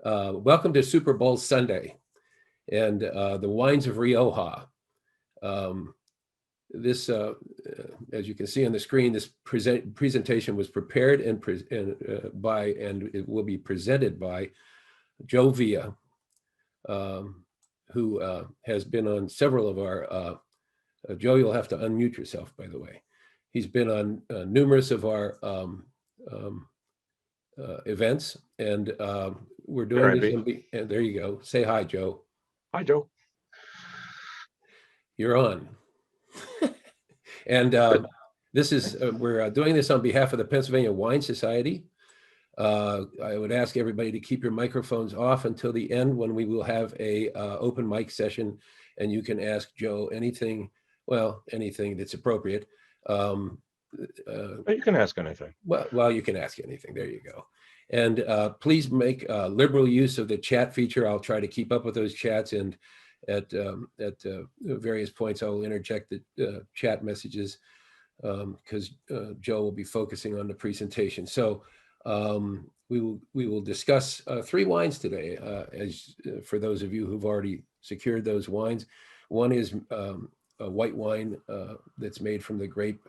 Welcome to Super Bowl Sunday and the wines of Rioja. Um, as you can see on the screen, this presentation was prepared and it will be presented by Joe Villa, who has been on several of our. Joe, you'll have to unmute yourself, by the way. He's been on numerous of our um, events, and we're doing this. And there you go. Say hi, Joe. Hi, Joe. You're on. And we're doing this on behalf of the Pennsylvania Wine Society. I would ask everybody to keep your microphones off until the end, when we will have a open mic session, and you can ask Joe anything that's appropriate. You can ask anything. Well, you can ask anything. There you go. And please make liberal use of the chat feature. I'll try to keep up with those chats, and at various points, I will interject the chat messages because Joe will be focusing on the presentation. So we will discuss three wines today, for those of you who've already secured those wines. One is a white wine that's made from the grape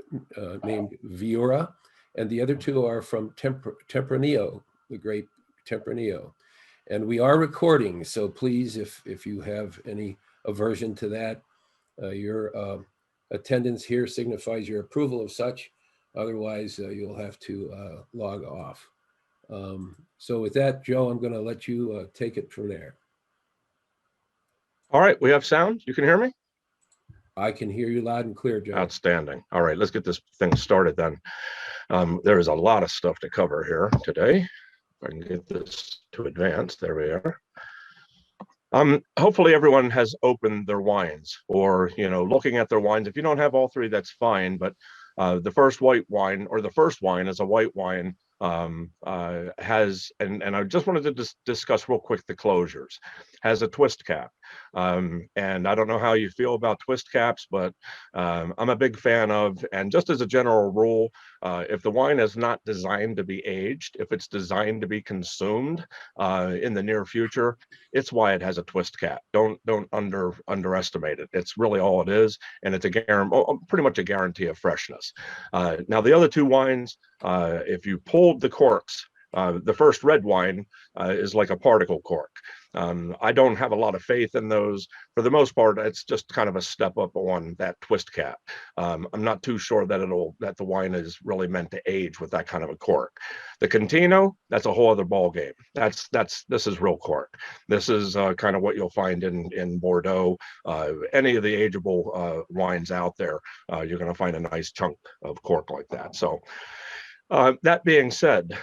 named Viura, and the other two are from Tempranillo, the grape Tempranillo. And we are recording, so please, if you have any aversion to that, your attendance here signifies your approval of such. Otherwise, you'll have to log off. So with that, Joe, I'm going to let you take it from there. All right, we have sound. You can hear me? I can hear you loud and clear, Joe. Outstanding. All right, let's get this thing started then. There is a lot of stuff to cover here today. If I can get this to advance, there we are. Hopefully everyone has opened their wines, or looking at their wines. If you don't have all three, that's fine. But the first white wine, or the first wine, is a white wine. Has, and I just wanted to discuss real quick the closures. Has a twist cap, and I don't know how you feel about twist caps, but I'm a big fan of. And just as a general rule, if the wine is not designed to be aged, if it's designed to be consumed in the near future, it's why it has a twist cap. Don't underestimate it. It's really all it is, and it's pretty much a guarantee of freshness. Now the other two wines, if you pulled the corks, the first red wine is like a particle cork. I don't have a lot of faith in those. For the most part, it's just kind of a step up on that twist cap. I'm not too sure that the wine is really meant to age with that kind of a cork. The Contino, that's a whole other ball game. This is real cork. This is kind of what you'll find in Bordeaux. Any of the ageable wines out there, you're going to find a nice chunk of cork like that. So that being said,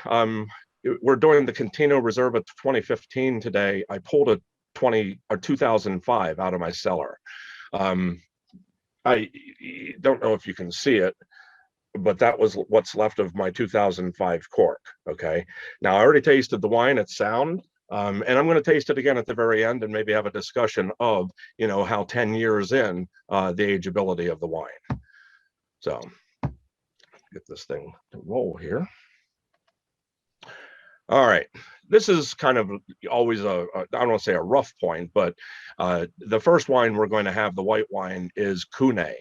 we're doing the Contino Reserva 2015 today. I pulled a 2005 out of my cellar. I don't know if you can see it, but that was what's left of my 2005 cork. Okay. Now I already tasted the wine. It's sound. And I'm going to taste it again at the very end, and maybe have a discussion of, how 10 years in, the ageability of the wine. So get this thing to roll here. All right, this is kind of always I don't want to say a rough point, but the first wine we're going to have, the white wine, is Cune.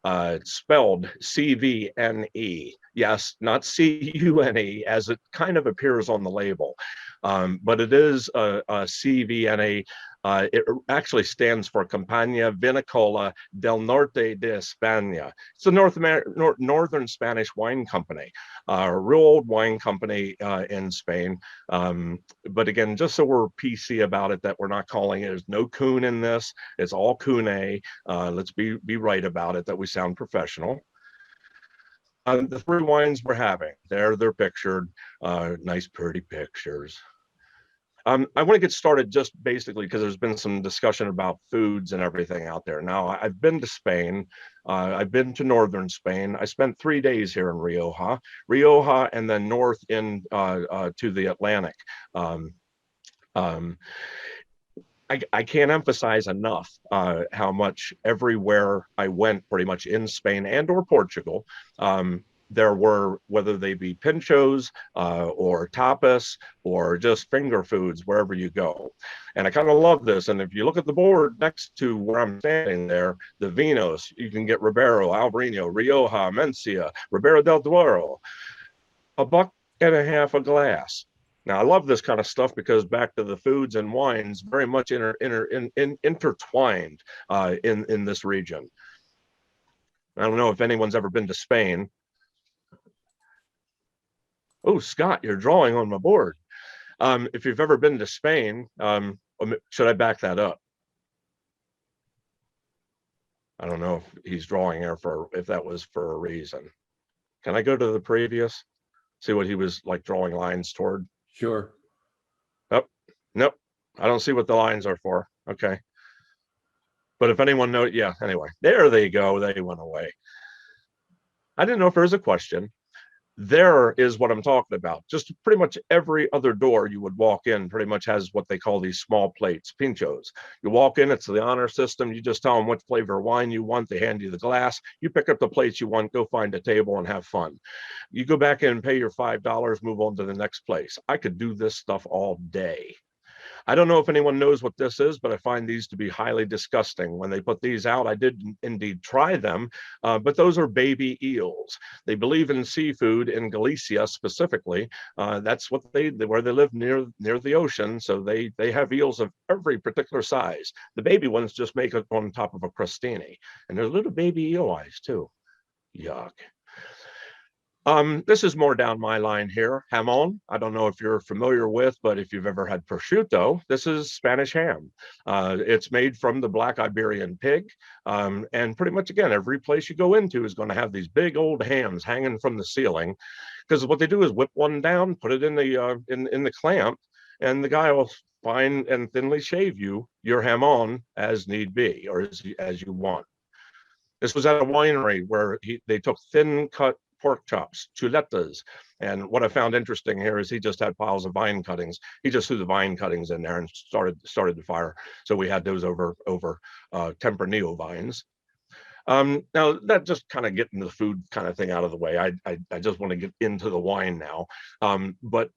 It's spelled C-V-N-E. Yes, not C-U-N-E, as it kind of appears on the label, but it is a C-V-N-A. It actually stands for Campagna Vinicola del Norte de España. It's a northern Spanish wine company, a real old wine company in Spain. But again, just so we're PC about it, that we're not calling it, there's no Coon in this. It's all Cune. Let's be right about it, that we sound professional. The three wines we're having, they're pictured, nice, pretty pictures. I want to get started just basically because there's been some discussion about foods and everything out there. Now, I've been to Spain. I've been to northern Spain. I spent 3 days here in Rioja, and then north to the Atlantic. I can't emphasize enough how much everywhere I went, pretty much in Spain and or Portugal, there were, whether they be pinchos or tapas or just finger foods wherever you go. And I kind of love this. And if you look at the board next to where I'm standing there, the vinos, you can get Ribero, Albarino, Rioja, Mencia, Ribera del Duero, $1.50 a glass. Now, I love this kind of stuff because back to the foods and wines, very much intertwined in this region. I don't know if anyone's ever been to Spain. Oh, Scott, you're drawing on my board. If you've ever been to Spain, should I back that up? I don't know if he's drawing there if that was for a reason. Can I go to the previous? See what he was like drawing lines toward? Sure. Oh, nope. I don't see what the lines are for. Okay. But if anyone knows, yeah, anyway, there they go. They went away. I didn't know if there was a question. There is what I'm talking about. Just pretty much every other door you would walk in pretty much has what they call these small plates, pinchos. You walk in, it's the honor system. You just tell them what flavor of wine you want. They hand you the glass. You pick up the plates you want, go find a table and have fun. You go back in and pay your $5, move on to the next place. I could do this stuff all day. I don't know if anyone knows what this is, but I find these to be highly disgusting. When they put these out, I did indeed try them, but those are baby eels. They believe in seafood in Galicia specifically. That's what where they live near the ocean, so they have eels of every particular size. The baby ones just make it on top of a crostini, and they're little baby eel eyes too. Yuck. This is more down my line here. Jamon, I don't know if you're familiar with, but if you've ever had prosciutto, this is Spanish ham. It's made from the black Iberian pig. And pretty much, again, every place you go into is going to have these big old hams hanging from the ceiling. Because what they do is whip one down, put it in the clamp, and the guy will fine and thinly shave you your jamon as need be, or as you want. This was at a winery where they took thin cut pork chops, chuletas. And what I found interesting here is he just had piles of vine cuttings. He just threw the vine cuttings in there and started the fire. So we had those over Tempranillo vines. Now that just kind of getting the food kind of thing out of the way. I just want to get into the wine now. But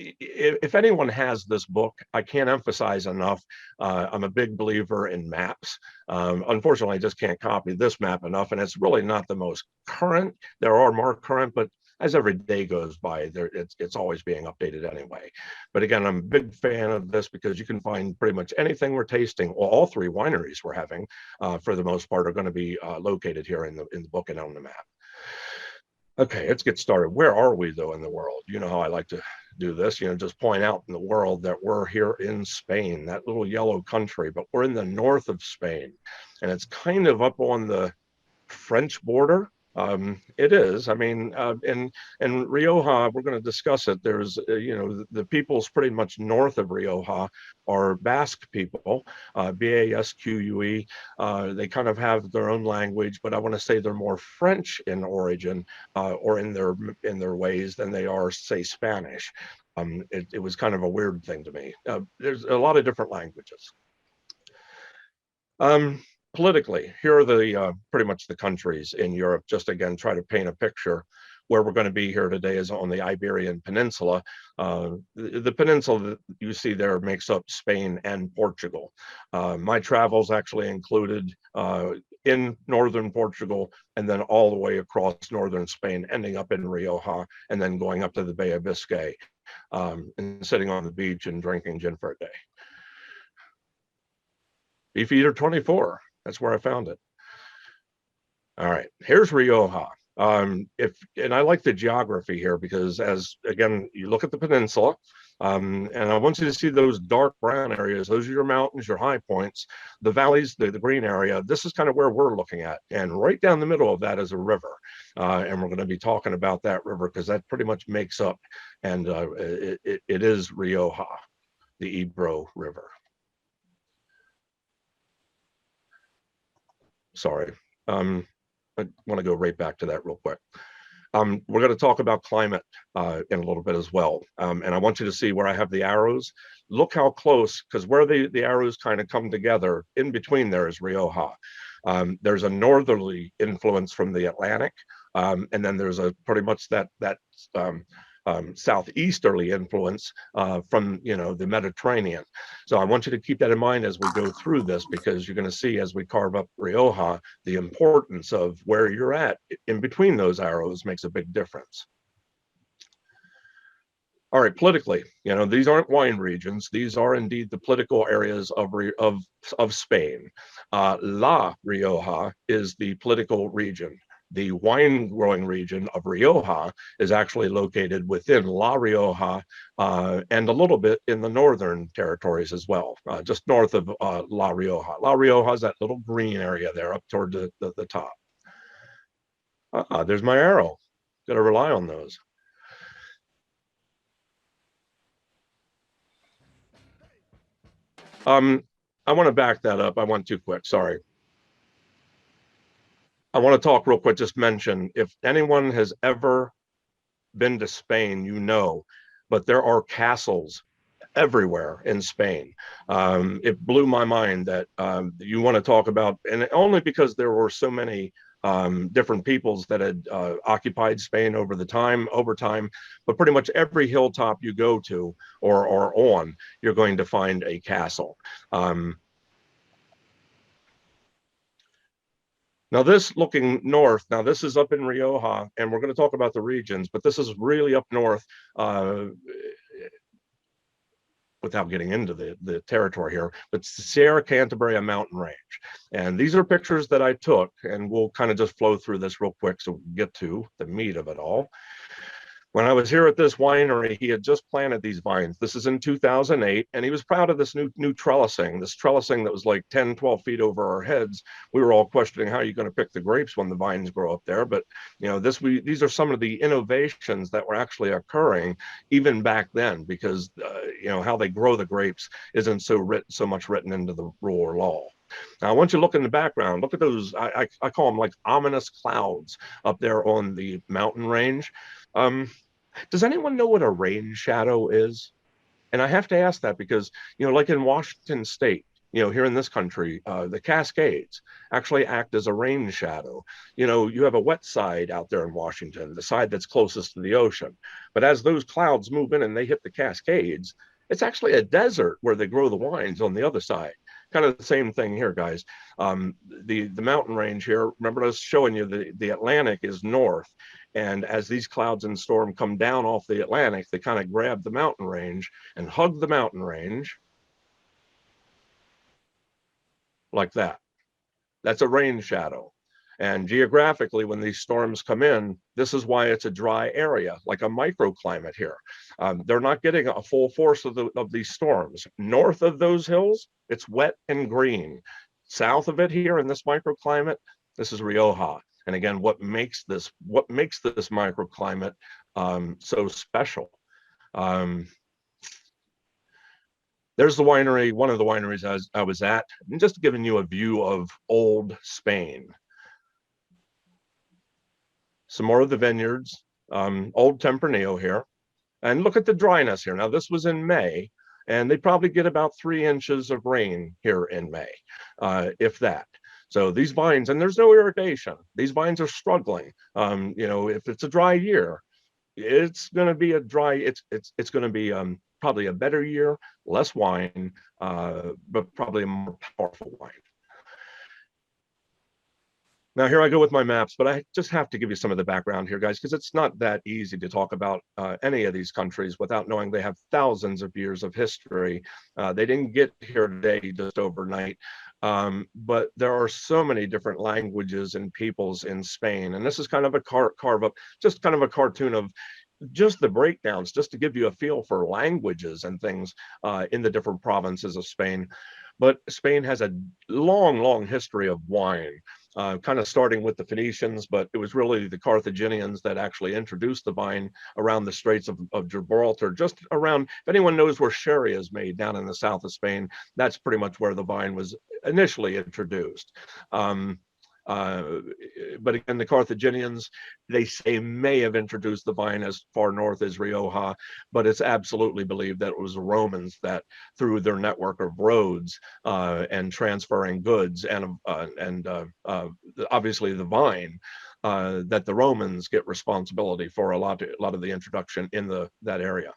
if anyone has this book, I can't emphasize enough. I'm a big believer in maps. Unfortunately, I just can't copy this map enough, and it's really not the most current. There are more current, but as every day goes by, it's always being updated anyway. But again, I'm a big fan of this because you can find pretty much anything we're tasting. Well, all three wineries we're having, for the most part, are going to be located here in the book and on the map. Okay, let's get started. Where are we though in the world? You know how I like to do this, just point out in the world that we're here in Spain, that little yellow country, but we're in the north of Spain, and it's kind of up on the French border. It is. I mean, in Rioja, we're going to discuss it. There's, the peoples pretty much north of Rioja are Basque people, Basque. They kind of have their own language, but I want to say they're more French in origin or in their ways than they are, say, Spanish. It was kind of a weird thing to me. There's a lot of different languages. Politically, here are the pretty much the countries in Europe. Just again, try to paint a picture. Where we're going to be here today is on the Iberian Peninsula. The peninsula that you see there makes up Spain and Portugal. My travels actually included in northern Portugal and then all the way across northern Spain, ending up in Rioja and then going up to the Bay of Biscay and sitting on the beach and drinking gin for a day. Beefeater 24. That's where I found it. All right, here's Rioja. And I like the geography here because again, you look at the peninsula, and I want you to see those dark brown areas. Those are your mountains, your high points, the valleys, the green area. This is kind of where we're looking at. And right down the middle of that is a river. And we're going to be talking about that river because that pretty much makes up, and it is Rioja, the Ebro River. Sorry. I want to go right back to that real quick. We're going to talk about climate in a little bit as well. And I want you to see where I have the arrows. Look how close, because where the arrows kind of come together, in between there is Rioja. There's a northerly influence from the Atlantic, And then there's a pretty much that southeasterly influence from the Mediterranean. So I want you to keep that in mind as we go through this, because you're going to see as we carve up Rioja, the importance of where you're at in between those arrows makes a big difference. All right, politically, these aren't wine regions. These are indeed the political areas of Spain. La Rioja is the political region. The wine growing region of Rioja is actually located within La Rioja and a little bit in the northern territories as well, just north of La Rioja. La Rioja is that little green area there up toward the top. There's my arrow. Got to rely on those. I want to back that up. I went too quick. Sorry. I want to talk real quick. Just mention, if anyone has ever been to Spain, but there are castles everywhere in Spain. It blew my mind that you want to talk about, and only because there were so many different peoples that had occupied Spain over time, but pretty much every hilltop you go to or on, you're going to find a castle. Now this looking north, now this is up in Rioja, and we're going to talk about the regions, but this is really up north without getting into the territory here, but Sierra Cantabria mountain range. And these are pictures that I took, and we'll kind of just flow through this real quick so we can get to the meat of it all. When I was here at this winery, he had just planted these vines. This is in 2008, and he was proud of this new trellising, that was like 10, 12 feet over our heads. We were all questioning, how are you going to pick the grapes when the vines grow up there? But these are some of the innovations that were actually occurring even back then, because how they grow the grapes isn't so much written into the rule or law. Now, I want you to look in the background. Look at those, I call them like ominous clouds up there on the mountain range. Does anyone know what a rain shadow is? And I have to ask that because, like in Washington State, here in this country, the Cascades actually act as a rain shadow. You have a wet side out there in Washington, the side that's closest to the ocean. But as those clouds move in and they hit the Cascades, it's actually a desert where they grow the wines on the other side. Kind of the same thing here, guys. The mountain range here, remember I was showing you the Atlantic is north. And as these clouds and storm come down off the Atlantic, they kind of grab the mountain range and hug the mountain range like that. That's a rain shadow. And geographically, when these storms come in, this is why it's a dry area, like a microclimate here. They're not getting a full force of these storms. North of those hills, it's wet and green. South of it here in this microclimate, this is Rioja. And again, what makes this microclimate so special? There's the winery, one of the wineries I was at, and just giving you a view of old Spain. Some more of the vineyards, old Tempranillo here. And look at the dryness here. Now, this was in May, and they probably get about 3 inches of rain here in May, if that. So these vines, and there's no irrigation. These vines are struggling. If it's a dry year, it's going to be it's going to be probably a better year, less wine, but probably a more powerful wine. Now, here I go with my maps, but I just have to give you some of the background here, guys, because it's not that easy to talk about any of these countries without knowing they have thousands of years of history. They didn't get here today just overnight, but there are so many different languages and peoples in Spain. And this is kind of a carve up, just kind of a cartoon of just the breakdowns, just to give you a feel for languages and things in the different provinces of Spain. But Spain has a long, long history of wine. Kind of starting with the Phoenicians, but it was really the Carthaginians that actually introduced the vine around the Straits of Gibraltar, just around, if anyone knows where sherry is made down in the south of Spain, that's pretty much where the vine was initially introduced. But again, the Carthaginians, they say, may have introduced the vine as far north as Rioja, but it's absolutely believed that it was the Romans that, through their network of roads and transferring goods and obviously the vine, that the Romans get responsibility for a lot of the introduction in that area.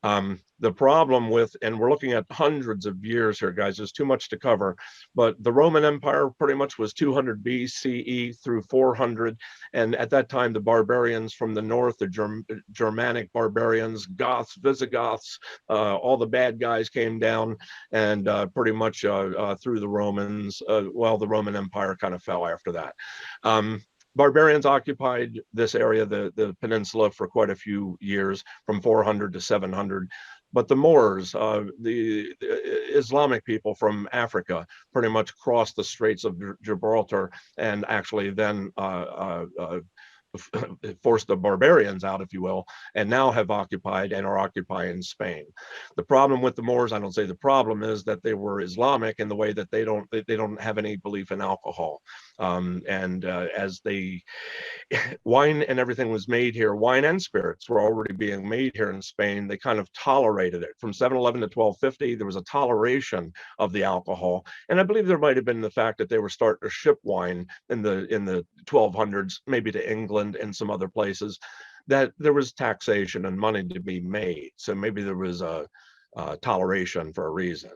The problem with, and we're looking at hundreds of years here, guys, there's too much to cover, but the Roman Empire pretty much was 200 BCE through 400. And at that time, the barbarians from the north, the Germanic barbarians, Goths, Visigoths, all the bad guys came down and pretty much through the Romans, well, the Roman Empire kind of fell after that. Barbarians occupied this area, the peninsula, for quite a few years, from 400 to 700. But the Moors, the Islamic people from Africa, pretty much crossed the Straits of Gibraltar and actually then forced the barbarians out, if you will, and now have occupied and are occupying Spain. The problem with the Moors, I don't say the problem, is that they were Islamic in the way that they don't have any belief in alcohol. As wine and everything was made here, wine and spirits were already being made here in Spain. They kind of tolerated it. From 711 to 1250, there was a toleration of the alcohol. And I believe there might have been the fact that they were starting to ship wine in the 1200s, maybe to England and some other places, that there was taxation and money to be made. So maybe there was a toleration for a reason.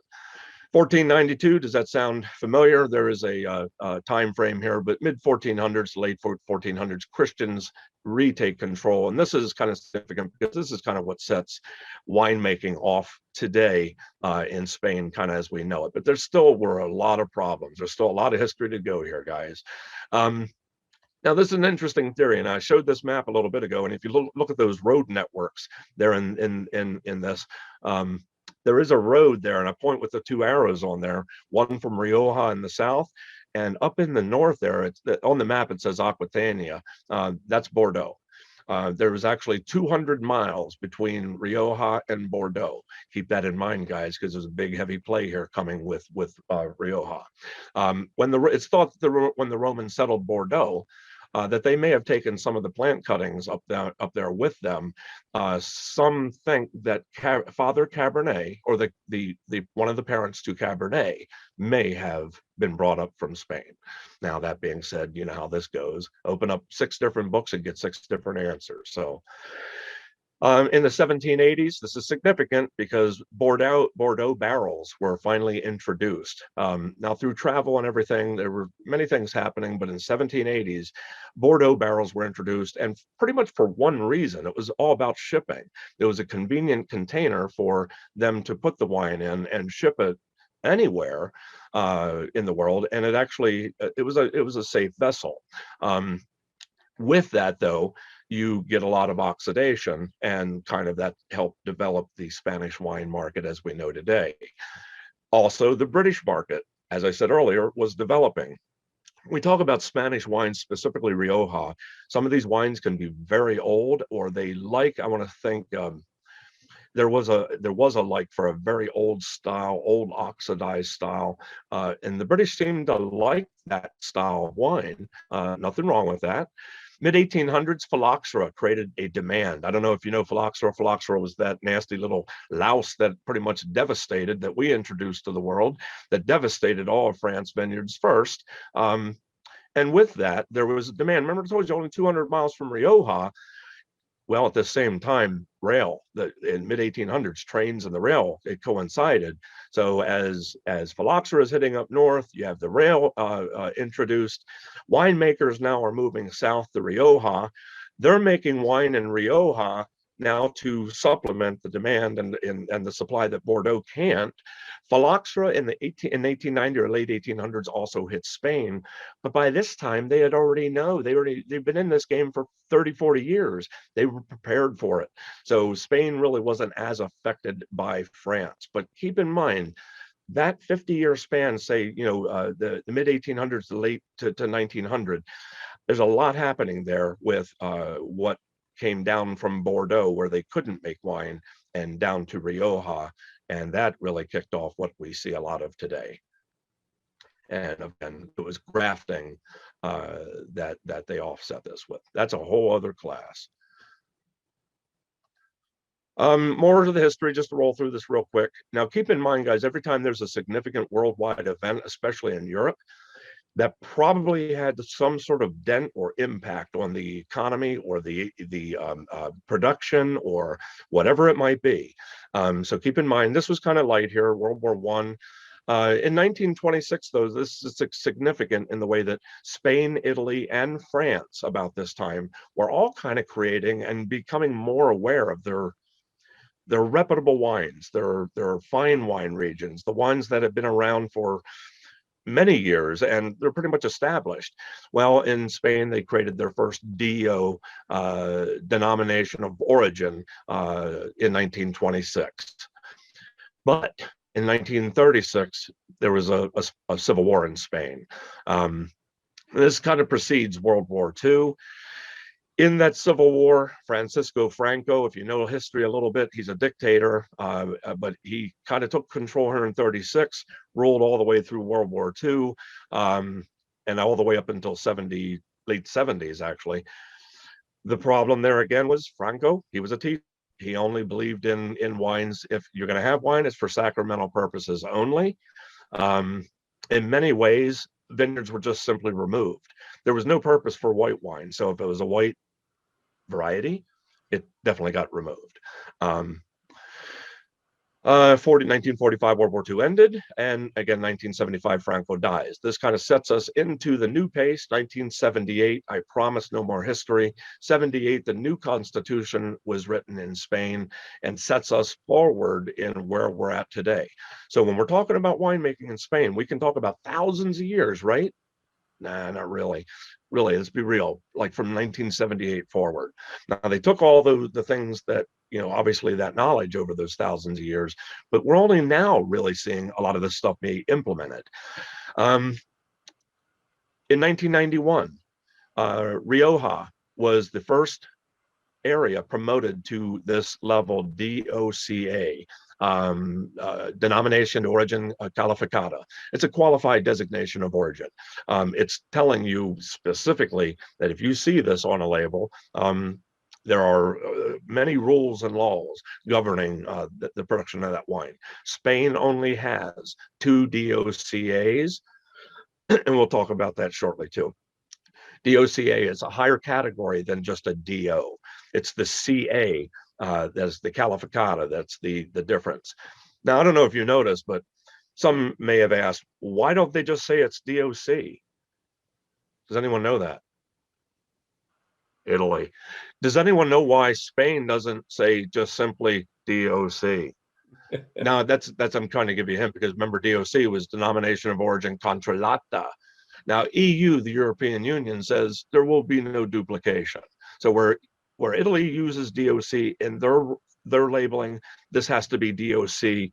1492, does that sound familiar? There is a time frame here, but mid 1400s, late 1400s, Christians retake control. And this is kind of significant because this is kind of what sets winemaking off today in Spain, kind of as we know it. But there still were a lot of problems. There's still a lot of history to go here, guys. Now, this is an interesting theory, and I showed this map a little bit ago. And if you look at those road networks there in this, there is a road there, and I point with the two arrows on there, one from Rioja in the south, and up in the north there, on the map it says Aquitania. That's Bordeaux. There was actually 200 miles between Rioja and Bordeaux. Keep that in mind, guys, because there's a big, heavy play here coming with Rioja. It's thought that when the Romans settled Bordeaux, that they may have taken some of the plant cuttings up there with them. Some think that Father Cabernet, or the one of the parents to Cabernet, may have been brought up from Spain. Now, that being said, you know how this goes. Open up 6 different books and get 6 different answers. So in the 1780s, this is significant because Bordeaux barrels were finally introduced. Now, through travel and everything, there were many things happening, but in the 1780s, Bordeaux barrels were introduced, and pretty much for one reason. It was all about shipping. It was a convenient container for them to put the wine in and ship it anywhere in the world, and it was a safe vessel. With that, though, you get a lot of oxidation, and kind of that helped develop the Spanish wine market as we know today. Also, the British market, as I said earlier, was developing. We talk about Spanish wines, specifically Rioja. Some of these wines can be very old, or I want to think, there was a like for a very old style, old oxidized style, and the British seemed to like that style of wine. Nothing wrong with that. Mid-1800s, phylloxera created a demand. I don't know if you know phylloxera. Phylloxera was that nasty little louse that pretty much that we introduced to the world, that devastated all of France vineyards first. And with that, there was a demand. Remember, I told you only 200 miles from Rioja. Well, at the same time, in mid-1800s, trains and the rail, it coincided. So as phylloxera is hitting up north, you have the rail introduced. Winemakers now are moving south to Rioja. They're making wine in Rioja now to supplement the demand and the supply that Bordeaux can't. Phylloxera in 1890 or late 1800s also hit Spain, but by this time they've been in this game for 30, 40 years. They were prepared for it. So Spain really wasn't as affected by France. But keep in mind, that 50-year span, say, the mid 1800s to late to 1900, there's a lot happening there with what came down from Bordeaux, where they couldn't make wine, and down to Rioja. And that really kicked off what we see a lot of today. And again, it was grafting that they offset this with. That's a whole other class. More to the history, just to roll through this real quick. Now, keep in mind, guys, every time there's a significant worldwide event, especially in Europe, that probably had some sort of dent or impact on the economy or the production or whatever it might be. So keep in mind, this was kind of light here, World War One. In 1926, though, this is significant in the way that Spain, Italy, and France about this time were all kind of creating and becoming more aware of their reputable wines, their fine wine regions, the ones that have been around for many years and they're pretty much established. Well, in Spain, they created their first DO denomination of origin in 1926. But in 1936, there was a civil war in Spain. This kind of precedes World War II. In that civil war, Francisco Franco, if you know history a little bit, he's a dictator, but he kind of took control here in 36, ruled all the way through World War II, and all the way up until late 70s, actually. The problem there again was Franco, he was a teacher. He only believed in wines. If you're going to have wine, it's for sacramental purposes only. In many ways, vineyards were just simply removed. There was no purpose for white wine. So if it was a white variety, it definitely got removed. 1945, World War II ended, and again, 1975, Franco dies. This kind of sets us into the new pace. 1978, I promise no more history. 78, the new constitution was written in Spain and sets us forward in where we're at today. So when we're talking about winemaking in Spain, we can talk about thousands of years, right? Nah, not really. Really, let's be real. Like from 1978 forward. Now they took all the things that, you know, obviously that knowledge over those thousands of years, but we're only now really seeing a lot of this stuff be implemented. In 1991, Rioja was the first area promoted to this level DOCA, denomination de origin calificada. It's a qualified designation of origin. It's telling you specifically that if you see this on a label, there are many rules and laws governing the production of that wine. Spain only has 2 DOCAs, and we'll talk about that shortly too. DOCA is a higher category than just a DO. It's the CA, that's the calificata, that's the difference. Now, I don't know if you noticed, but some may have asked, why don't they just say it's DOC? Does anyone know that? Italy. Does anyone know why Spain doesn't say just simply DOC? Now, that's I'm trying to give you a hint, because remember, DOC was denomination of origin controllata. Now, EU, the European Union, says there will be no duplication. So where Italy uses DOC in their labeling, this has to be DOC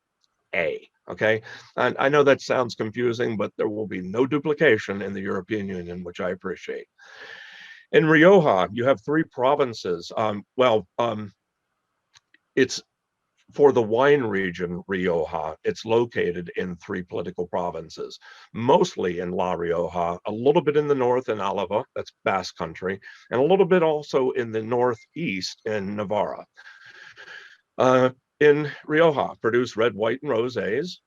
A. Okay, and I know that sounds confusing, but there will be no duplication in the European Union, which I appreciate. In Rioja, you have 3 provinces. It's for the wine region, Rioja, it's located in 3 political provinces, mostly in La Rioja, a little bit in the north in Álava, that's Basque country, and a little bit also in the northeast in Navarra. In Rioja, produce red, white, and rosés.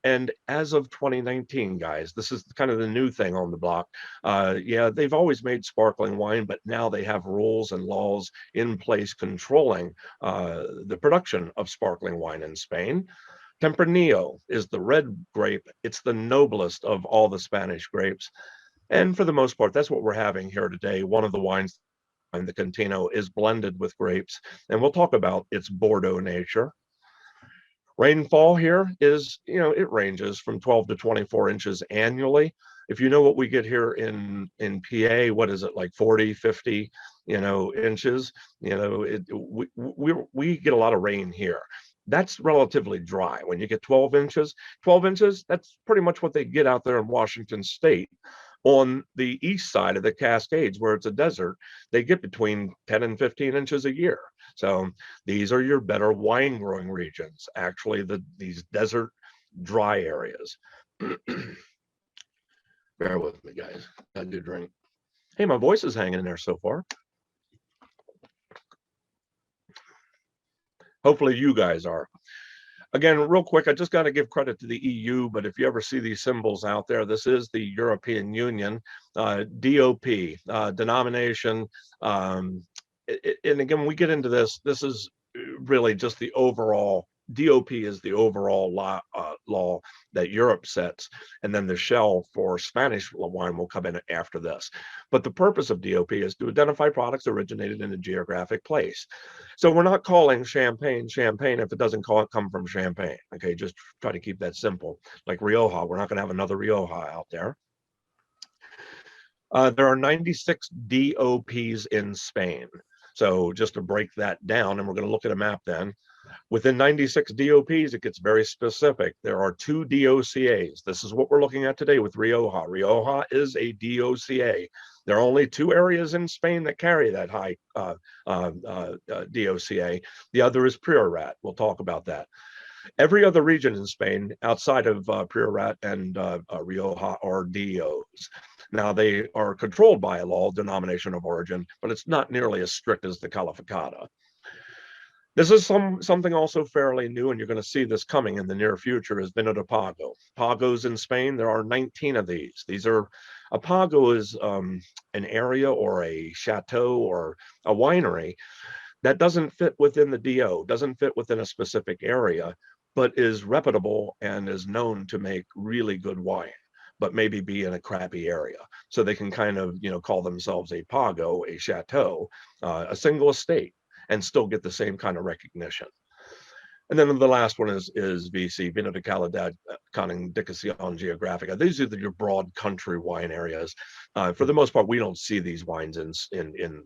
And as of 2019, guys, this is kind of the new thing on the block. Yeah, they've always made sparkling wine, but now they have rules and laws in place controlling the production of sparkling wine in Spain. Tempranillo is the red grape. It's the noblest of all the Spanish grapes. And for the most part, that's what we're having here today. One of the wines, the Contino, is blended with grapes. And we'll talk about its Bordeaux nature. Rainfall here is, you know, it ranges from 12 to 24 inches annually. If you know what we get here in PA, what is it, like 40, 50, you know, inches? You know, we get a lot of rain here. That's relatively dry. When you get 12 inches, that's pretty much what they get out there in Washington State. On the east side of the Cascades, where it's a desert, they get between 10 and 15 inches a year. So these are your better wine growing regions, actually, these desert dry areas. Bear with me, guys. I do drink. Hey, my voice is hanging in there so far. Hopefully you guys are. Again, real quick, I just got to give credit to the EU, but if you ever see these symbols out there, this is the European Union, DOP, denomination. And again, when we get into this, this is really just the overall, DOP is the overall law that Europe sets, and then the shell for Spanish wine will come in after this. But the purpose of DOP is to identify products originated in a geographic place. So we're not calling champagne champagne if it doesn't come from Champagne. Okay, just try to keep that simple. Like Rioja, we're not going to have another Rioja out there. There are 96 DOPs in Spain. So just to break that down, and we're going to look at a map then. Within 96 DOPs, it gets very specific. There are 2 DOCAs. This is what we're looking at today with Rioja. Rioja is a DOCA. There are only 2 areas in Spain that carry that high DOCA. The other is Priorat. We'll talk about that. Every other region in Spain outside of Priorat and Rioja are DOs. Now, they are controlled by a law, denomination of origin, but it's not nearly as strict as the Calificata. This is something also fairly new, and you're going to see this coming in the near future, is Vino de Pago. Pagos in Spain, there are 19 of these. A Pago is an area or a chateau or a winery that doesn't fit within the DO, doesn't fit within a specific area, but is reputable and is known to make really good wine, but maybe be in a crappy area. So they can kind of, call themselves a Pago, a chateau, a single estate, and still get the same kind of recognition. And then the last one is VC, Vino de Calidad con Indicación Geográfica. These are your broad country wine areas. For the most part, we don't see these wines in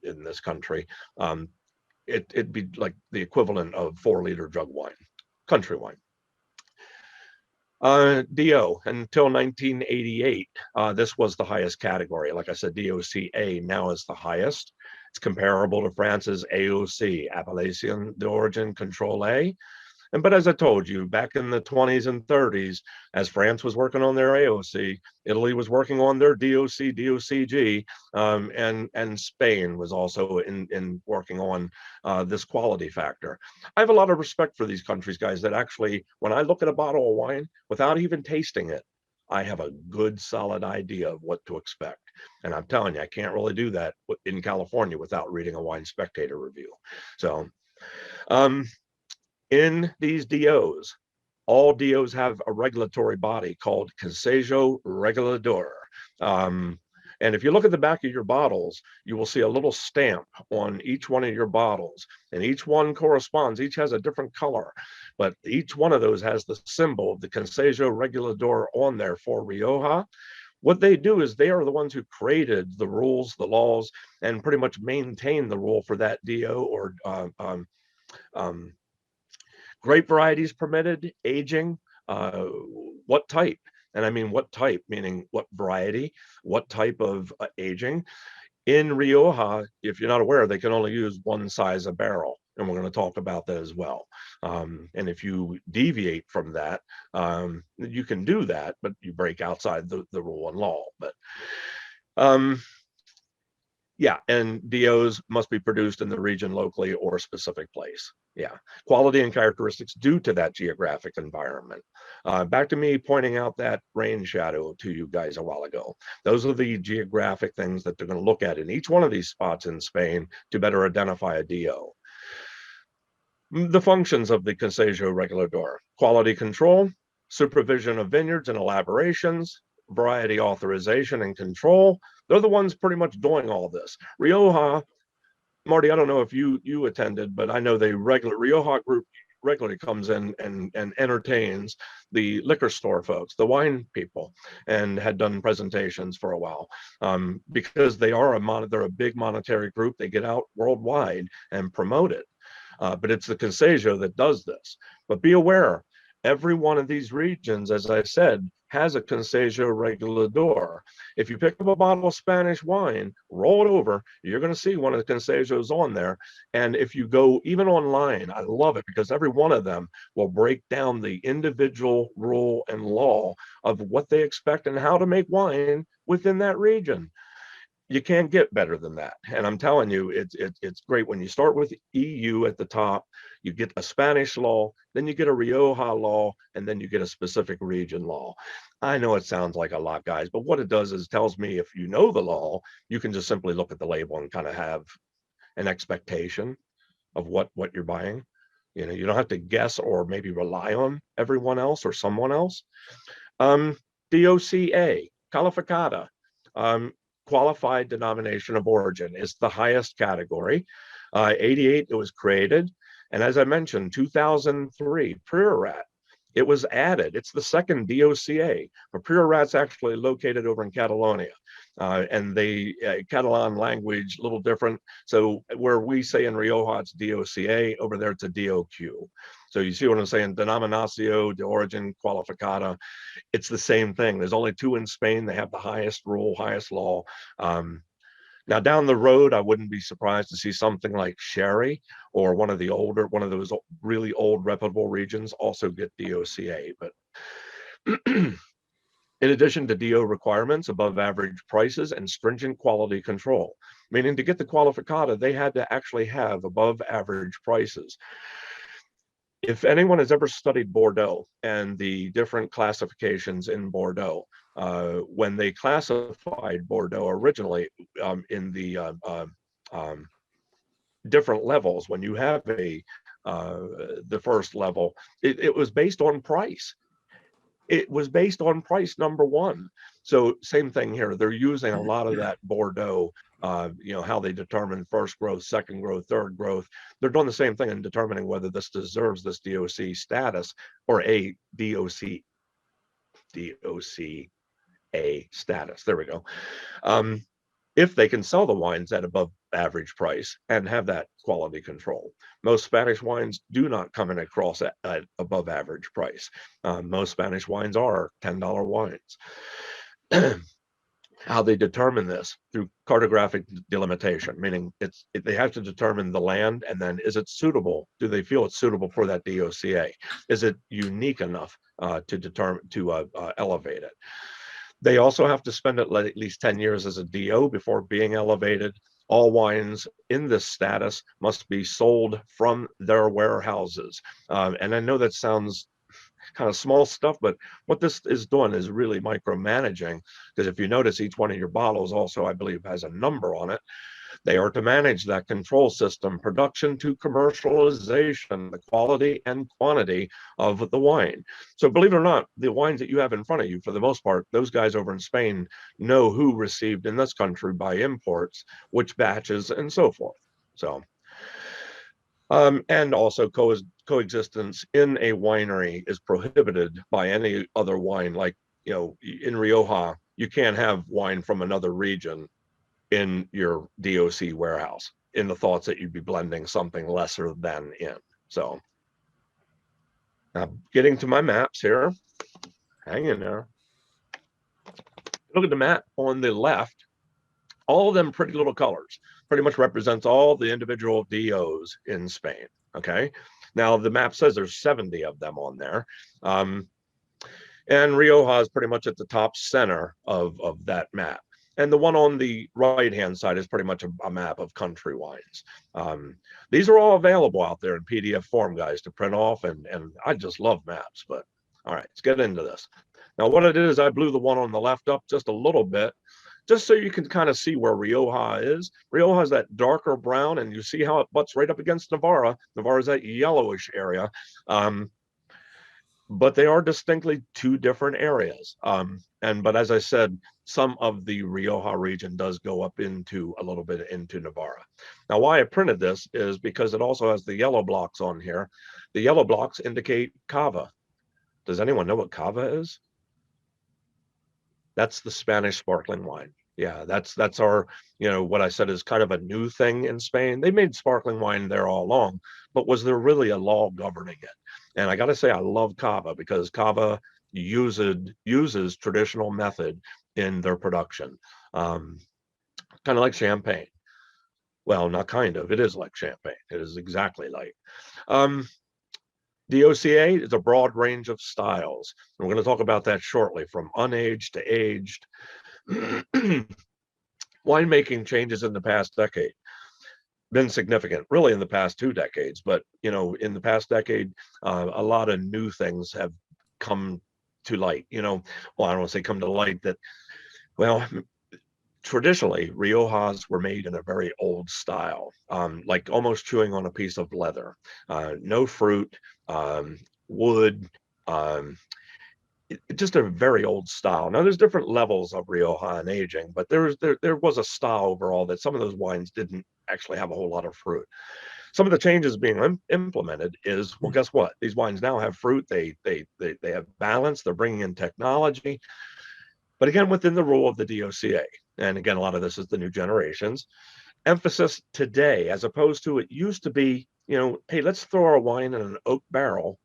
this country. It'd be like the equivalent of 4-liter jug wine, country wine. DO, until 1988, this was the highest category. Like I said, DOCA now is the highest. It's comparable to France's AOC, Appellation d'Origine Control A. But as I told you, back in the 20s and 30s, as France was working on their AOC, Italy was working on their DOC, DOCG, and Spain was also in working on this quality factor. I have a lot of respect for these countries, guys, that actually, when I look at a bottle of wine, without even tasting it, I have a good, solid idea of what to expect. And I'm telling you, I can't really do that in California without reading a Wine Spectator review. So, in these DOs, all DOs have a regulatory body called Consejo Regulador. And if you look at the back of your bottles, you will see a little stamp on each one of your bottles, and each one corresponds, each has a different color, but each one of those has the symbol of the Consejo Regulador on there for Rioja. What they do is they are the ones who created the rules, the laws, and pretty much maintain the rule for that DO or grape varieties permitted, aging, what type. And I mean what type, meaning what variety, what type of aging. In Rioja, if you're not aware, they can only use one size of barrel. And we're going to talk about that as well. And if you deviate from that, you can do that, but you break outside the rule and law. But yeah, and DOs must be produced in the region locally or a specific place. Yeah, quality and characteristics due to that geographic environment. Back to me pointing out that rain shadow to you guys a while ago. Those are the geographic things that they're going to look at in each one of these spots in Spain to better identify a DO. The functions of the Consejo Regulador: quality control, supervision of vineyards and elaborations, variety authorization and control. They're the ones pretty much doing all this. Rioja, Marty, I don't know if you attended, but I know Rioja group regularly comes in and entertains the liquor store folks, the wine people, and had done presentations for a while, because they're a big monetary group. They get out worldwide and promote it. But it's the Consejo that does this. But be aware, every one of these regions, as I said, has a Consejo Regulador. If you pick up a bottle of Spanish wine, roll it over, you're going to see one of the Consejos on there. And if you go even online, I love it because every one of them will break down the individual rule and law of what they expect and how to make wine within that region. You can't get better than that. And I'm telling you, it's great when you start with EU at the top, you get a Spanish law, then you get a Rioja law, and then you get a specific region law. I know it sounds like a lot, guys, but what it does is tells me if you know the law, you can just simply look at the label and kind of have an expectation of what you're buying. You know, you don't have to guess or maybe rely on everyone else or someone else. Um, DOCA, Calificata, um, qualified denomination of origin, is the highest category. 88, it was created. And as I mentioned, 2003, Priorat, it was added. It's the second DOCA, but Priorat's actually located over in Catalonia. And the Catalan language, a little different. So where we say in Rioja, it's DOCA, over there it's a DOQ. So you see what I'm saying? Denominacio de Origin Qualificada. It's the same thing. There's only two in Spain. They have the highest rule, highest law. Now down the road, I wouldn't be surprised to see something like Sherry or one of those really old reputable regions also get DOCA. But in addition to DO requirements, above average prices, and stringent quality control, meaning to get the Qualificata, they had to actually have above average prices. If anyone has ever studied Bordeaux and the different classifications in Bordeaux, when they classified Bordeaux originally in the different levels, when you have the first level, it was based on price. It was based on price, number one. So same thing here. They're using a lot of that Bordeaux, how they determine first growth, second growth, third growth. They're doing the same thing in determining whether this deserves this DOC status or a DOCA status. There we go. If they can sell the wines at above average price and have that quality control. Most Spanish wines do not come in across at above average price. Most Spanish wines are $10 wines. How they determine this through cartographic delimitation, meaning they have to determine the land and then is it suitable? Do they feel it's suitable for that DOCA? Is it unique enough to elevate it? They also have to spend at least 10 years as a DO before being elevated. All wines in this status must be sold from their warehouses. And I know that sounds kind of small stuff, but what this is doing is really micromanaging, because if you notice, each one of your bottles also, I believe, has a number on it. They are to manage that control system, production to commercialization, the quality and quantity of the wine. So believe it or not, the wines that you have in front of you, for the most part, those guys over in Spain know who received in this country by imports, which batches, and so forth. So, and also coexistence in a winery is prohibited by any other wine. Like, in Rioja, you can't have wine from another region in your DOC warehouse, in the thoughts that you'd be blending something lesser than in. So now getting to my maps here, hang in there. Look at the map on the left. All of them pretty little colors pretty much represents all the individual DOs in Spain. Okay. Now the map says there's 70 of them on there. And Rioja is pretty much at the top center of that map. And the one on the right-hand side is pretty much a map of country wines. These are all available out there in PDF form, guys, to print off. And I just love maps. But all right, let's get into this. Now, what I did is I blew the one on the left up just a little bit, just so you can kind of see where Rioja is. Rioja is that darker brown, and you see how it butts right up against Navarra. Navarra is that yellowish area. But they are distinctly two different areas. But as I said, some of the Rioja region does go up into a little bit into Navarra. Now, why I printed this is because it also has the yellow blocks on here. The yellow blocks indicate cava. Does anyone know what cava is? That's the Spanish sparkling wine. Yeah, that's our, what I said is kind of a new thing in Spain. They made sparkling wine there all along, but was there really a law governing it? And I got to say, I love cava because cava uses traditional method in their production. Kind of like champagne. Well, not kind of, it is like champagne. It is exactly like. DOCA is a broad range of styles. And we're going to talk about that shortly, from unaged to aged. Winemaking changes in the past decade been significant, really in the past 2 decades, but in the past decade, a lot of new things have come to light. Well, I don't want to say come to light, that, well, traditionally Riojas were made in a very old style, like almost chewing on a piece of leather. No fruit, wood, just a very old style. Now there's different levels of Rioja and aging, but there was a style overall that some of those wines didn't actually have a whole lot of fruit. Some of the changes being implemented is, well, guess what? These wines now have fruit. They have balance. They're bringing in technology, but again, within the rule of the DOCA. And again, a lot of this is the new generations. Emphasis today, as opposed to, it used to be, hey, let's throw our wine in an oak barrel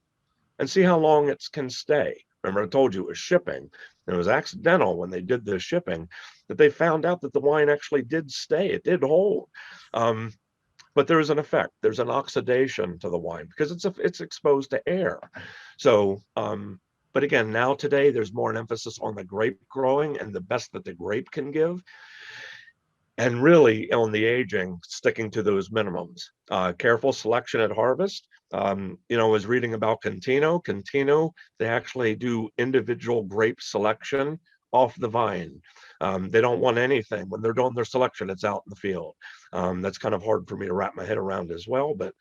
and see how long it can stay. Remember, I told you it was shipping. And it was accidental when they did the shipping that they found out that the wine actually did stay. It did hold. But there is an effect. There's an oxidation to the wine because it's exposed to air. So, but again, now today, there's more an emphasis on the grape growing and the best that the grape can give. And really on the aging, sticking to those minimums. Careful selection at harvest. I was reading about Contino. Contino, they actually do individual grape selection off the vine. They don't want anything. When they're doing their selection, it's out in the field. That's kind of hard for me to wrap my head around as well. But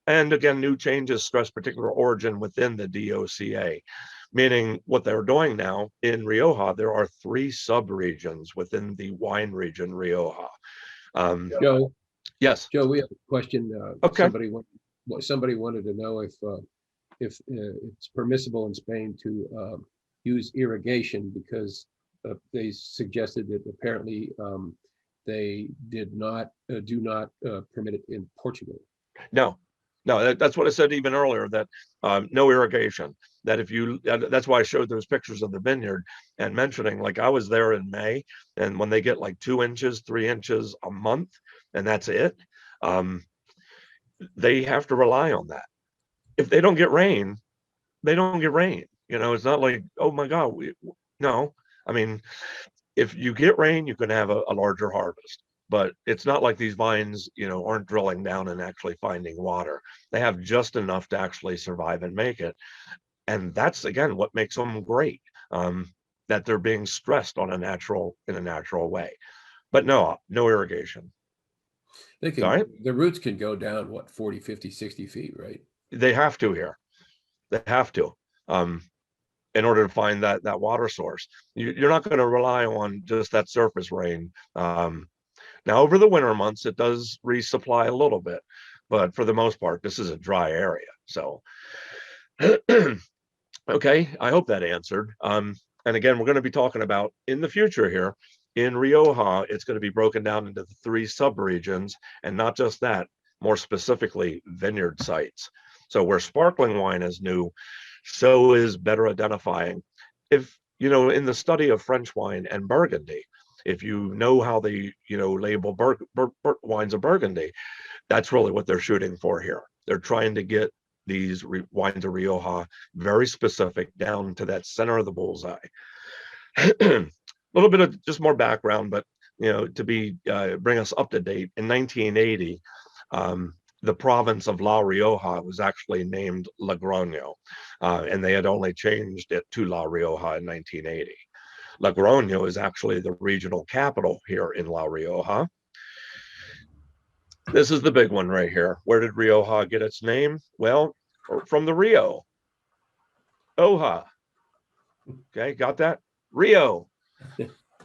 and again, new changes stress particular origin within the DOCA, meaning what they're doing now in Rioja, there are 3 sub-regions within the wine region Rioja. Joe, Yes. Joe, we have a question. Okay. Somebody wanted to know if it's permissible in Spain to use irrigation, because they suggested that apparently they do not permit it in Portugal. No, that's what I said even earlier, that no irrigation. That that's why I showed those pictures of the vineyard and mentioning, like, I was there in May, and when they get like 2 inches, 3 inches a month, and that's it, they have to rely on that. If they don't get rain, they don't get rain. It's not like, oh my God, no. I mean, if you get rain, you can have a larger harvest. But it's not like these vines, aren't drilling down and actually finding water. They have just enough to actually survive and make it. And that's, again, what makes them great, that they're being stressed in a natural way. But no irrigation. The roots can go down, 40, 50, 60 feet, right? They have to here. They have to. In order to find that water source. You're not going to rely on just that surface rain. Now, over the winter months, it does resupply a little bit, but for the most part, this is a dry area. So, okay, I hope that answered. And again, we're going to be talking about, in the future here, in Rioja, it's going to be broken down into the 3 subregions, and not just that, more specifically, vineyard sites. So where sparkling wine is new, so is better identifying. If, in the study of French wine and Burgundy, if you know how they, label wines of Burgundy, that's really what they're shooting for here. They're trying to get these wines of Rioja very specific, down to that center of the bullseye. A little bit of just more background, but, to bring us up to date, in 1980, the province of La Rioja was actually named Logroño, and they had only changed it to La Rioja in 1980. Logroño is actually the regional capital here in La Rioja. This is the big one right here. Where did Rioja get its name? Well, from the Rio. Oja. Okay, got that? Rio.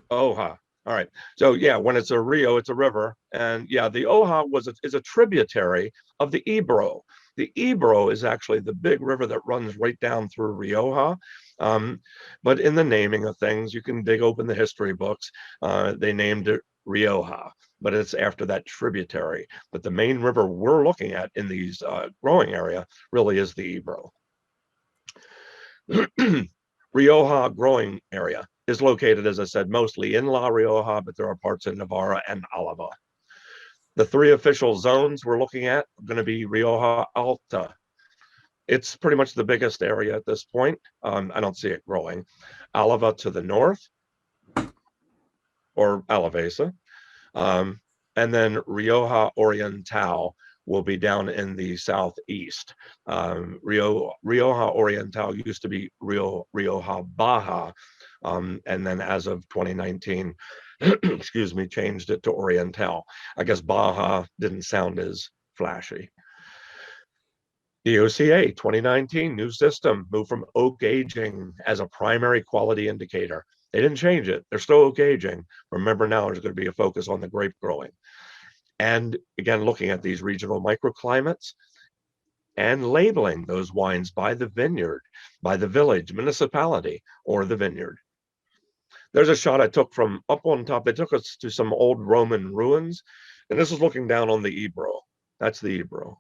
Oja. All right. So yeah, when it's a rio, it's a river, and yeah, the Oja is a tributary of the Ebro. The Ebro is actually the big river that runs right down through Rioja. But in the naming of things, you can dig open the history books. They named it Rioja, but it's after that tributary. But the main river we're looking at in these growing area really is the Ebro. Rioja growing area is located, as I said, mostly in La Rioja, but there are parts in Navarra and Alava. The three official zones we're looking at are going to be Rioja Alta. It's pretty much the biggest area at this point. I don't see it growing. Alava to the north, or Alavesa, and then Rioja Oriental will be down in the southeast. Rioja Oriental used to be Rioja Baja, and then as of 2019, excuse me, changed it to Oriental. I guess Baja didn't sound as flashy. The OCA 2019 new system moved from oak aging as a primary quality indicator. They didn't change it. They're still oak aging. Remember, now there's going to be a focus on the grape growing. And again, looking at these regional microclimates and labeling those wines by the vineyard, by the village, municipality, or the vineyard. There's a shot I took from up on top. They took us to some old Roman ruins, and this is looking down on the Ebro. That's the Ebro.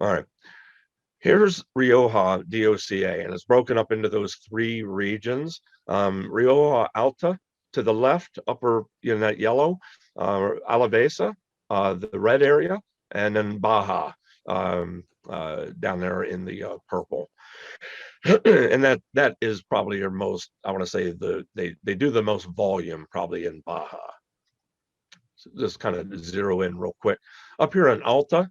All right. Here's Rioja DOCA, and it's broken up into those three regions. Rioja Alta to the left, upper in that yellow, Alavesa, the red area, and then Baja down there in the purple. And that is probably your most, I want to say, they do the most volume probably in Baja. So just kind of zero in real quick. Up here in Alta,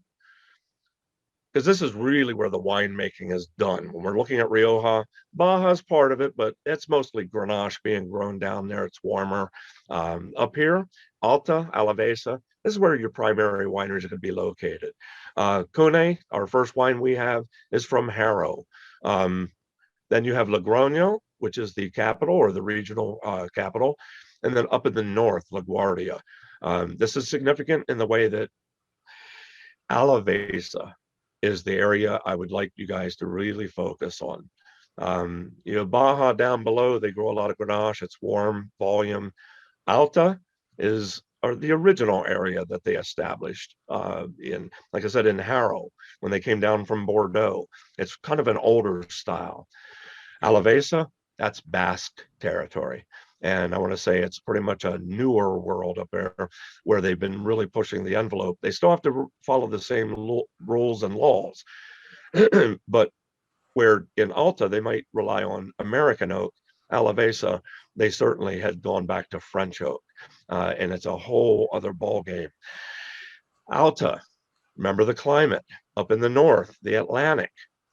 because this is really where the winemaking is done. When we're looking at Rioja, Baja's part of it, but it's mostly Grenache being grown down there. It's warmer. Up here, Alta, Alavesa, this is where your primary wineries are going to be located. Cune, our first wine we have, is from Haro. Then you have Logroño, which is the capital or the regional capital. And then up in the north, LaGuardia. This is significant in the way that Alavesa is the area I would like you guys to really focus on. Baja down below, they grow a lot of Grenache. It's warm, volume. Alta is the original area that they established in, like I said, in Haro, when they came down from Bordeaux. It's kind of an older style. Alavesa, that's Basque territory. And I want to say it's pretty much a newer world up there where they've been really pushing the envelope. They still have to follow the same rules and laws. But where in Alta, they might rely on American oak, Alavesa, they certainly had gone back to French oak. And it's a whole other ball game. Alta, remember the climate up in the north, the Atlantic,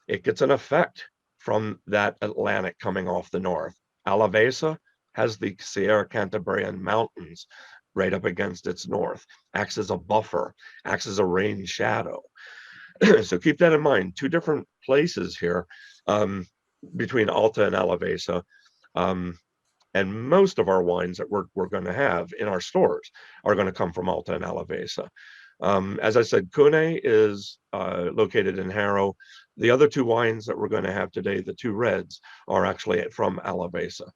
it gets an effect from that Atlantic coming off the north. Alavesa has the Sierra Cantabrian Mountains right up against its north, acts as a buffer, acts as a rain shadow. So keep that in mind. Two different places here between Alta and Alavesa. And most of our wines that we're going to have in our stores are going to come from Alta and Alavesa. As I said, Cune is located in Haro. The other two wines that we're going to have today, the two reds, are actually from Alavesa.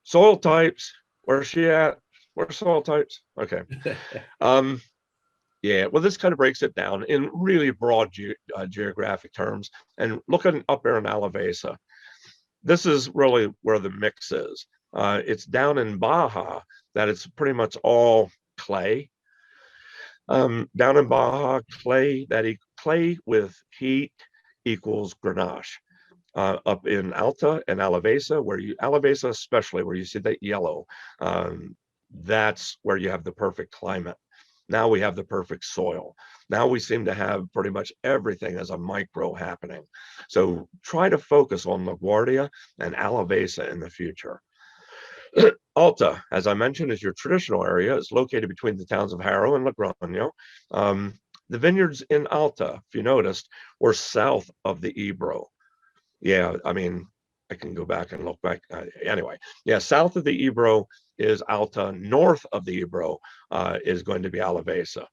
Soil types, where's she at? Where's soil types? Okay. Yeah, well, this kind of breaks it down in really broad geographic terms. And looking up there in Alavesa, this is really where the mix is. It's down in Baja that it's pretty much all clay. Down in Baja, clay with heat equals Grenache. Up in Alta and Alavesa, Alavesa especially, where you see that yellow, that's where you have the perfect climate. Now we have the perfect soil. Now we seem to have pretty much everything as a micro happening. So try to focus on LaGuardia and Alavesa in the future. Alta, as I mentioned, is your traditional area. It's located between the towns of Haro and Logroño. The vineyards in Alta, if you noticed, were south of the Ebro. Yeah, I mean, I can go back and look back. Anyway, yeah, south of the Ebro is Alta. North of the Ebro is going to be Alavesa.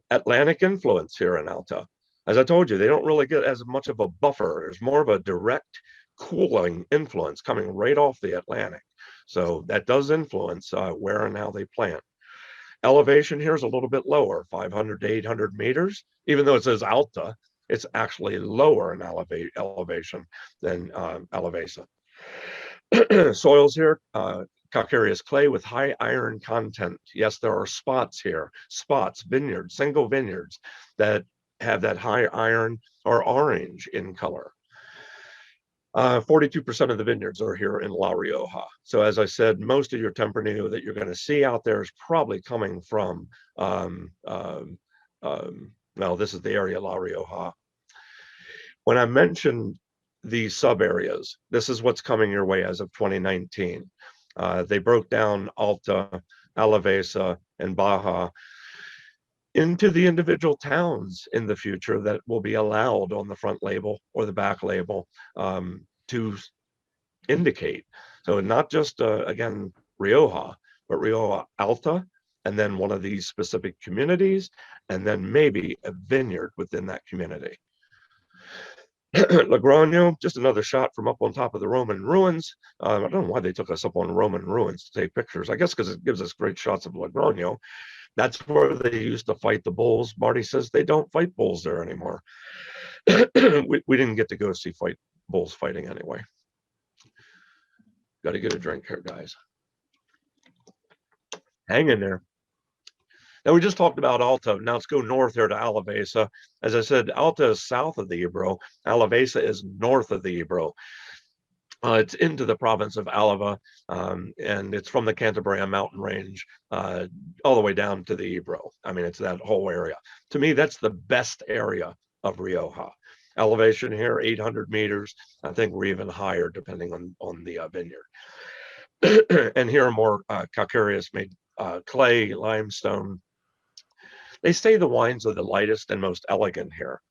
Atlantic influence here in Alta. As I told you, they don't really get as much of a buffer. There's more of a direct cooling influence coming right off the Atlantic. So that does influence where and how they plant. Elevation here is a little bit lower, 500 to 800 meters, even though it says Alta. It's actually lower in elevation than Alevesa. Soils here, calcareous clay with high iron content. Yes, there are spots here, vineyards, single vineyards that have that high iron or orange in color. 42% of the vineyards are here in La Rioja. So as I said, most of your Tempranillo that you're going to see out there is probably coming from, well, this is the area La Rioja. When I mentioned these sub areas, this is what's coming your way as of 2019. They broke down Alta, Alavesa, and Baja into the individual towns in the future that will be allowed on the front label or the back label to indicate. So not just, again, Rioja, but Rioja Alta, and then one of these specific communities, and then maybe a vineyard within that community. Logroño, just another shot from up on top of the Roman ruins. I don't know why they took us up on Roman ruins to take pictures. I guess because it gives us great shots of Logroño. That's where they used to fight the bulls. Marty says they don't fight bulls there anymore. we didn't get to go see bulls fighting anyway. Got to get a drink here, guys. Hang in there. Now, we just talked about Alta. Now let's go north here to Alavesa. As I said, Alta is south of the Ebro. Alavesa is north of the Ebro. It's into the province of Alava, and it's from the Cantabria mountain range all the way down to the Ebro. I mean, it's that whole area. To me, that's the best area of Rioja. Elevation here, 800 meters. I think we're even higher depending on the vineyard. And here are more calcareous made clay, limestone. They say the wines are the lightest and most elegant here.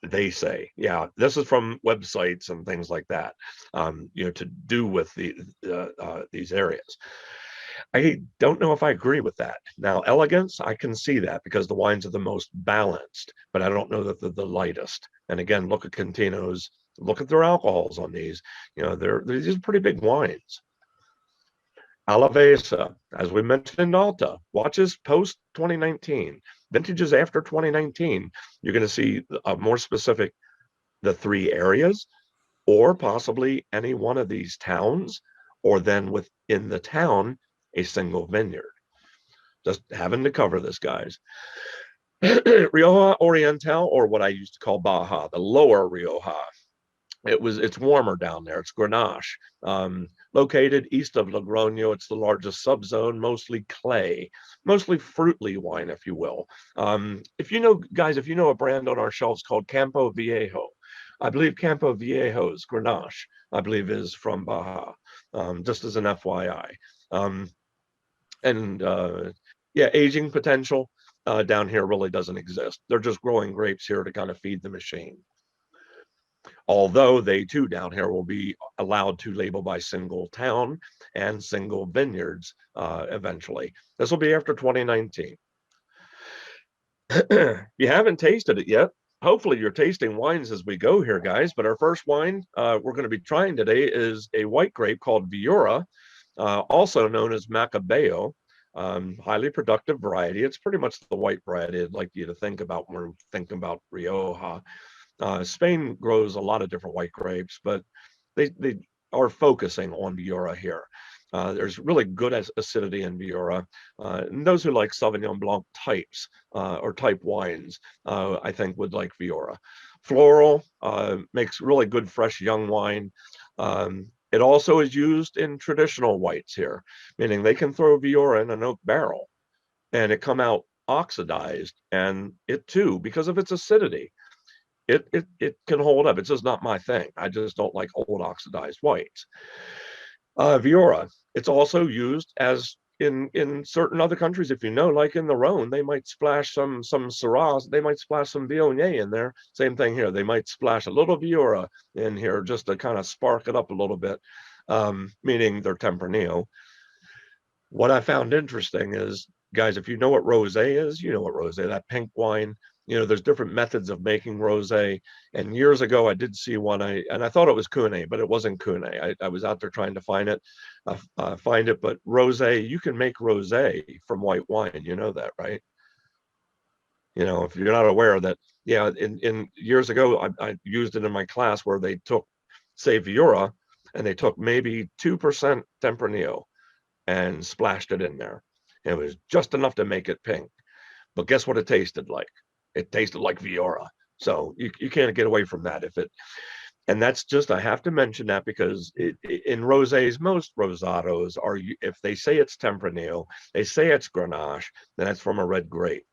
They say, yeah, this is from websites and things like that, to do with these areas. I don't know if I agree with that. Now, elegance, I can see that because the wines are the most balanced, but I don't know that they're the lightest. And again, look at Continos, look at their alcohols on these. These are pretty big wines. Alavesa, as we mentioned in Alta, watches post 2019, vintages after 2019. You're going to see more specific, the three areas, or possibly any one of these towns, or then within the town, a single vineyard. Just having to cover this, guys. Rioja Oriental, or what I used to call Baja, the lower Rioja. It's warmer down there. It's Grenache. Located east of Logroño, it's the largest subzone, mostly clay, mostly fruitly wine, if you will. If you know, guys, if you know a brand on our shelves called Campo Viejo, I believe Campo Viejo's Grenache, I believe, is from Baja, just as an FYI. Yeah, aging potential down here really doesn't exist. They're just growing grapes here to kind of feed the machine. Although they too down here will be allowed to label by single town and single vineyards eventually. This will be after 2019. You haven't tasted it yet. Hopefully you're tasting wines as we go here, guys. But our first wine we're going to be trying today is a white grape called Viura, also known as Macabeo. Highly productive variety. It's pretty much the white variety I'd like you to think about when we're thinking about Rioja. Spain grows a lot of different white grapes, but they are focusing on Viura here. There's really good acidity in Viura. And those who like Sauvignon Blanc types or type wines, I think would like Viura. Floral, makes really good fresh young wine. It also is used in traditional whites here, meaning they can throw Viura in an oak barrel and it come out oxidized, and it too, because of its acidity, it can hold up. It's just not my thing. I just don't like old oxidized whites. Viura, it's also used as in certain other countries, if you know, like in the Rhone, they might splash some Syrah, they might splash some Viognier in there. Same thing here. They might splash a little Viura in here just to kind of spark it up a little bit, meaning their Tempranillo. What I found interesting is, guys, if you know what rosé is, you know what rosé, that pink wine. There's different methods of making rosé. And years ago, I did see one, and I thought it was Cune, but it wasn't Cune. I was out there trying to find it. But rosé, you can make rosé from white wine. You know that, right? If you're not aware that, yeah, in years ago, I used it in my class where they took, say, Viura, and they took maybe 2% Tempranillo and splashed it in there. It was just enough to make it pink. But guess what it tasted like? It tasted like Viura. So you can't get away from that. And that's just, I have to mention that because in rosés, most rosados are, if they say it's Tempranillo, they say it's Grenache, then it's from a red grape.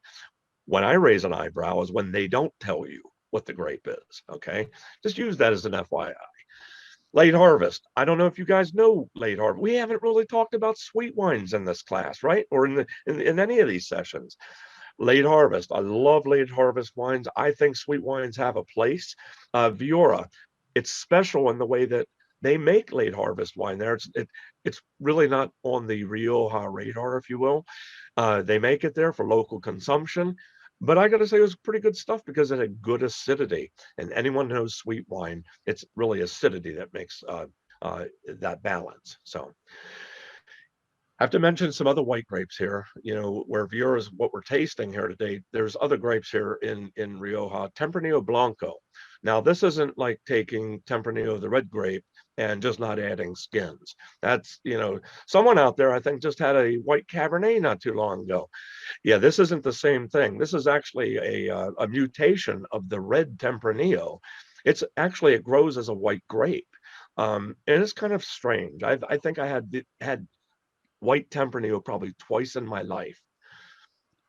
When I raise an eyebrow is when they don't tell you what the grape is. Okay, just use that as an FYI. Late harvest. I don't know if you guys know late harvest. We haven't really talked about sweet wines in this class, right? Or in any of these sessions. Late harvest. I love late harvest wines. I think sweet wines have a place. Viura, it's special in the way that they make late harvest wine there. It's really not on the Rioja radar, if you will. They make it there for local consumption. But I got to say, it was pretty good stuff because it had good acidity. And anyone who knows sweet wine, it's really acidity that makes that balance. So I have to mention some other white grapes here, where Viura is what we're tasting here today. There's other grapes here in Rioja, Tempranillo Blanco. Now, this isn't like taking Tempranillo, the red grape, and just not adding skins. That's, someone out there, I think, just had a white Cabernet not too long ago. Yeah, this isn't the same thing. This is actually a mutation of the red Tempranillo. It's actually, it grows as a white grape. And it's kind of strange. I think I had white Tempranillo probably twice in my life.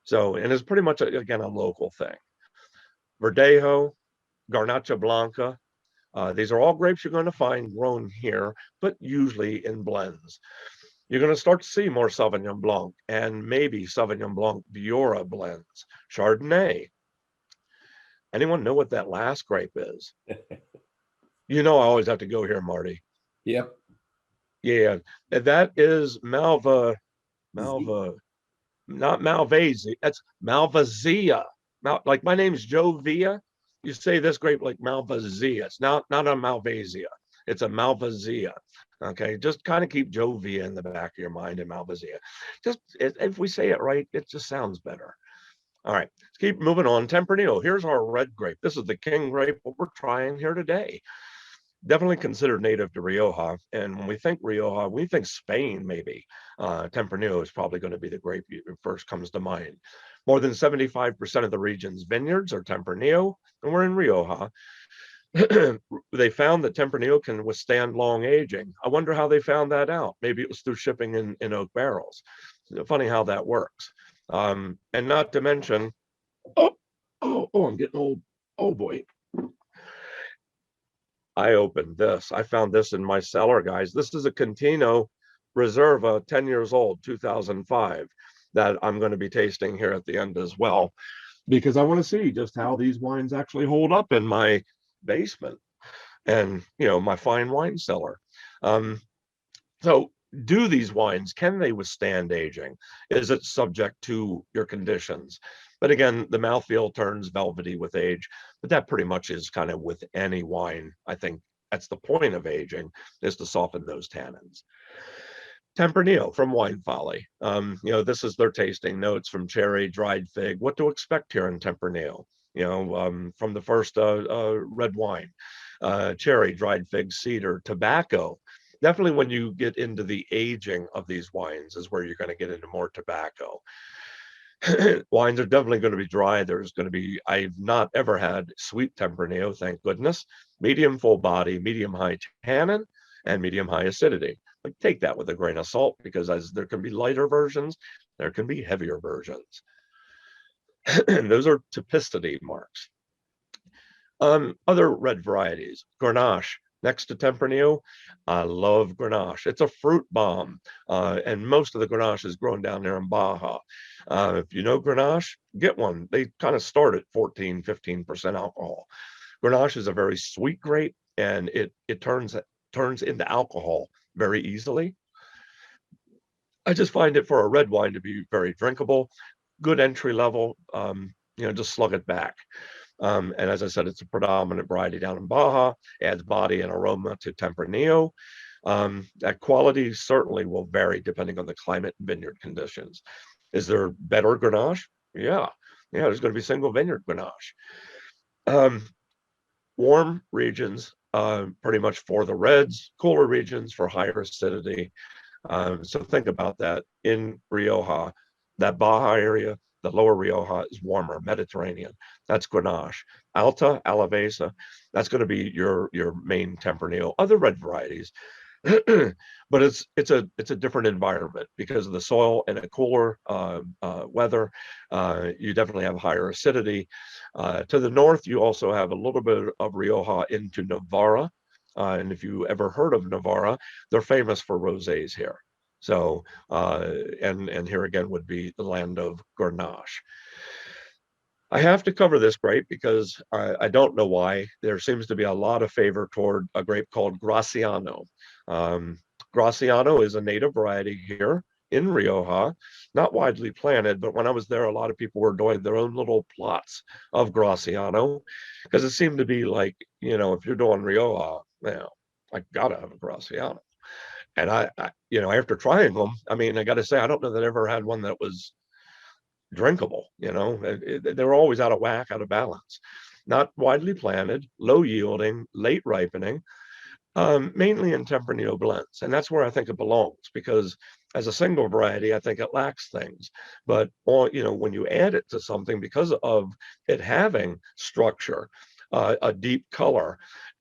So, and it's pretty much, again, a local thing. Verdejo, Garnacha Blanca. These are all grapes you're going to find grown here, but usually in blends. You're going to start to see more Sauvignon Blanc and maybe Sauvignon Blanc Viura blends. Chardonnay. Anyone know what that last grape is? I always have to go here, Marty. Yep. Yeah, that is Malva, not Malvasia. That's Malvasia. Like my name's Joe Villa. You say this grape like Malvasia. It's not a Malvasia. It's a Malvasia. Okay, just kind of keep Joe Villa in the back of your mind and Malvasia. Just if we say it right, it just sounds better. All right, let's keep moving on. Tempranillo. Here's our red grape. This is the king grape. What we're trying here today. Definitely considered native to Rioja. And when we think Rioja, we think Spain, maybe. Tempranillo is probably going to be the grape that first comes to mind. More than 75% of the region's vineyards are Tempranillo, and we're in Rioja. They found that Tempranillo can withstand long aging. I wonder how they found that out. Maybe it was through shipping in oak barrels. Funny how that works. And not to mention, I'm getting old. Oh boy. I opened this. I found this in my cellar, guys. This is a Contino Reserva, 10 years old, 2005, that I'm going to be tasting here at the end as well, because I want to see just how these wines actually hold up in my basement and, my fine wine cellar. So do these wines, can they withstand aging? Is it subject to your conditions? But again, the mouthfeel turns velvety with age, but that pretty much is kind of with any wine. I think that's the point of aging, is to soften those tannins. Tempranillo from Wine Folly. This is their tasting notes from cherry, dried fig. What to expect here in Tempranillo? From the first red wine, cherry, dried fig, cedar, tobacco. Definitely when you get into the aging of these wines is where you're going to get into more tobacco. Wines are definitely going to be dry. I've not ever had sweet Tempranillo, thank goodness. Medium full body, medium high tannin, and medium high acidity. Like, take that with a grain of salt, because as there can be lighter versions, there can be heavier versions. Those are typicity marks. Other red varieties, Grenache. Next to Tempranillo, I love Grenache. It's a fruit bomb, and most of the Grenache is grown down there in Baja. If you know Grenache, get one. They kind of start at 14, 15% alcohol. Grenache is a very sweet grape, and it turns into alcohol very easily. I just find it for a red wine to be very drinkable, good entry level. Just slug it back. And as I said, it's a predominant variety down in Baja, adds body and aroma to Tempranillo. That quality certainly will vary depending on the climate and vineyard conditions. Is there better Grenache? Yeah, Yeah, there's going to be single vineyard Grenache. Um, Warm regions, pretty much for the reds, cooler regions for higher acidity. So think about that in Rioja, that Baja area, the lower Rioja is warmer, Mediterranean. That's Grenache. Alta, Alavesa, that's going to be your main Tempranillo. Other red varieties, but it's a different environment because of the soil and a cooler weather. You definitely have higher acidity. To the north, you also have a little bit of Rioja into Navarra. And if you ever heard of Navarra, they're famous for rosés here. So, and here again would be the land of Grenache. I have to cover this grape because I don't know why. There seems to be a lot of favor toward a grape called Graciano. Um, Graciano is a native variety here in Rioja, not widely planted, but when I was there, a lot of people were doing their own little plots of Graciano because it seemed to be like, if you're doing Rioja, I gotta have a Graciano. And after trying them, I mean, I got to say, I don't know that I ever had one that was drinkable. They were always out of whack, out of balance. Not widely planted, low yielding, late ripening, mainly in Tempranillo blends. And that's where I think it belongs because as a single variety, I think it lacks things. But when you add it to something because of it having structure, a deep color,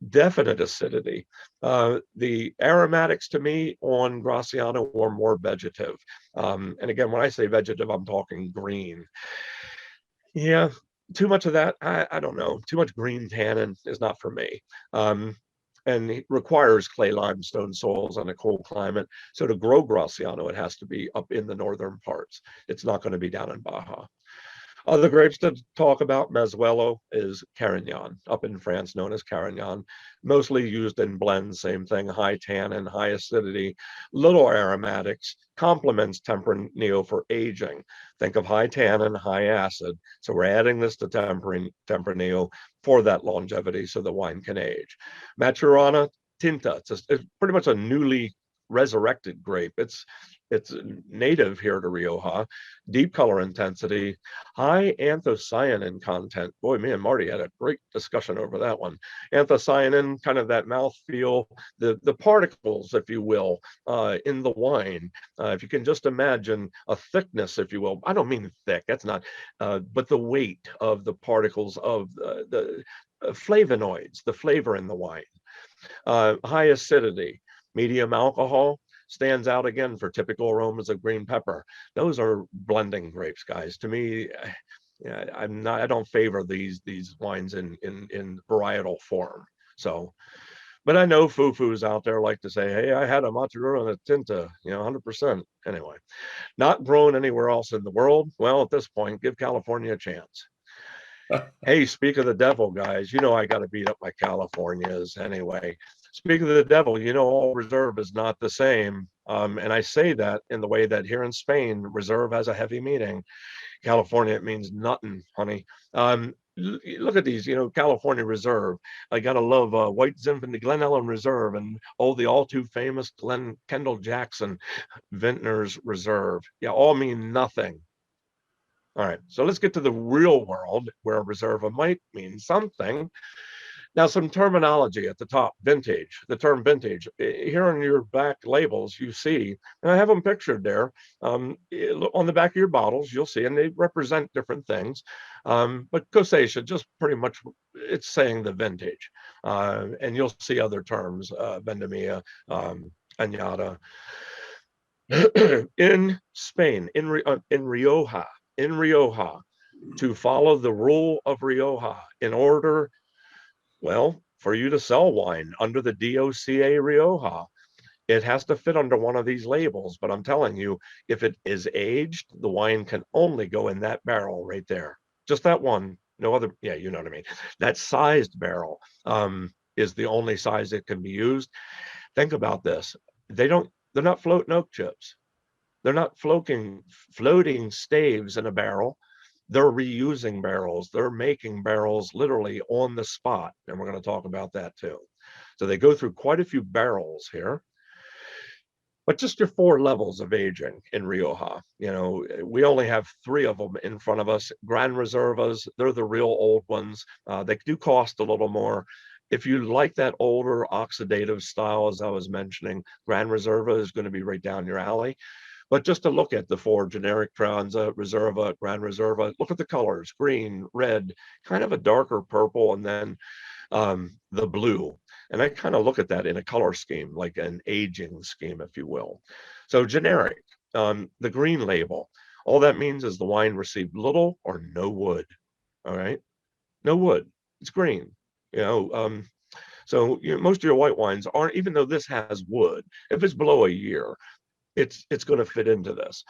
definite acidity. The aromatics to me on Graciano were more vegetative. And again, when I say vegetative, I'm talking green. Yeah, too much of that, I don't know. Too much green tannin is not for me. And it requires clay limestone soils and a cold climate. So to grow Graciano, it has to be up in the northern parts. It's not going to be down in Baja. Other grapes to talk about, Mezuelo is Carignan, up in France, known as Carignan, mostly used in blends, same thing, high tannin, high acidity, little aromatics, complements Tempranillo for aging. Think of high tannin, high acid. So we're adding this to Tempranillo for that longevity so the wine can age. Maturana Tinta, it's pretty much a newly resurrected grape. It's native here to Rioja, deep color intensity, high anthocyanin content. Boy, me and Marty had a great discussion over that one. Anthocyanin, kind of that mouth feel, the particles, if you will, in the wine. If you can just imagine a thickness, if you will. I don't mean thick, that's not, but the weight of the particles of the flavonoids, the flavor in the wine. High acidity, medium alcohol, stands out again for typical aromas of green pepper. Those are blending grapes, guys. To me, I don't favor these wines in varietal form. So, but I know foo-foos out there like to say, hey, I had a Maturana and a Tinta, 100%. Anyway, not grown anywhere else in the world. Well, at this point, give California a chance. Hey, speak of the devil, guys. I got to beat up my Californias anyway. Speak of the devil, all reserve is not the same. And I say that in the way that here in Spain, reserve has a heavy meaning. California, it means nothing, honey. Look at these, California Reserve. I gotta love White Zinfandel, Glen Ellen Reserve, and the all too famous Glen Kendall Jackson Vintners Reserve. Yeah, all mean nothing. All right, so let's get to the real world where a reserva might mean something. Now, some terminology at the top, vintage, the term vintage. Here on your back labels, you see, and I have them pictured there, on the back of your bottles, you'll see, and they represent different things. But Kosaicia, just pretty much, it's saying the vintage. And you'll see other terms, Vendimia, Añada. In Spain, in Rioja, to follow the rule of Rioja in order, well, for you to sell wine under the DOCA Rioja, it has to fit under one of these labels. But I'm telling you, if it is aged, the wine can only go in that barrel right there. Just that one, no other. Yeah, you know what I mean. That sized barrel is the only size that can be used. Think about this. They're not floating oak chips. They're not floating staves in a barrel. They're reusing barrels. They're making barrels literally on the spot. And we're going to talk about that too. So they go through quite a few barrels here. But just your 4 levels of aging in Rioja. You know, we only have 3 of them in front of us. Gran Reservas, they're the real old ones. They do cost a little more. If you like that older oxidative style, as I was mentioning, Gran Reserva is going to be right down your alley. But just to look at the 4 generic Crianza, Reserva, Gran Reserva, look at the colors: green, red, kind of a darker purple, and then the blue. And I kind of look at that in a color scheme, like an aging scheme, if you will. So generic, the green label, all that means is the wine received little or no wood. All right, no wood. It's green. You know, so most of your white wines aren't, even though this has wood, if it's below a year, it's going to fit into this.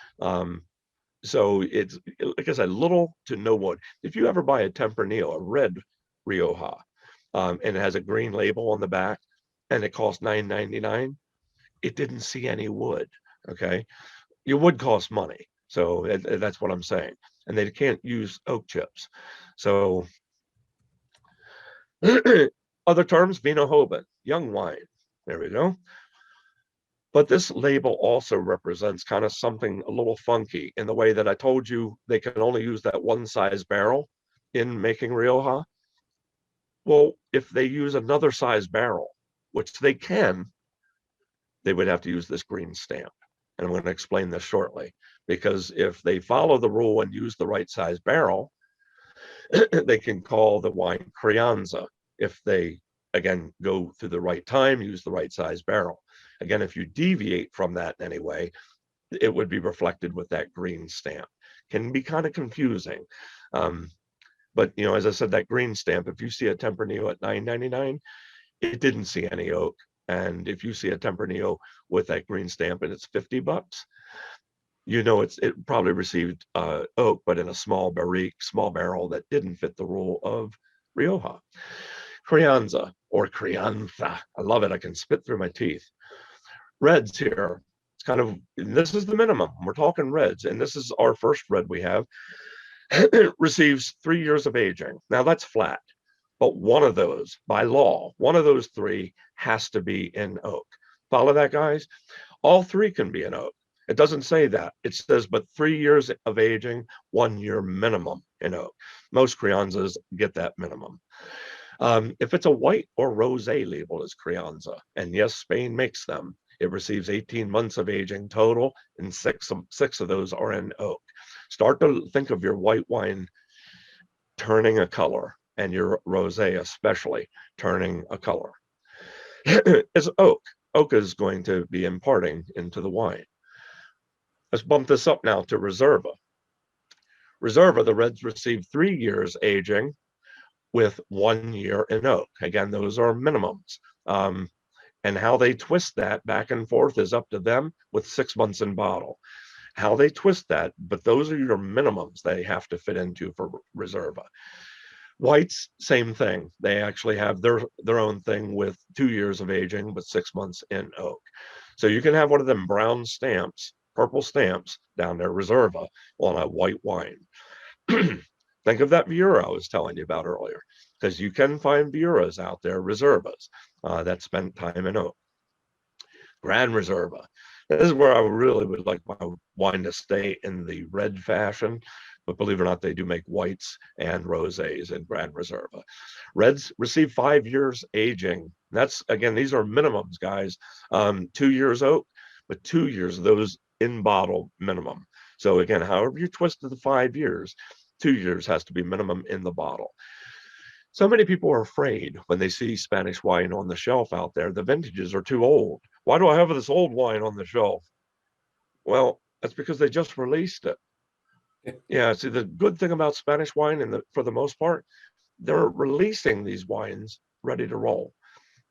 So it's, like I said, little to no wood. If you ever buy a Tempranillo, a red Rioja, and it has a green label on the back, and it costs $9.99, it didn't see any wood. Okay, your wood costs money, so that's what I'm saying. And they can't use oak chips. So other terms: Vino Joven, young wine. There we go. But this label also represents kind of something a little funky in the way that I told you they can only use that one size barrel in making Rioja. Well, if they use another size barrel, which they can, they would have to use this green stamp. And I'm going to explain this shortly, because if they follow the rule and use the right size barrel, they can call the wine Crianza if they, again, go through the right time, use the right size barrel. Again, if you deviate from that in any way, it would be reflected with that green stamp. Can be kind of confusing. But, you know, as I said, that green stamp, if you see a Tempranillo at $9.99, it didn't see any oak. And if you see a Tempranillo with that green stamp and it's $50, you know it probably received oak, but in a small barrique, small barrel that didn't fit the rule of Rioja. Crianza, or Crianza. I love it. I can spit through my teeth. Reds here. It's kind of, this is the minimum. We're talking reds, and this is our first red we have. Receives 3 years of aging. Now that's flat, but one of those, by law, one of those 3 has to be in oak. Follow that, guys? All 3 can be in oak. It doesn't say that. It says, but 3 years of aging, 1 year minimum in oak. Most Crianzas get that minimum. If it's a white or rosé label as Crianza, and yes, Spain makes them, it receives 18 months of aging total, and six of those are in oak. Start to think of your white wine turning a color, and your rosé especially turning a color. It's oak. Oak is going to be imparting into the wine. Let's bump this up now to Reserva. Reserva, the reds receive 3 years aging with 1 year in oak. Again, those are minimums. And how they twist that back and forth is up to them, with 6 months in bottle. How they twist that, but those are your minimums they have to fit into for Reserva. Whites, same thing. They actually have their own thing with 2 years of aging, but 6 months in oak. So you can have one of them brown stamps, purple stamps down there, Reserva, on a white wine. Think of that Viura I was telling you about earlier, because you can find Viuras out there, Reservas, that spent time in oak. Gran Reserva. This is where I really would like my wine to stay in the red fashion, but believe it or not, they do make whites and rosés in Gran Reserva. Reds receive 5 years aging. That's, again, these are minimums, guys. 2 years oak, but 2 years of those in bottle minimum. So again, however you twisted the 5 years, 2 years has to be minimum in the bottle. So many people are afraid when they see Spanish wine on the shelf out there. The vintages are too old. Why do I have this old wine on the shelf? Well, that's because they just released it. Yeah, see, the good thing about Spanish wine, and for the most part, they're releasing these wines ready to roll.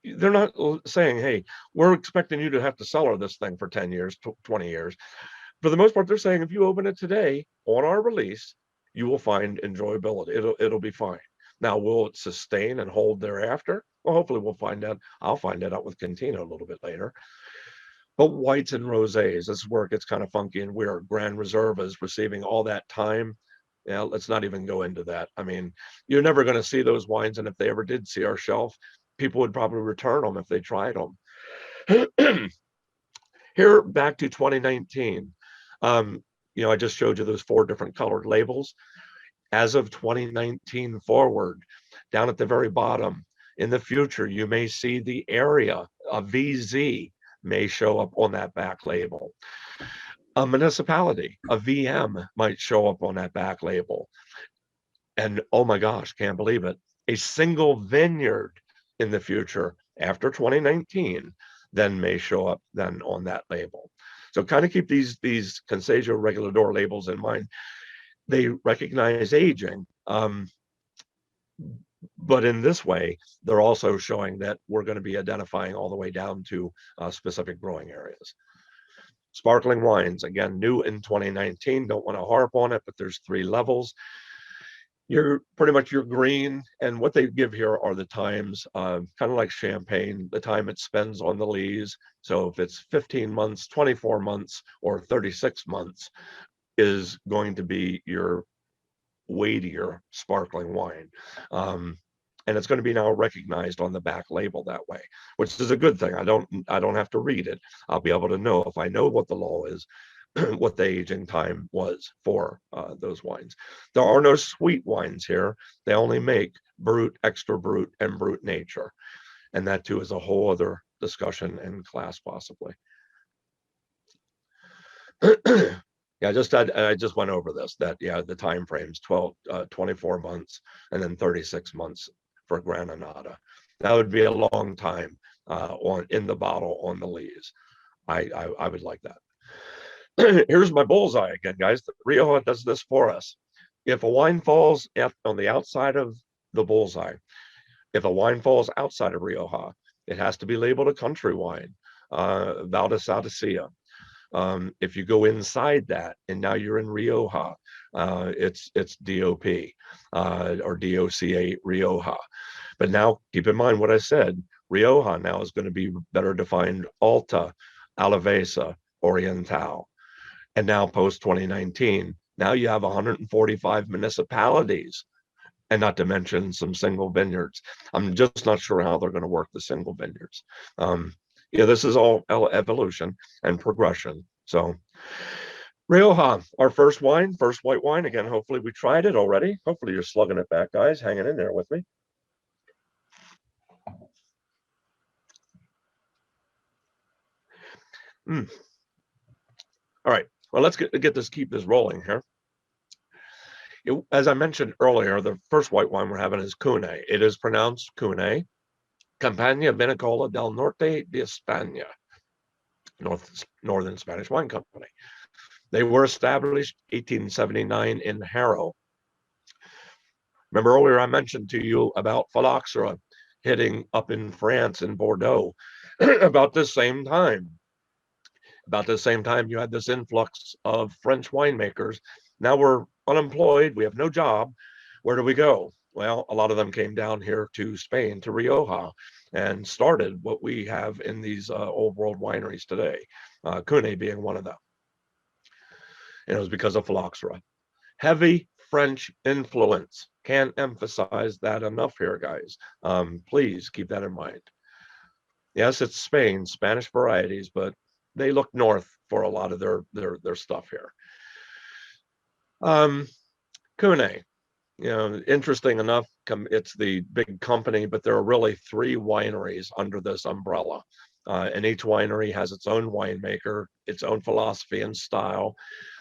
They're not saying, hey, we're expecting you to have to cellar this thing for 10 years, 20 years. For the most part, they're saying, if you open it today on our release, you will find enjoyability. It'll be fine. Now, will it sustain and hold thereafter? Well, hopefully we'll find out. I'll find that out with Cantina a little bit later. But whites and rosés, this is where it gets kind of funky and weird. Grand Reserva is receiving all that time. Yeah, let's not even go into that. I mean, you're never going to see those wines, and if they ever did see our shelf, people would probably return them if they tried them. Here, back to 2019. I just showed you those 4 different colored labels. As of 2019 forward, down at the very bottom, in the future, you may see the area, a VZ may show up on that back label. A municipality, a VM might show up on that back label. And oh my gosh, can't believe it. A single vineyard in the future after 2019 then may show up then on that label. So kind of keep these Consejo Regulador labels in mind. They recognize aging, but in this way, they're also showing that we're going to be identifying all the way down to specific growing areas. Sparkling wines, again, new in 2019. Don't want to harp on it, but there's 3 levels. You're pretty much your green, and what they give here are the times, kind of like champagne, the time it spends on the lees. So if it's 15 months, 24 months, or 36 months is going to be your weightier sparkling wine. And it's going to be now recognized on the back label that way, which is a good thing. I don't have to read it. I'll be able to know, if I know what the law is, what the aging time was for those wines. There are no sweet wines here. They only make brut, extra brut, and brut nature. And that too is a whole other discussion and class possibly. Yeah, I just went over this, that the time frames 24 months and then 36 months for Granada. That would be a long time in the bottle on the lees. I would like that. Here's my bullseye again, guys. Rioja does this for us. If a wine falls on the outside of the bullseye, if a wine falls outside of Rioja, it has to be labeled a country wine, Valdes Aldecia. If you go inside that and now you're in Rioja, it's DOP or DOCA Rioja. But now keep in mind what I said. Rioja now is going to be better defined Alta, Alavesa, Oriental. And now post 2019, now you have 145 municipalities, and not to mention some single vineyards. I'm just not sure how they're going to work the single vineyards. This is all evolution and progression. So Rioja, our first white wine. Again, hopefully we tried it already. Hopefully you're slugging it back, guys, hanging in there with me. All right, well, let's keep this rolling here. As I mentioned earlier, the first white wine we're having is Cune. It is pronounced Cune. Campagna Vinicola del Norte de España, Northern Spanish Wine Company. They were established 1879 in Harrow. Remember earlier I mentioned to you about phylloxera hitting up in France in Bordeaux about the same time. About the same time, you had this influx of French winemakers. Now we're unemployed. We have no job. Where do we go? Well, a lot of them came down here to Spain, to Rioja, and started what we have in these old world wineries today, Cune being one of them. And it was because of phylloxera. Heavy French influence. Can't emphasize that enough here, guys. Please keep that in mind. Yes, it's Spain, Spanish varieties, but they look north for a lot of their stuff here. Cune, interesting enough, it's the big company, but there are really 3 wineries under this umbrella. And each winery has its own winemaker, its own philosophy and style.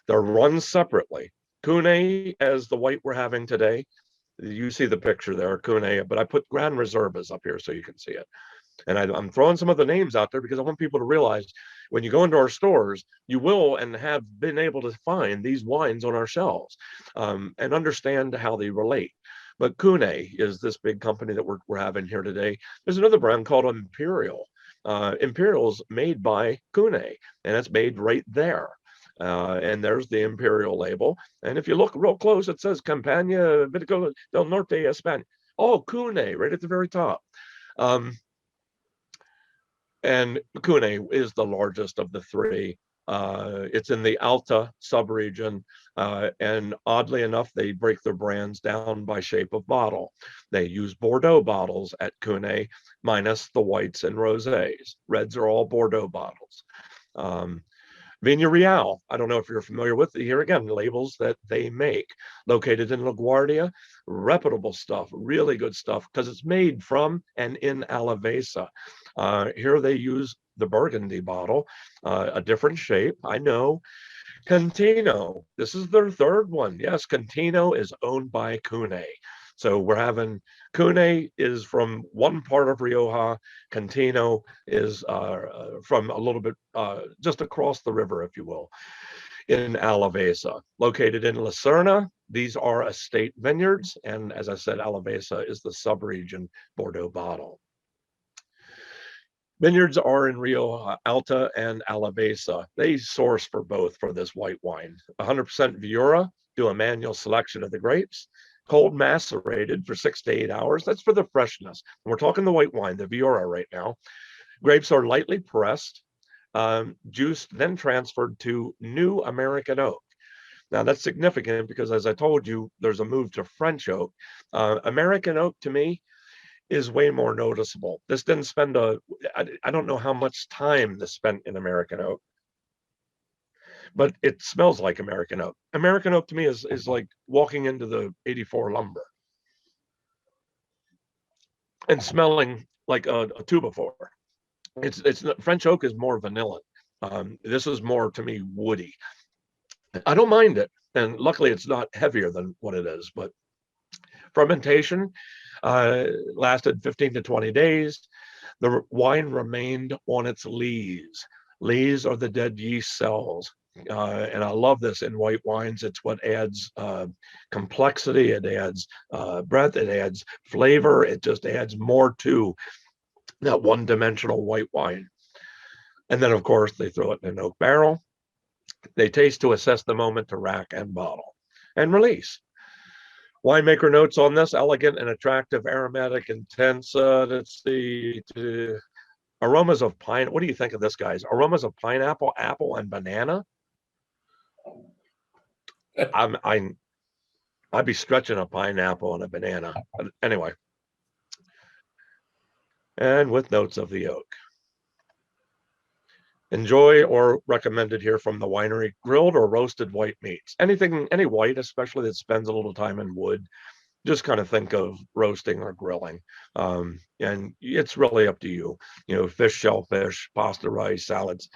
They're run separately. Cune, as the white we're having today, you see the picture there, Cune, but I put Grand Reserves up here so you can see it. And I'm throwing some of the names out there because I want people to realize when you go into our stores, you will and have been able to find these wines on our shelves and understand how they relate. But Cune is this big company that we're having here today. There's another brand called Imperial. Imperial's made by Cune, and it's made right there. And there's the Imperial label. And if you look real close, it says Campagna Viticola del Norte España. Oh, Cune, right at the very top. And Cune is the largest of the 3. It's in the Alta subregion, and oddly enough, they break their brands down by shape of bottle. They use Bordeaux bottles at Cune, minus the whites and rosés. Reds are all Bordeaux bottles. Vina Real, I don't know if you're familiar with it. Here again, labels that they make, located in LaGuardia, reputable stuff, really good stuff, because it's made from and in Alavesa. Here they use the Burgundy bottle, a different shape, I know. Cantino, this is their third one. Yes, Cantino is owned by Cune. So we're having Cune is from one part of Rioja. Cantino is from a little bit just across the river, if you will, in Alavesa. Located in La Serna, these are estate vineyards. And as I said, Alavesa is the subregion Bordeaux bottle. Vineyards are in Rio Alta and Alavesa. They source for both for this white wine. 100% Viura, do a manual selection of the grapes, cold macerated for 6 to 8 hours. That's for the freshness. We're talking the white wine, the Viura right now. Grapes are lightly pressed, juiced, then transferred to new American oak. Now that's significant because, as I told you, there's a move to French oak. American oak, to me, is way more noticeable. This didn't spend I don't know how much time this spent in American oak, but it smells like American oak. American oak to me is like walking into the 84 lumber and smelling like a two before. It's French oak is more vanilla. This is more to me woody. I don't mind it, and luckily it's not heavier than what it is. But fermentation lasted 15 to 20 days. The wine remained on its lees. Lees are the dead yeast cells. And I love this in white wines. It's what adds complexity. It adds breadth. It adds flavor. It just adds more to that one-dimensional white wine. And then, of course, they throw it in an oak barrel. They taste to assess the moment to rack and bottle and release. Winemaker notes on this: elegant and attractive, aromatic, intense. Let's see, aromas of pine. What do you think of this, guys? Aromas of pineapple, apple, and banana. I'd be stretching a pineapple and a banana. Anyway, and with notes of the oak. Enjoy or recommended here from the winery: grilled or roasted white meats. Anything, any white, especially that spends a little time in wood, just kind of think of roasting or grilling. And it's really up to you. You know, fish, shellfish, pasta, rice, salads.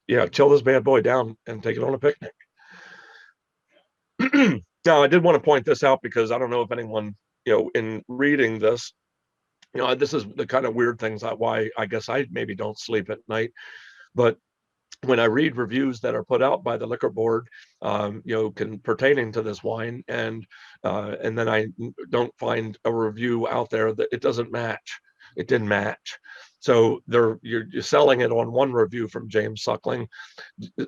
Yeah, chill this bad boy down and take it on a picnic. Now, I did want to point this out because I don't know if anyone, you know, in reading this, you know, this is the kind of weird things that why I guess I maybe don't sleep at night. But when I read reviews that are put out by the liquor board, you know, pertaining to this wine, and then I don't find a review out there that it doesn't match. It didn't match. So you're selling it on one review from James Suckling.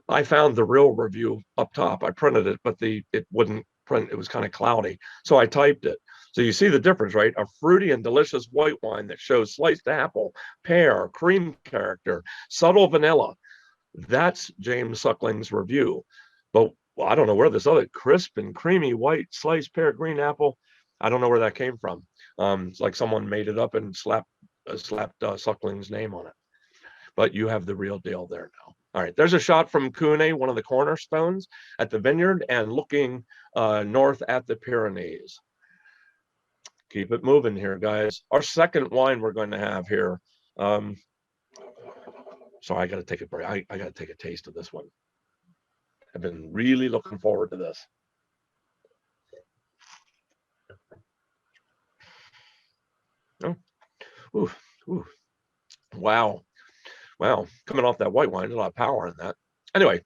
I found the real review up top. I printed it, but it wouldn't print. It was kind of cloudy. So I typed it. So you see the difference, right? A fruity and delicious white wine that shows sliced apple, pear, cream character, subtle vanilla. That's James Suckling's review. But I don't know where this other crisp and creamy white sliced pear, green apple. I don't know where that came from. It's like someone made it up and slapped Suckling's name on it. But you have the real deal there now. All right, there's a shot from Cune, one of the cornerstones at the vineyard, and looking north at the Pyrenees. Keep it moving here, guys. Our second wine we're going to have here. So I got to take a break. I got to take a taste of this one. I've been really looking forward to this. Oh, ooh, ooh. Wow. Wow. Coming off that white wine, a lot of power in that. Anyway,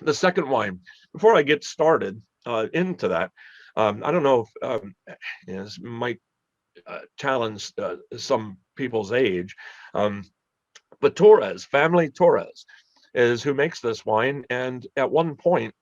the second wine. Before I get started into that, I don't know if this might challenge some people's age, but Torres, family Torres, is who makes this wine. And at one point,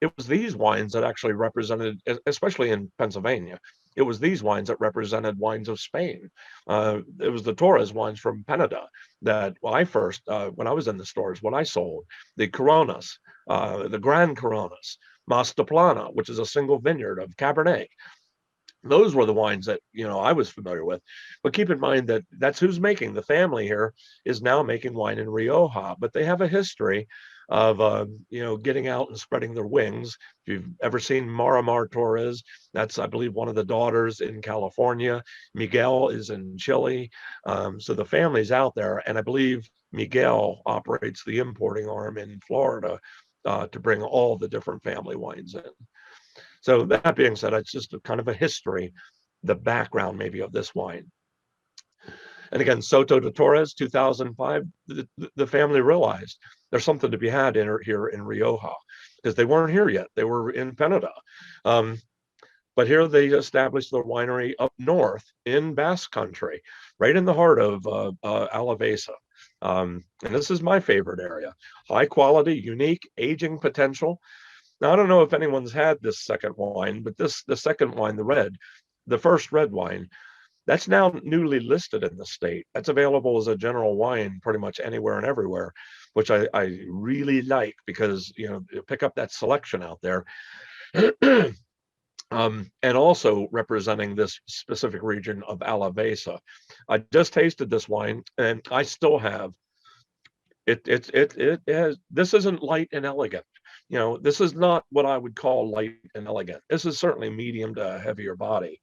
it was these wines that actually represented, especially in Pennsylvania, it was these wines that represented wines of Spain. It was the Torres wines from Peneda that I first, when I was in the stores, when I sold the Coronas, the Grand Coronas, Mastaplana, which is a single vineyard of Cabernet. Those were the wines that, I was familiar with. But keep in mind that that's who's making. The family here is now making wine in Rioja, but they have a history of, getting out and spreading their wings. If you've ever seen Maramar Torres, that's, I believe, one of the daughters in California. Miguel is in Chile. So the family's out there. And I believe Miguel operates the importing arm in Florida to bring all the different family wines in. So that being said, it's just a kind of a history, the background maybe of this wine. And again, Soto de Torres, 2005, the family realized there's something to be had here in Rioja, because they weren't here yet. They were in Peneda. But here they established their winery up north in Basque Country, right in the heart of Alavesa. And this is my favorite area. High quality, unique, aging potential. Now, I don't know if anyone's had this second wine, but the second wine, the first red wine, that's now newly listed in the state. That's available as a general wine pretty much anywhere and everywhere, which I really like, because, you pick up that selection out there. And also representing this specific region of Alavesa. I just tasted this wine, and I still have it has, this isn't light and elegant. This is not what I would call light and elegant. This is certainly medium to heavier body.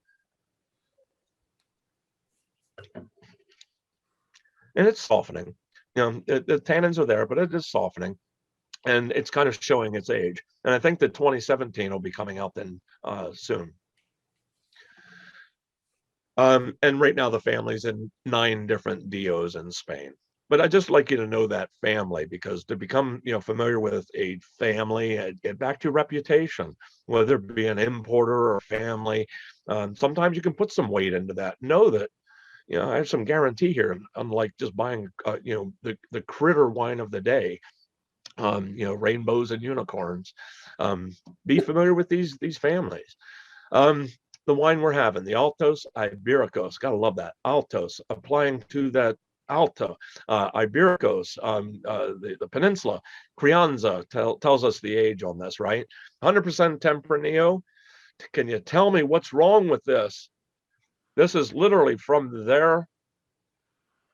And it's softening. The tannins are there, but it is softening. And it's kind of showing its age. And I think that 2017 will be coming out then soon. And right now the family's in 9 different DOs in Spain. But I just like you to know that family, because to become, familiar with a family, get back to reputation, whether it be an importer or family. Sometimes you can put some weight into that. Know that, I have some guarantee here, unlike just buying, the critter wine of the day, rainbows and unicorns. Be familiar with these families. The wine we're having, the Altos Ibéricos, gotta love that. Altos, applying to that Alta, Ibéricos, the peninsula. Crianza tells us the age on this, right? 100% Tempranillo. Can you tell me what's wrong with this? This is literally from their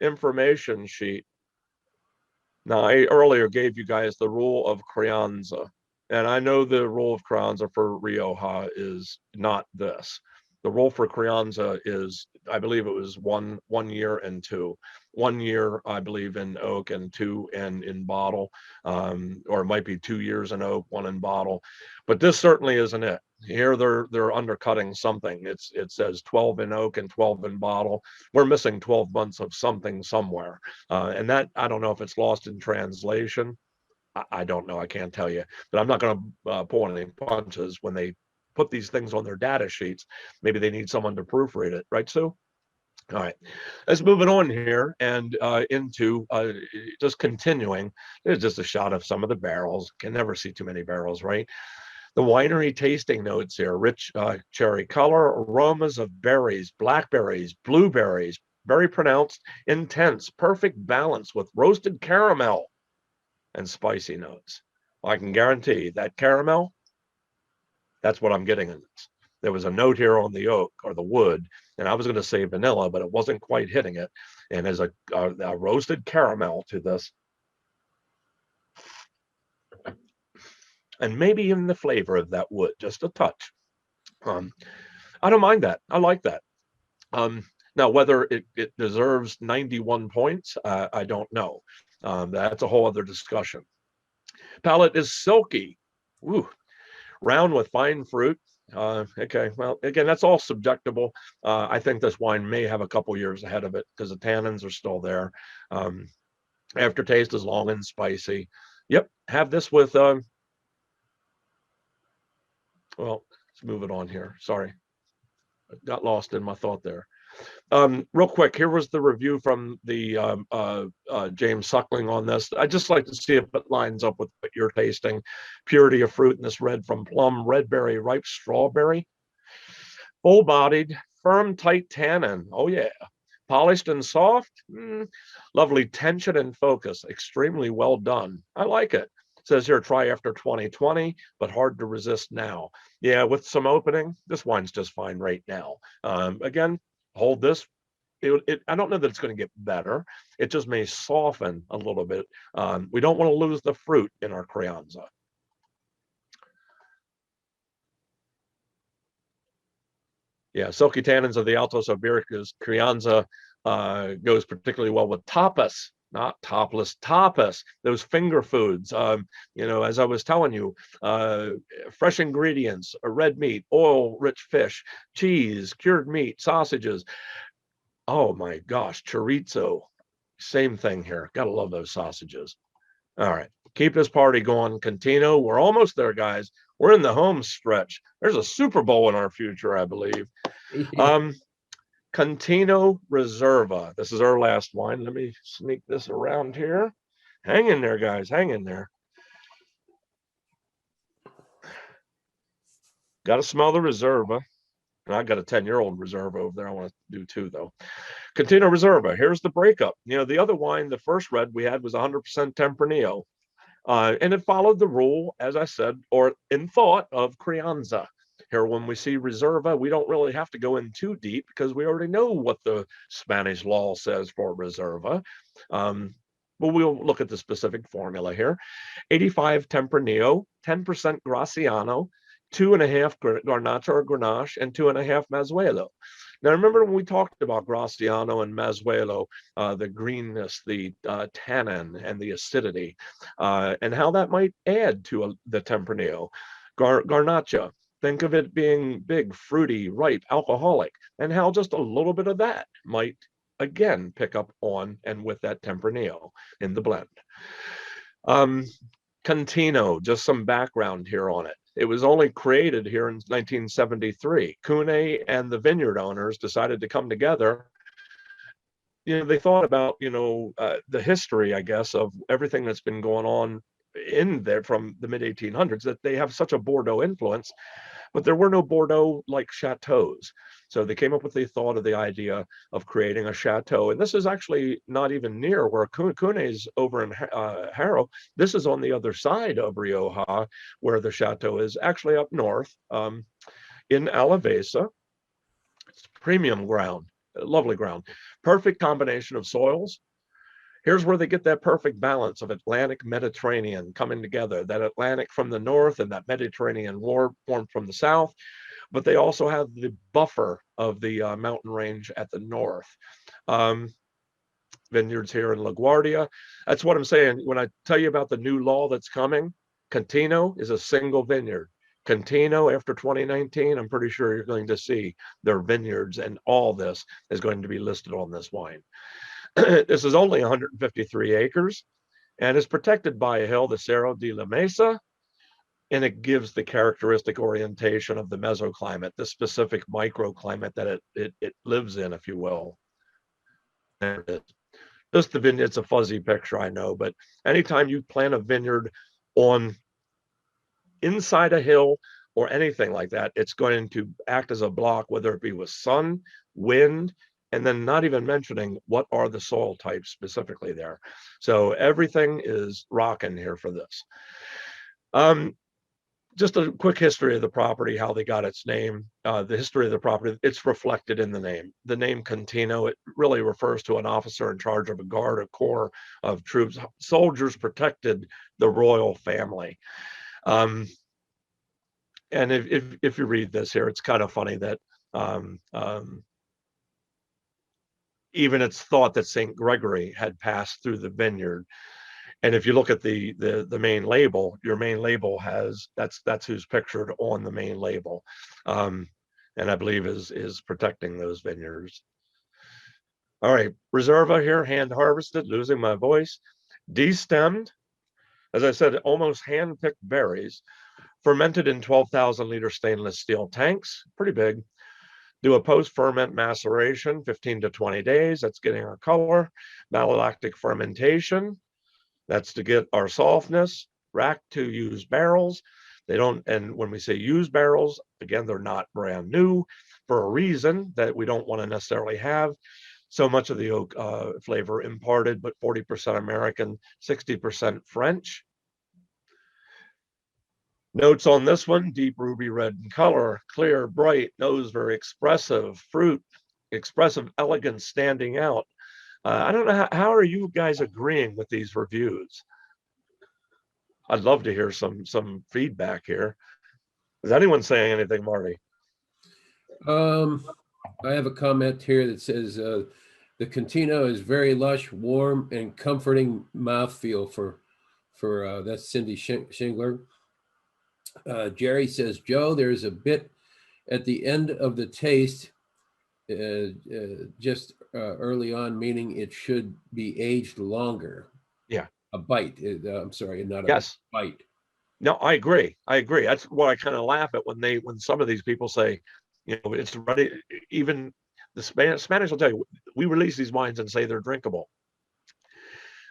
information sheet. Now, I earlier gave you guys the rule of Crianza, and I know the rule of Crianza for Rioja is not this. The rule for Crianza is, I believe it was one year and 2. 1 year, I believe, in oak, and 2 in bottle, or it might be 2 years in oak, 1 in bottle. But this certainly isn't it. Here they're undercutting something. It says 12 in oak and 12 in bottle. We're missing 12 months of something somewhere, and that, I don't know if it's lost in translation. I don't know. I can't tell you. But I'm not going to pull any punches when they put these things on their data sheets. Maybe they need someone to proofread it, right, Sue? All right, let's move it on here and into just continuing. There's just a shot of some of the barrels. Can never see too many barrels, right? The winery tasting notes here: rich cherry color, aromas of berries, blackberries, blueberries, very pronounced, intense, perfect balance with roasted caramel and spicy notes. I can guarantee that caramel, that's what I'm getting in this. There was a note here on the oak or the wood, and I was going to say vanilla, but it wasn't quite hitting it. And there's a roasted caramel to this. And maybe even the flavor of that wood, just a touch. I don't mind that. I like that. Now, whether it deserves 91 points, I don't know. That's a whole other discussion. Palate is silky. Ooh, round with fine fruit. Okay, well, again, that's all subjectable. I think this wine may have a couple years ahead of it, because the tannins are still there. Aftertaste is long and spicy. Yep, have this with, well, let's move it on here. Sorry, I got lost in my thought there. Real quick, here was the review from the James Suckling on this. I'd just like to see if it lines up with what you're tasting. Purity of fruit in this red from plum, red berry, ripe strawberry. Full-bodied, firm, tight tannin. Oh yeah. Polished and soft. Lovely tension and focus. Extremely well done. I like it. Says here, try after 2020, but hard to resist now. Yeah, with some opening, this wine's just fine right now. Again, hold this. I don't know that it's going to get better. It just may soften a little bit. We don't want to lose the fruit in our Crianza. Yeah, silky tannins of the Altos Ibéricos Crianza goes particularly well with tapas, not topless, tapas, those finger foods. As I was telling you, fresh ingredients, red meat, oil-rich fish, cheese, cured meat, sausages. Oh my gosh, chorizo. Same thing here. Gotta love those sausages. All right, keep this party going. Contino, we're almost there, guys. We're in the home stretch. There's a Super Bowl in our future, I believe. Contino Reserva. This is our last wine. Let me sneak this around here. Hang in there, guys. Hang in there. Got to smell the Reserva. I got a 10-year-old Reserva over there I want to do too, though. Contino Reserva. Here's the breakup. The other wine, the first red we had was 100% Tempranillo. And it followed the rule, as I said, or in thought, of Crianza. Here, when we see Reserva, we don't really have to go in too deep because we already know what the Spanish law says for Reserva. But we'll look at the specific formula here. 85 Tempranillo, 10% Graciano, 2.5 Garnacha or Grenache, and 2.5 Mazuelo. Now, remember when we talked about Graciano and Mazuelo, the greenness, the tannin, and the acidity, and how that might add to the Tempranillo. Garnacha, think of it being big, fruity, ripe, alcoholic, and how just a little bit of that might, again, pick up on and with that Tempranillo in the blend. Contino, just some background here on it. It was only created here in 1973. Cune and the vineyard owners decided to come together. They thought about, the history, I guess, of everything that's been going on in there from the mid 1800s, that they have such a Bordeaux influence, but there were no Bordeaux-like chateaus. So they came up with the thought of the idea of creating a chateau. And this is actually not even near where Cune's over in Harrow. This is on the other side of Rioja, where the chateau is, actually up north in Alavesa. It's premium ground, lovely ground. Perfect combination of soils. Here's where they get that perfect balance of Atlantic Mediterranean coming together, that Atlantic from the north and that Mediterranean warm from the south. But they also have the buffer of the mountain range at the north. Vineyards here in LaGuardia. That's what I'm saying. When I tell you about the new law that's coming, Contino is a single vineyard. Contino, after 2019, I'm pretty sure you're going to see their vineyards, and all this is going to be listed on this wine. This is only 153 acres and is protected by a hill, the Cerro de la Mesa, and it gives the characteristic orientation of the mesoclimate, the specific microclimate that it lives in, if you will. There it is. Just the vineyard, it's a fuzzy picture, I know, but anytime you plant a vineyard on inside a hill or anything like that, it's going to act as a block, whether it be with sun, wind, and then not even mentioning what are the soil types specifically there. So everything is rocking here for this. Just a quick history of the property, how they got its name. The history of the property, it's reflected in the name. The name Contino, it really refers to an officer in charge of a guard, a corps of troops. Soldiers protected the royal family. And if you read this here, it's kind of funny that even it's thought that St. Gregory had passed through the vineyard. And if you look at the main label, your main label has, that's who's pictured on the main label. And I believe is protecting those vineyards. All right, Reserva here, hand harvested, losing my voice, destemmed. As I said, almost hand-picked berries, fermented in 12,000 liter stainless steel tanks, pretty big. Do a post-ferment maceration, 15 to 20 days. That's getting our color. Malolactic fermentation. That's to get our softness. Rack to used barrels. They don't, and when we say used barrels, again, they're not brand new for a reason that we don't want to necessarily have so much of the oak flavor imparted, but 40% American, 60% French. Notes on this one: deep ruby red in color, clear, bright, nose very expressive, fruit, expressive elegance standing out. I don't know, how are you guys agreeing with these reviews? I'd love to hear some feedback here. Is anyone saying anything, Marty? I have a comment here that says the Contino is very lush, warm, and comforting mouthfeel for that's Cindy Shingler. Jerry says, Joe, there's a bit at the end of the taste, just early on, meaning it should be aged longer. Yeah. A bite. I'm sorry, not a Yes. bite. No, I agree. I agree. That's what I kind of laugh at when some of these people say, it's ready. Even the Spanish will tell you, we release these wines and say they're drinkable.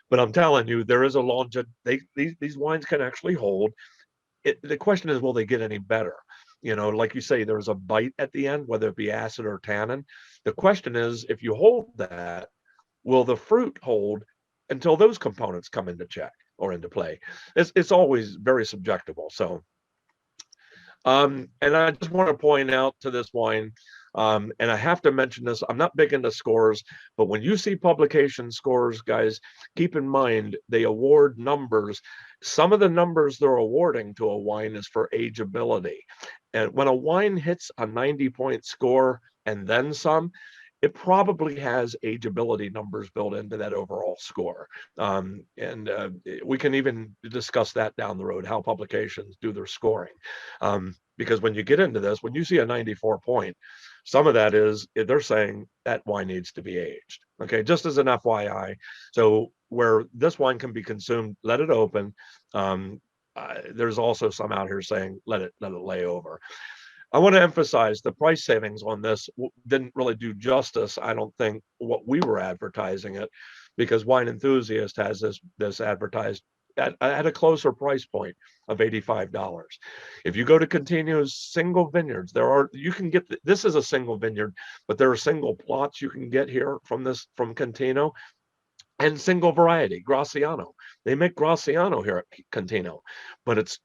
But I'm telling you, there is a longevity. These wines can actually hold. The question is, will they get any better? Like you say, there's a bite at the end, whether it be acid or tannin. The question is, if you hold that, will the fruit hold until those components come into check or into play? It's always very subjective. So, and I just want to point out to this wine, and I have to mention this, I'm not big into scores, but when you see publication scores, guys, keep in mind they award numbers. Some of the numbers they're awarding to a wine is for ageability. And when a wine hits a 90-point score and then some, it probably has ageability numbers built into that overall score. And we can even discuss that down the road, how publications do their scoring. Because when you get into this, when you see a 94 point, some of that is they're saying that wine needs to be aged. Okay, just as an FYI. So where this wine can be consumed, let it open. There's also some out here saying let it lay over. I want to emphasize the price savings on this didn't really do justice, I don't think, what we were advertising it, because Wine Enthusiast has this advertised at a closer price point of $85. If you go to Continuo's single vineyards, you can get this is a single vineyard, but there are single plots you can get here from Contino, and single variety Graciano. They make Graciano here at Contino, but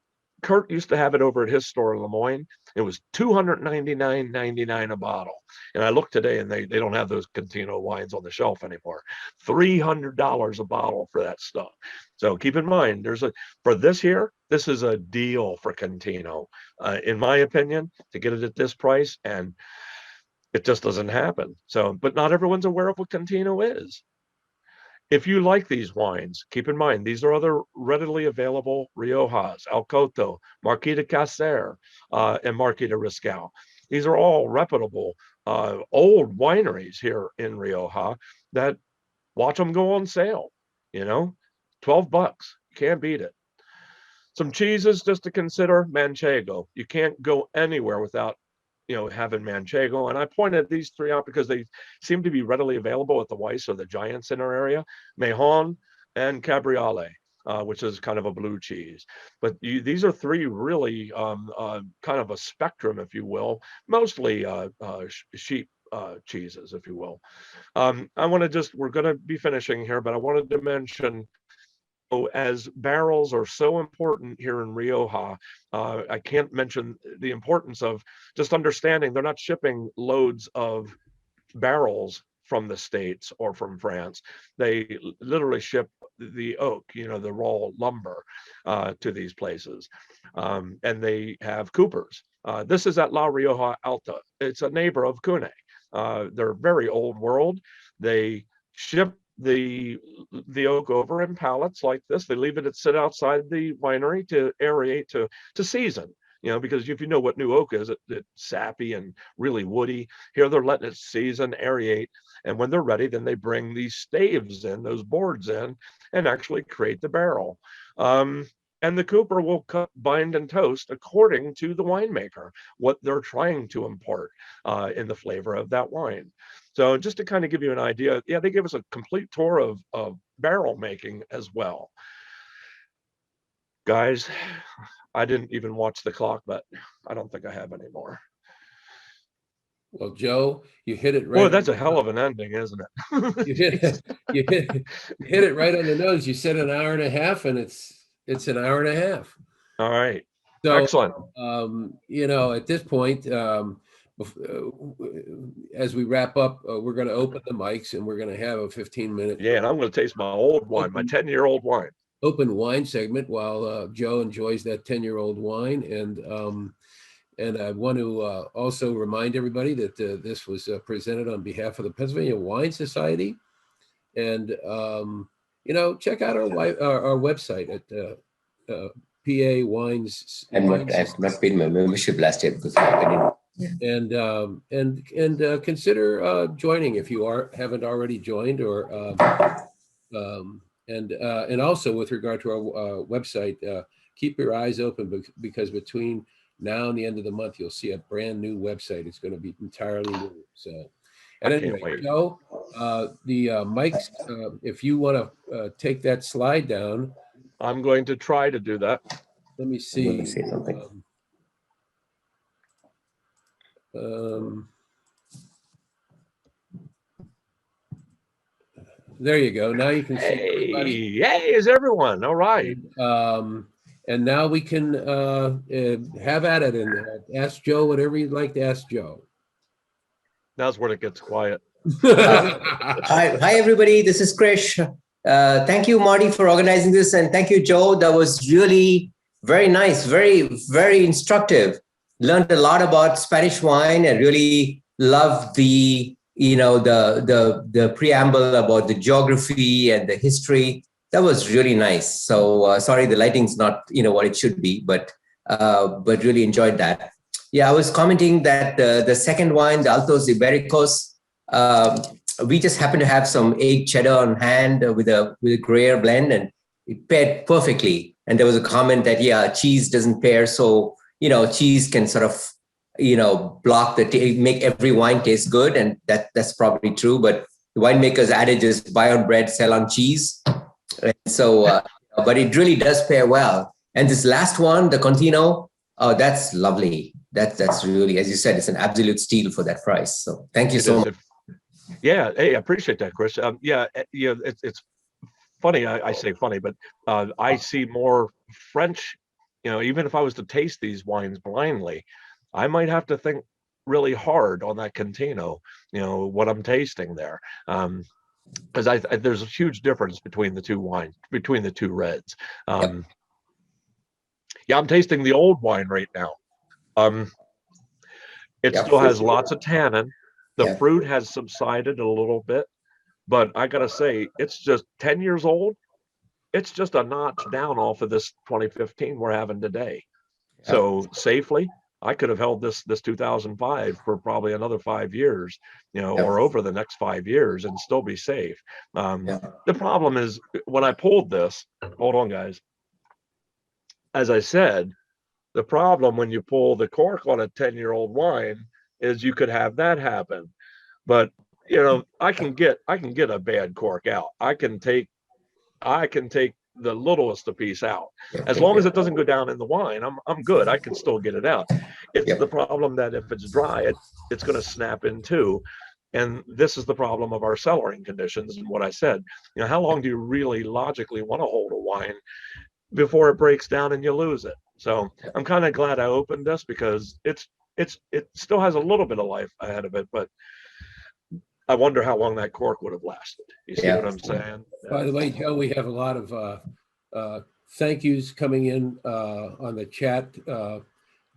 Kurt used to have it over at his store in Lemoyne. It was $299.99 a bottle. And I looked today and they don't have those Contino wines on the shelf anymore. $300 a bottle for that stuff. So keep in mind, for this here, this is a deal for Contino, in my opinion, to get it at this price. And it just doesn't happen. So, but not everyone's aware of what Contino is. If you like these wines, keep in mind, these are other readily available Riojas, El Coto, Marquis de Cacer, and Marquis de Riscal. These are all reputable, old wineries here in Rioja that watch them go on sale, 12 bucks. You can't beat it. Some cheeses just to consider: Manchego. You can't go anywhere without having Manchego. And I pointed these three out because they seem to be readily available at the Weiss or the Giants in our area: Mahon and Cabriolet, which is kind of a blue cheese. But these are three really kind of a spectrum, if you will, mostly sheep cheeses, if you will. We're going to be finishing here, but I wanted to mention, as barrels are so important here in Rioja, I can't mention the importance of just understanding they're not shipping loads of barrels from the States or from France. They literally ship the oak, the raw lumber, to these places. And they have coopers. This is at La Rioja Alta. It's a neighbor of Cune. They're very old world. They ship the oak over in pallets like this. They leave it sit outside the winery to aerate, to season, because if you know what new oak is, it's sappy and really woody. Here they're letting it season, aerate, and when they're ready, then they bring these staves in, those boards in, and actually create the barrel. And the cooper will cut, bind, and toast according to the winemaker, what they're trying to impart in the flavor of that wine. So just to kind of give you an idea, yeah, they give us a complete tour of barrel making as well. Guys, I didn't even watch the clock, but I don't think I have any more. Well, Joe, you hit it right. Boy, that's a hell of an ending, isn't it? you hit it right on the nose. You said an hour and a half, and it's an hour and a half. All right. So, Excellent. you know, at this point, as we wrap up, we're going to open the mics and we're going to have a 15-minute Yeah, and I'm going to taste my old wine, my 10-year-old wine. open wine segment while Joe enjoys that 10-year-old wine. And I want to also remind everybody that this was presented on behalf of the Pennsylvania Wine Society. And, you know, check out our website at PA Wines. I've not paid my membership last year because I didn't. And consider joining if you haven't already joined, or and also with regard to our website, keep your eyes open because between now and the end of the month, you'll see a brand new website. It's going to be entirely new. So, at any rate, Joe, the mics, if you want to take that slide down. I'm going to try to do that. Let me see. I'm going to say something. There you go. Now you can see everybody. Hey, is everyone all right? And now we can have at it and ask Joe whatever you'd like to ask Joe. Now's when it gets quiet. Hi, everybody. This is Krish. Thank you, Marty, for organizing this, and thank you, Joe. That was really very nice, very, very instructive. Learned a lot about Spanish wine, and really loved the the preamble about the geography and the history. That was really nice. So sorry, the lighting's not what it should be, but really enjoyed that. Yeah, I was commenting that the second wine, the Altos Ibericos, we just happened to have some aged cheddar on hand with a Gruyere blend, and it paired perfectly. And there was a comment that cheese doesn't pair, so cheese can sort of block make every wine taste good, and that's probably true. But the winemaker's adage is buy on bread, sell on cheese. And so, but it really does pair well. And this last one, the Contino, that's lovely. That's really, as you said, it's an absolute steal for that price. So thank you so much. Yeah, hey, I appreciate that, Chris. It's funny. I say funny, but I see more French. Even if I was to taste these wines blindly, I might have to think really hard on that Contino. What I'm tasting there, because there's a huge difference between the two wines, between the two reds. Yeah, I'm tasting the old wine right now. It still has lots of tannin. The fruit has subsided a little bit, but I gotta say, it's just 10 years old. It's just a notch down off of this 2015 we're having today. So safely, I could have held this 2005 for probably another 5 years, or over the next 5 years, and still be safe. The problem is when I pulled this, hold on, guys. As I said, the problem when you pull the cork on a 10-year-old wine is you could have that happen. But I can get a bad cork out. I can take the littlest of piece out. As long as it doesn't go down in the wine, I'm good. I can still get it out. It's the problem that if it's dry, it's going to snap in two. And this is the problem of our cellaring conditions. And what I said, how long do you really logically want to hold a wine before it breaks down and you lose it? So I'm kind of glad I opened this because it still has a little bit of life ahead of it, but I wonder how long that cork would have lasted. You see what I'm saying? By the way, Joe, we have a lot of thank yous coming in on the chat.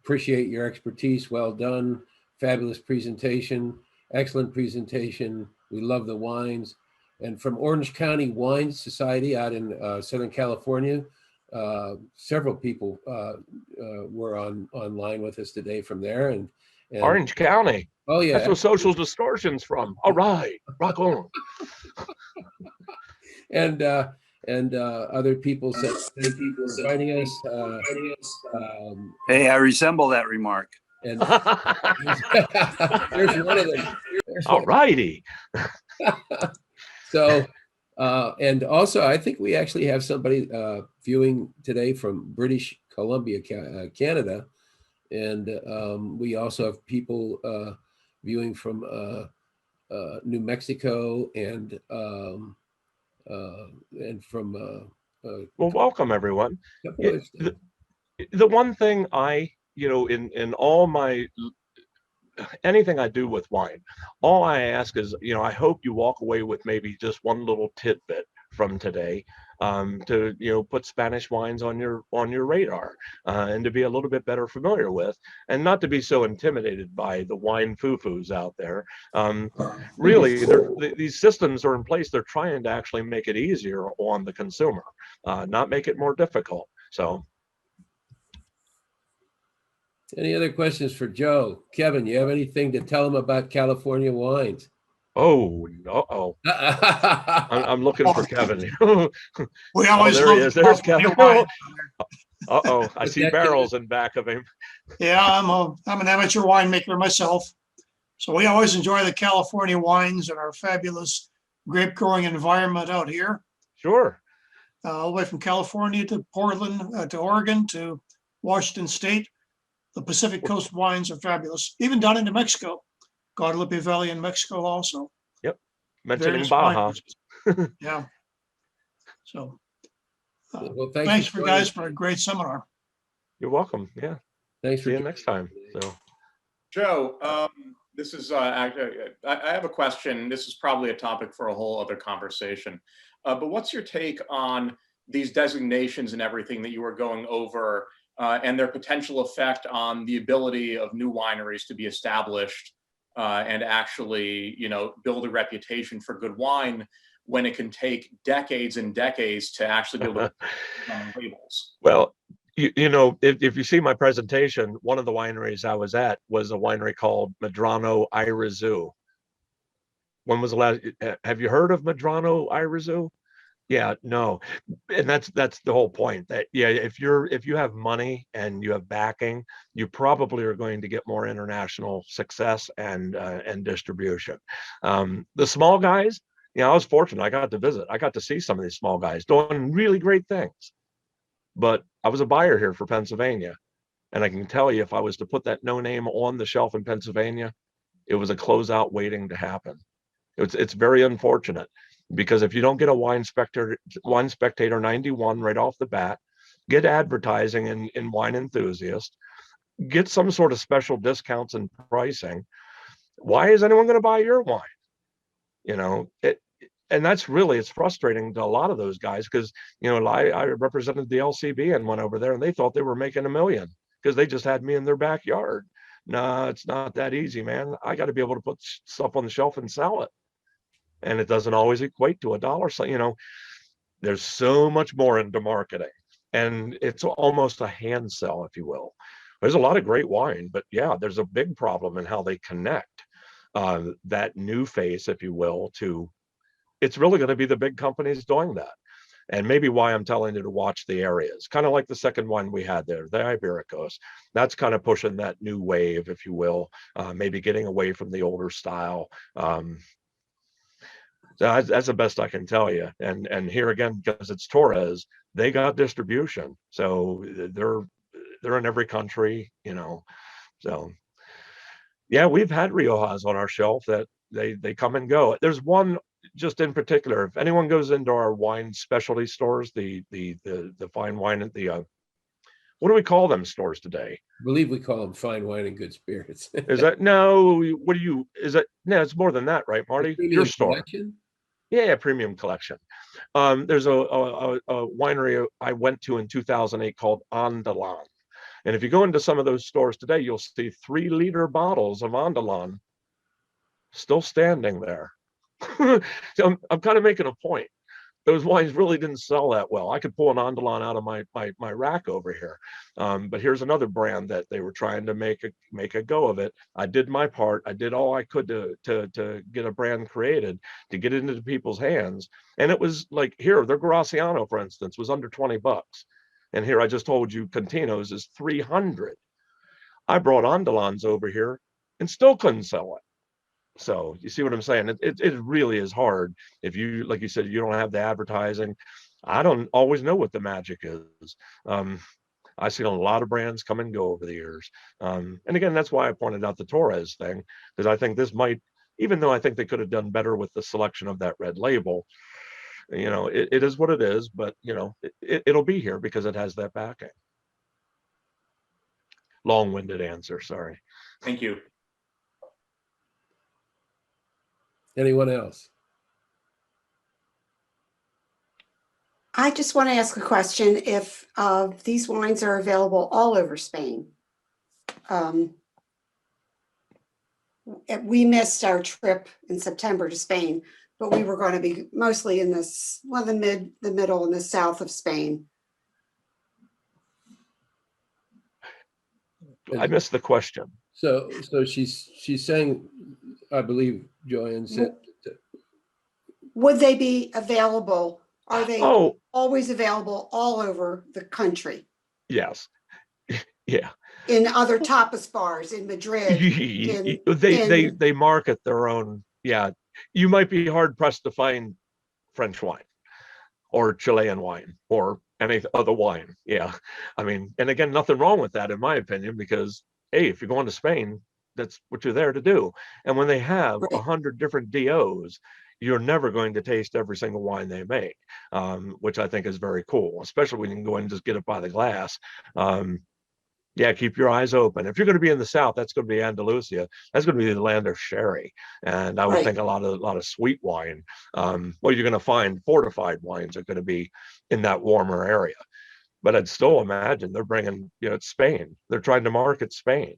Appreciate your expertise. Well done. Fabulous presentation. Excellent presentation. We love the wines. And from Orange County Wine Society out in Southern California, several people were online with us today from there. And Orange County. Oh yeah, that's where Social Distortion's from. All right, rock on. and other people said thank you for inviting us. Hey, I resemble that remark. And there's one of them. All righty. So, and also, I think we actually have somebody viewing today from British Columbia, Canada, and we also have people viewing from New Mexico and from. Well, welcome everyone. The one thing in all my anything I do with wine, all I ask is, I hope you walk away with maybe just one little tidbit from today, to put Spanish wines on your radar, and to be a little bit better familiar with, and not to be so intimidated by the wine foo-foos out there. Really, these systems are in place. They're trying to actually make it easier on the consumer, not make it more difficult. So. Any other questions for Joe? Kevin, you have anything to tell him about California wines? Oh, uh-oh. I'm looking for Kevin. We always there love he is. There's Kevin. wine. Uh-oh. I see barrels in back of him. Yeah, I'm an amateur winemaker myself. So we always enjoy the California wines and our fabulous grape growing environment out here. Sure. All the way from California to Portland, to Oregon, to Washington State. The Pacific Coast wines are fabulous. Even down into Mexico, Guadalupe Valley in Mexico also. Yep. Mentioning Various Baja. Yeah. So well, thanks for guys for a great seminar. You're welcome. Yeah. Thanks for See you next time. So, Joe, this is I have a question. This is probably a topic for a whole other conversation. But what's your take on these designations and everything that you were going over, and their potential effect on the ability of new wineries to be established and actually, build a reputation for good wine when it can take decades and decades to actually be able to put on labels? well, if you see my presentation, one of the wineries I was at was a winery called Medrano Irazu. When was the last? Have you heard of Medrano Irazu? Yeah, no, and that's the whole point. That if you have money and you have backing, you probably are going to get more international success and distribution. The small guys, I was fortunate. I got to visit. I got to see some of these small guys doing really great things. But I was a buyer here for Pennsylvania, and I can tell you, if I was to put that no name on the shelf in Pennsylvania, it was a closeout waiting to happen. It's very unfortunate, because if you don't get a Wine Spectator 91 right off the bat, get advertising in Wine Enthusiast, get some sort of special discounts and pricing, why is anyone going to buy your wine? And that's really, it's frustrating to a lot of those guys, because I represented the LCB and went over there, and they thought they were making $1 million because they just had me in their backyard. No, it's not that easy, man. I got to be able to put stuff on the shelf and sell it, and it doesn't always equate to $1. So there's so much more into marketing, and it's almost a hand sell, if you will. There's a lot of great wine, but yeah, there's a big problem in how they connect that new face, if you will, to. It's really going to be the big companies doing that. And maybe why I'm telling you to watch the areas, kind of like the second one we had there, the Ibericos. That's kind of pushing that new wave, if you will, maybe getting away from the older style. That's the best I can tell you. And here again, because it's Torres, they got distribution, so they're in every country, So yeah, we've had Riojas on our shelf that they come and go. There's one just in particular. If anyone goes into our wine specialty stores, the fine wine at the what do we call them stores today? I believe we call them fine wine and good spirits. Is that no? What do you? Is it? No, it's more than that, right, Marty? Your store. Collection? Yeah, premium collection. There's a winery I went to in 2008 called Andalan. And if you go into some of those stores today, you'll see 3-liter bottles of Andalan still standing there. So I'm kind of making a point. Those wines really didn't sell that well. I could pull an Andalan out of my rack over here. But here's another brand that they were trying to make a go of it. I did my part. I did all I could to get a brand created, to get it into people's hands. And it was like, here, their Graciano, for instance, was under $20. And here, I just told you, Contino's is $300. I brought Andalans over here and still couldn't sell it. So you see what I'm saying? It really is hard. If you, like you said, you don't have the advertising. I don't always know what the magic is. I've seen a lot of brands come and go over the years. And again, that's why I pointed out the Torres thing, because I think this might, even though I think they could have done better with the selection of that red label, it is what it is, but it'll be here because it has that backing. long-winded answer. Sorry. Thank you. Anyone else? I just want to ask a question if these wines are available all over Spain. We missed our trip in September to Spain, but we were going to be mostly in this, well, the middle and the south of Spain. I missed the question. So she's saying, I believe Joanne said, Would they be available? Are they Oh, always available all over the country? yes. Yeah. In other tapas bars in Madrid? They market their own. Yeah. You might be hard pressed to find French wine or Chilean wine or any other wine. Yeah. I mean, and again, nothing wrong with that, in my opinion, because hey, if you're going to Spain, that's what you're there to do. And when they have 100 different DOs, you're never going to taste every single wine they make, which I think is very cool, especially when you can go in and just get it by the glass. Yeah, keep your eyes open. If you're going to be in the south, that's going to be Andalusia. That's going to be the land of sherry, and I would think a lot of sweet wine. Well, you're going to find fortified wines are going to be in that warmer area. But I'd still imagine they're bringing, it's Spain. They're trying to market Spain.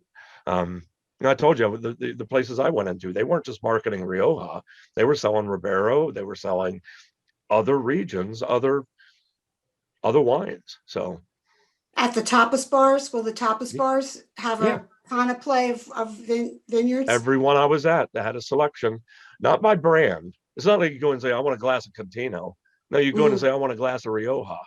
I told you the places I went into, they weren't just marketing Rioja. They were selling Ribero. They were selling other regions, other wines. So. At the tapas bars, will the tapas bars have a panoply of vineyards? Every one I was at, they had a selection, not by brand. It's not like you go and say, I want a glass of Contino. No, you go in and say, I want a glass of Rioja.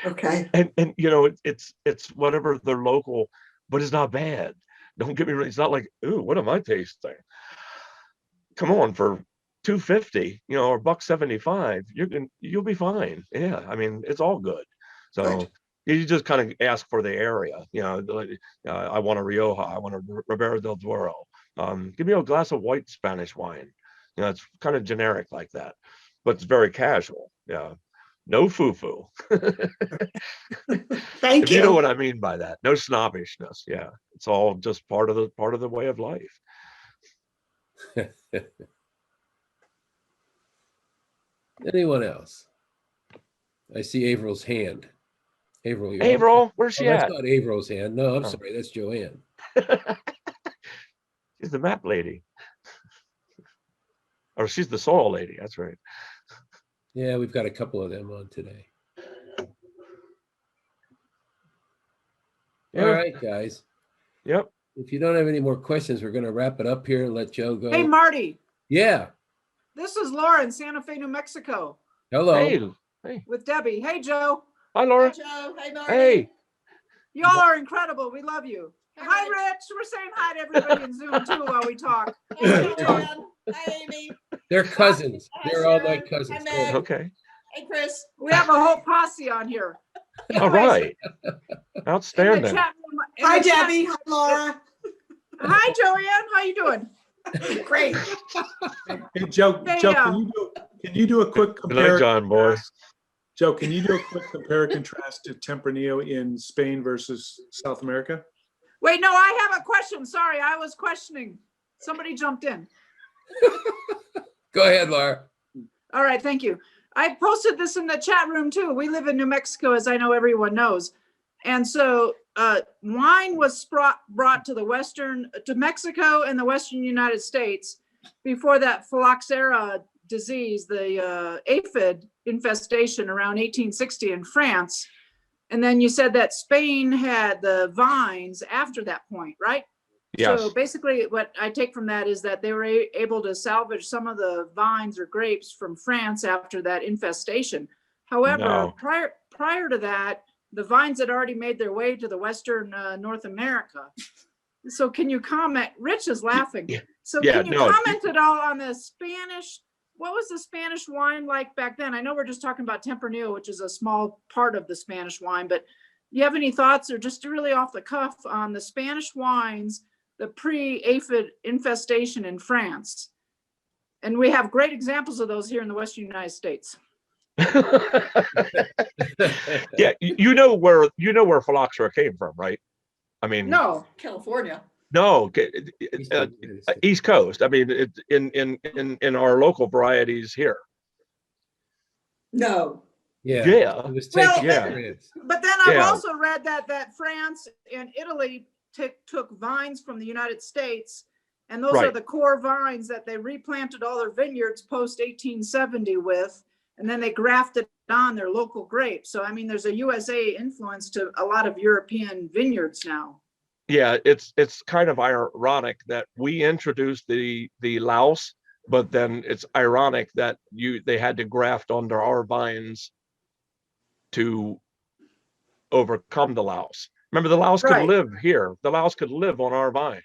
Okay. And it's whatever their local, but it's not bad. Don't get me wrong. It's not like, ooh, what am I tasting? Come on, for $2.50, or $1.75, you'll be fine. Yeah, I mean, it's all good. So you just kind of ask for the area. I want a Rioja. I want a Ribera del Duero. Give me a glass of white Spanish wine. It's kind of generic like that, but it's very casual. Yeah, no foo-foo. Thank If you. you know what I mean by that. No snobbishness. Yeah, it's all just part of the way of life. anyone else? I see Averill's hand. Averill, Averill, where's she that's at? not Averill's hand. No, I'm sorry. That's Joanne. She's the map lady. Or she's the soil lady. That's right. Yeah, we've got a couple of them on today. Yeah. All right, guys. Yep. If you don't have any more questions, we're going to wrap it up here and let Joe go. Hey, Marty, Yeah. this is Laura in Santa Fe, New Mexico Hello. Hey. with Debbie. Hey, Joe. Hi, Laura. Joe. Hey, Marty. Hey. Y'all are incredible. We love you. Hi, Rich. We're saying hi to everybody in Zoom too while we talk. Hi, Joanne. Hi, Amy. They're cousins. Hi, They're all my Sharon. cousins. Hi, Meg. Okay. Hey, Chris. We have a whole posse on here. All right. Outstanding. In the chat room- in Hi, the chat- Debbie. Hi, Laura. Hi, Joanne. How you doing? Great. Hey, Joe, Hey, Joe, can you do a quick Good compare? night, John, boys. Joe, can you do a quick compare and contrast to Tempranillo in Spain versus South America? Wait, no, I have a question. Sorry, I was questioning. Somebody jumped in. Go ahead, Laura. All right, thank you. I posted this in the chat room too. We live in New Mexico, as I know everyone knows. And so wine was brought to Mexico and the Western United States before that phylloxera disease, the aphid infestation around 1860 in France. And then you said that Spain had the vines after that point, right? Yes. So basically what I take from that is that they were able to salvage some of the vines or grapes from France after that infestation. However, No. prior to that, the vines had already made their way to the Western North America. So can you comment? Rich is laughing. So Yeah, can you no. comment at all on the Spanish? What was the Spanish wine like back then? I know we're just talking about Tempranillo, which is a small part of the Spanish wine, but do you have any thoughts or just really off the cuff on the Spanish wines, the pre-aphid infestation in France? And we have great examples of those here in the Western United States. Yeah, you know where phylloxera came from, right? I mean, No, California. no, East of the United States. East Coast. I mean, in our local varieties here. No. Yeah. Yeah. It was Well, taken yeah. from France. but then I've Yeah. also read that France and Italy took vines from the United States, and those are Right. the core vines that they replanted all their vineyards post 1870 with, and then they grafted on their local grapes. So I mean, there's a USA influence to a lot of European vineyards now. Yeah, it's kind of ironic that we introduced the louse, but then it's ironic that they had to graft onto our vines to overcome the louse. Remember, the louse could Right. live here. The louse could live on our vine.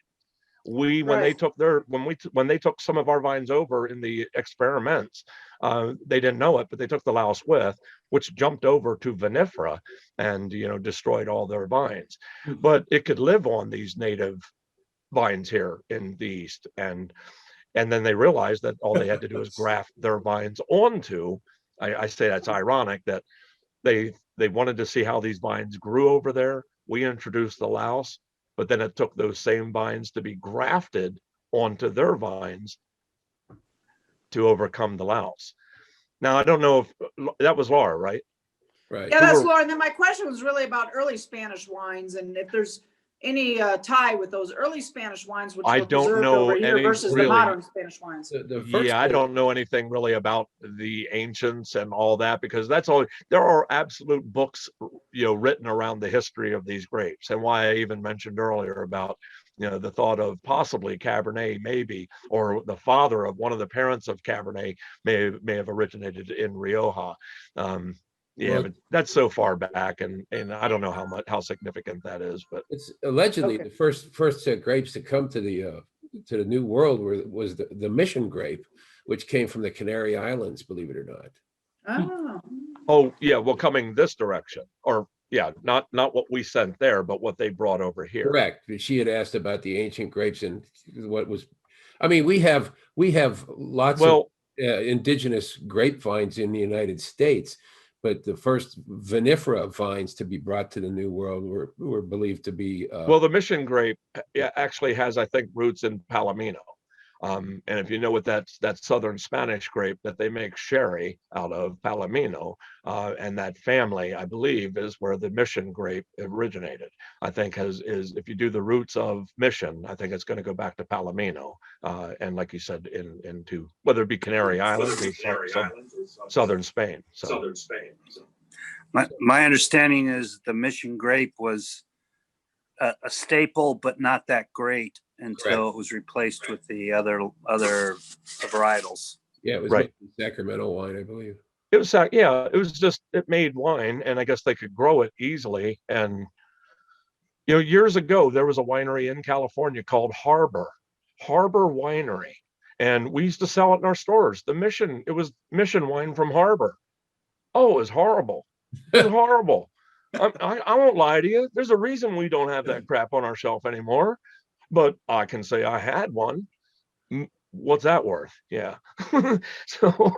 When they took some of our vines over in the experiments, they didn't know it, but they took the louse with, which jumped over to vinifera and destroyed all their vines. But it could live on these native vines here in the East, and then they realized that all they had to do is graft their vines onto. I say that's ironic that they wanted to see how these vines grew over there. We introduced the louse, but then it took those same vines to be grafted onto their vines to overcome the louse. Now, I don't know if that was Laura, right? Right. Yeah, that's Laura. And then my question was really about early Spanish wines, and if there's any tie with those early Spanish wines, which I were don't preserved know over here any versus the really- modern Spanish wines. The first Yeah, I grape- don't know anything really about the ancients and all that, because that's all. There are absolute books, written around the history of these grapes, and why I even mentioned earlier about the thought of possibly Cabernet, maybe, or the father of one of the parents of Cabernet may have originated in Rioja. Yeah, Well- but that's so far back, and I don't know how significant that is, but It's allegedly Okay. the first grapes to come to the New World was the Mission grape, which came from the Canary Islands, believe it or not. Oh, oh yeah, well, coming this direction, or yeah, not what we sent there, but what they brought over here. Correct. She had asked about the ancient grapes and what was. I mean, we have lots of Well, indigenous grapevines in the United States, but the first vinifera vines to be brought to the New World were believed to be. well, the Mission grape actually has, I think, roots in Palomino. And if you know what that Southern Spanish grape that they make sherry out of, Palomino, and that family, I believe, is where the Mission grape originated. I think is if you do the roots of Mission, I think it's going to go back to Palomino, and like you said, into whether it be Canary Islands or Southern Spain. So. Southern Spain. My understanding is the Mission grape was a staple, but not that great until it was replaced with the other varietals. Yeah, it was Right. Sacramento wine, I believe. It was it made wine, and I guess they could grow it easily. And years ago there was a winery in California called Harbor Winery, and we used to sell it in our stores. It was Mission wine from Harbor. Oh, it was horrible. It was horrible. I won't lie to you. There's a reason we don't have that crap on our shelf anymore, but I can say I had one. What's that worth? Yeah. So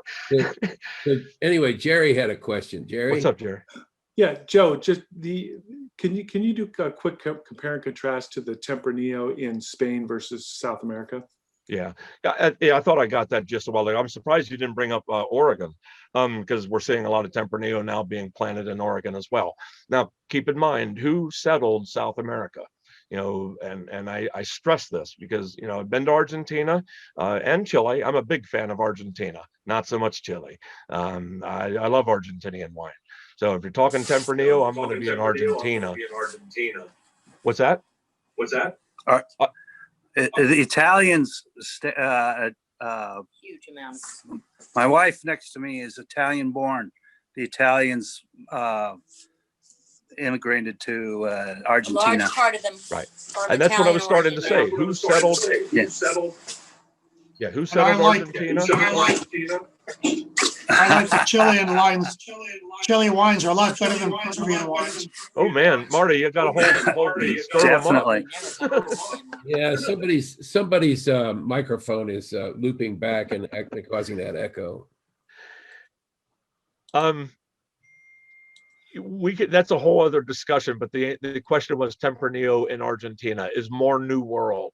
Anyway, Jerry had a question. Jerry, what's up, Jerry? Yeah, Joe, just can you do a quick compare and contrast to the Tempranillo in Spain versus South America? Yeah, I thought I got that just a while ago. I'm surprised you didn't bring up Oregon, because we're seeing a lot of Tempranillo now being planted in Oregon as well. Now, keep in mind who settled South America. And I stress this because I've been to Argentina and Chile. I'm a big fan of Argentina, not so much Chile. I love Argentinian wine. So if you're talking Tempranillo, I'm going to be in Argentina. What's that? The Italians, Huge amounts. my wife next to me is Italian born. The Italians immigrated to A large Argentina. part of them. Right. are of And that's what I was Italian starting to say. origin. Who settled? Yes. Yeah, who I settled like- Argentina? I like the Chilean wines. Chile wines are a lot better than Peruvian wines. Oh man, Marty, you got a whole stir 'em up. Definitely. yeah, somebody's microphone is looping back and causing that echo. we could, that's a whole other discussion, but the question was Tempranillo in Argentina is more New World,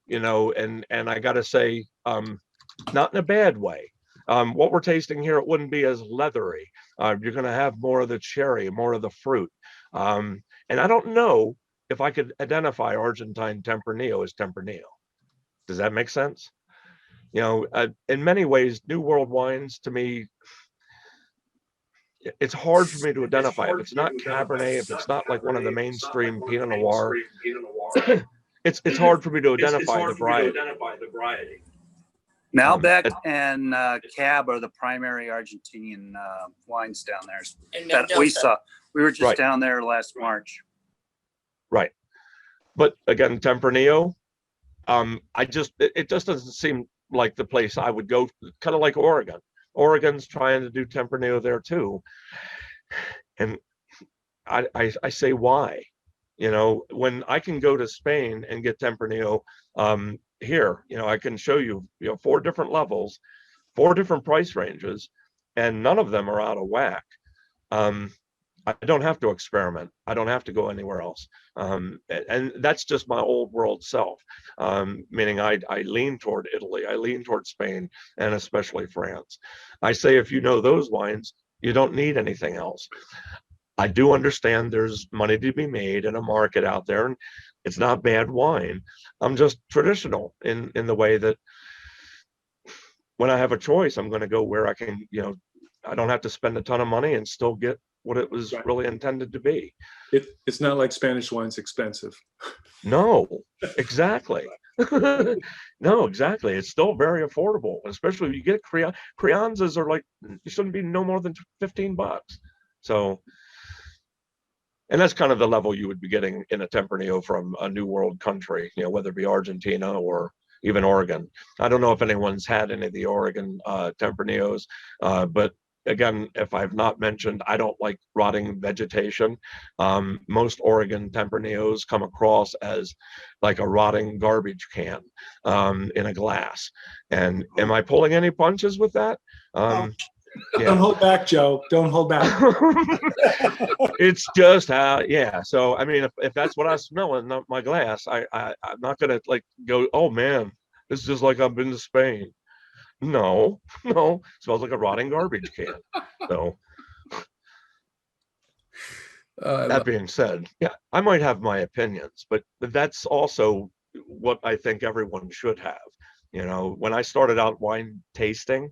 you know, and I gotta say, not in a bad way. What we're tasting here, it wouldn't be as leathery. You're gonna have more of the cherry, more of the fruit. And I don't know if I could identify Argentine Tempranillo as Tempranillo. Does that make sense? You know, in many ways, New World wines to me, it's hard for me to identify. If it's not Cabernet, if it's not like one of the mainstream Pinot Noir, it's hard for me to identify the variety. Malbec and Cab are the primary Argentinian wines down there that we saw. We were just down there last March. Right. But again, Tempranillo, it just doesn't seem like the place I would go, kind of like Oregon. Oregon's trying to do Tempranillo there too. And I say, why? You know, when I can go to Spain and get Tempranillo here, you know, I can show you, 4 different levels, 4 different price ranges, and none of them are out of whack. I don't have to experiment. I don't have to go anywhere else. And that's just my old world self, meaning I lean toward Italy, I lean toward Spain, and especially France. I say, if you know those wines, you don't need anything else. I do understand there's money to be made in a market out there, and it's not bad wine. I'm just traditional in the way that when I have a choice, I'm going to go where I can, I don't have to spend a ton of money and still get what it was really intended to be. It's not like Spanish wine's expensive. No, exactly. No, exactly. It's still very affordable, especially if you get Crianzas are like, you shouldn't be no more than $15. So, and that's kind of the level you would be getting in a Tempranillo from a New World country, whether it be Argentina or even Oregon. I don't know if anyone's had any of the Oregon Tempranillos, but again, if I've not mentioned, I don't like rotting vegetation. Most Oregon Tempranillos come across as like a rotting garbage can in a glass. And am I pulling any punches with that? Yeah. Don't hold back, Joe. Don't hold back. It's just how, yeah. So, I mean, if that's what I smell in my glass, I'm not going to like go, oh man, this is just like I've been to Spain. No, it smells like a rotting garbage can. So that being said, yeah, I might have my opinions, but that's also what I think everyone should have. When I started out wine tasting,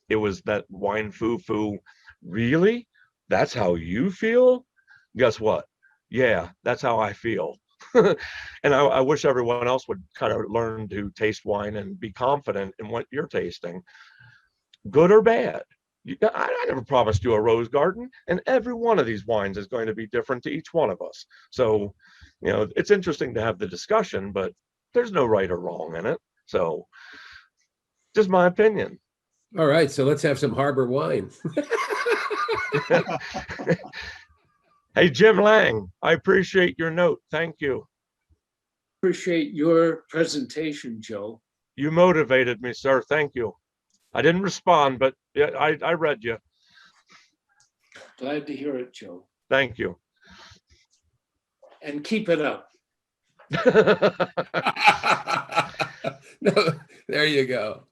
it was that wine foo-foo. Really? That's how you feel? Guess what? Yeah, that's how I feel. And I wish everyone else would kind of learn to taste wine and be confident in what you're tasting, good or bad. I never promised you a rose garden, and every one of these wines is going to be different to each one of us. So, it's interesting to have the discussion, but there's no right or wrong in it. So, just my opinion. All right, so let's have some harbor wine. Hey, Jim Lang, I appreciate your note. Thank you. Appreciate your presentation, Joe. You motivated me, sir. Thank you. I didn't respond, but yeah, I read you. Glad to hear it, Joe. Thank you. And keep it up. No, there you go.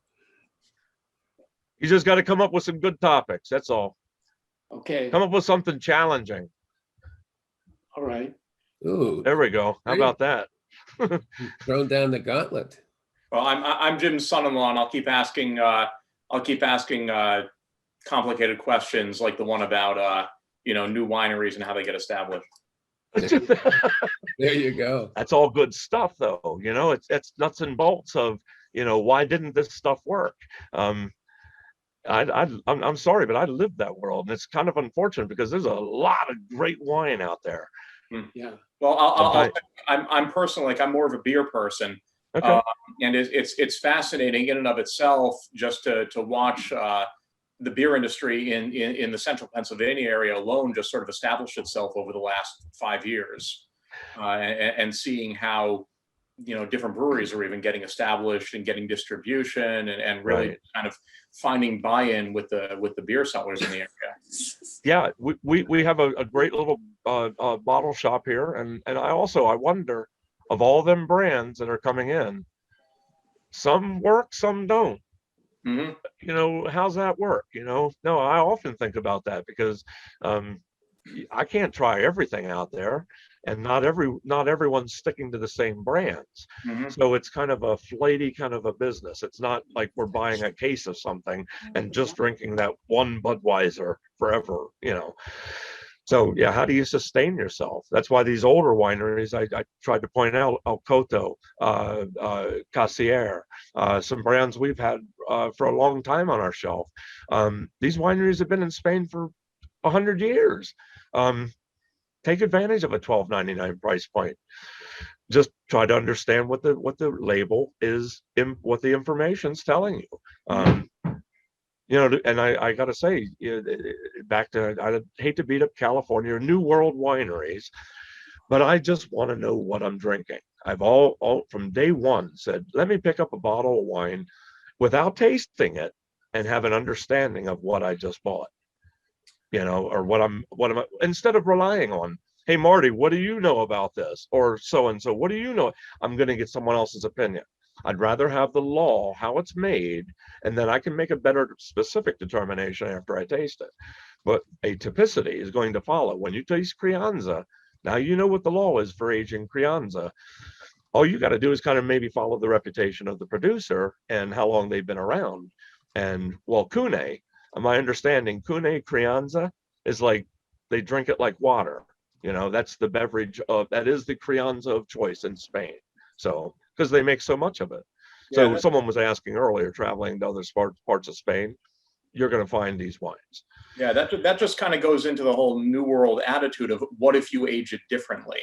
You just got to come up with some good topics. That's all. Okay. Come up with something challenging. All right. Ooh, there we go. How about that? Thrown down the gauntlet. Well, I'm Jim's son-in-law, and I'll keep asking complicated questions like the one about new wineries and how they get established. There you go. That's all good stuff, though. It's nuts and bolts of why didn't this stuff work? I'm sorry, but I lived that world, and it's kind of unfortunate because there's a lot of great wine out there. Yeah. Well, I'm personally, like, I'm more of a beer person. Okay. And it's fascinating in and of itself just to watch the beer industry in the central Pennsylvania area alone just sort of establish itself over the last 5 years, and seeing how different breweries are even getting established and getting distribution and really kind of finding buy-in with the beer sellers in the area. yeah, we have a great little bottle shop here, and I wonder, of all them brands that are coming in, some work, some don't. Hmm. You know, how's that work? You know, no, I often think about that because um, I can't try everything out there, and not everyone's sticking to the same brands. Hmm. So it's kind of a flighty kind of a business. It's not like we're buying a case of something and just drinking that one Budweiser forever, you know. So yeah, how do you sustain yourself? That's why these older wineries, I tried to point out, El Coto, Casier, some brands we've had for a long time on our shelf. These wineries have been in Spain for 100 years. Um, Take advantage of a $12.99 price point. Just try to understand what the label is, what the information's telling you. You know, and I got to say, back to, I hate to beat up California or New World wineries, but I just want to know what I'm drinking. I've all from day one said, let me pick up a bottle of wine without tasting it and have an understanding of what I just bought, you know, or what am I, instead of relying on, hey, Marty, what do you know about this? Or so and so, what do you know? I'm going to get someone else's opinion. I'd rather have the law, how it's made, and then I can make a better specific determination after I taste it. But a typicity is going to follow. When you taste Crianza, now you know what the law is for aging Crianza. All you got to do is kind of maybe follow the reputation of the producer and how long they've been around. And well, Cune, my understanding, Cune Crianza is like they drink it like water. You know, that's the beverage of, that is the Crianza of choice in Spain. So, because they make so much of it. So Yeah, someone was asking earlier, traveling to other parts of Spain, you're going to find these wines. yeah, that just kind of goes into the whole New World attitude of what if you age it differently?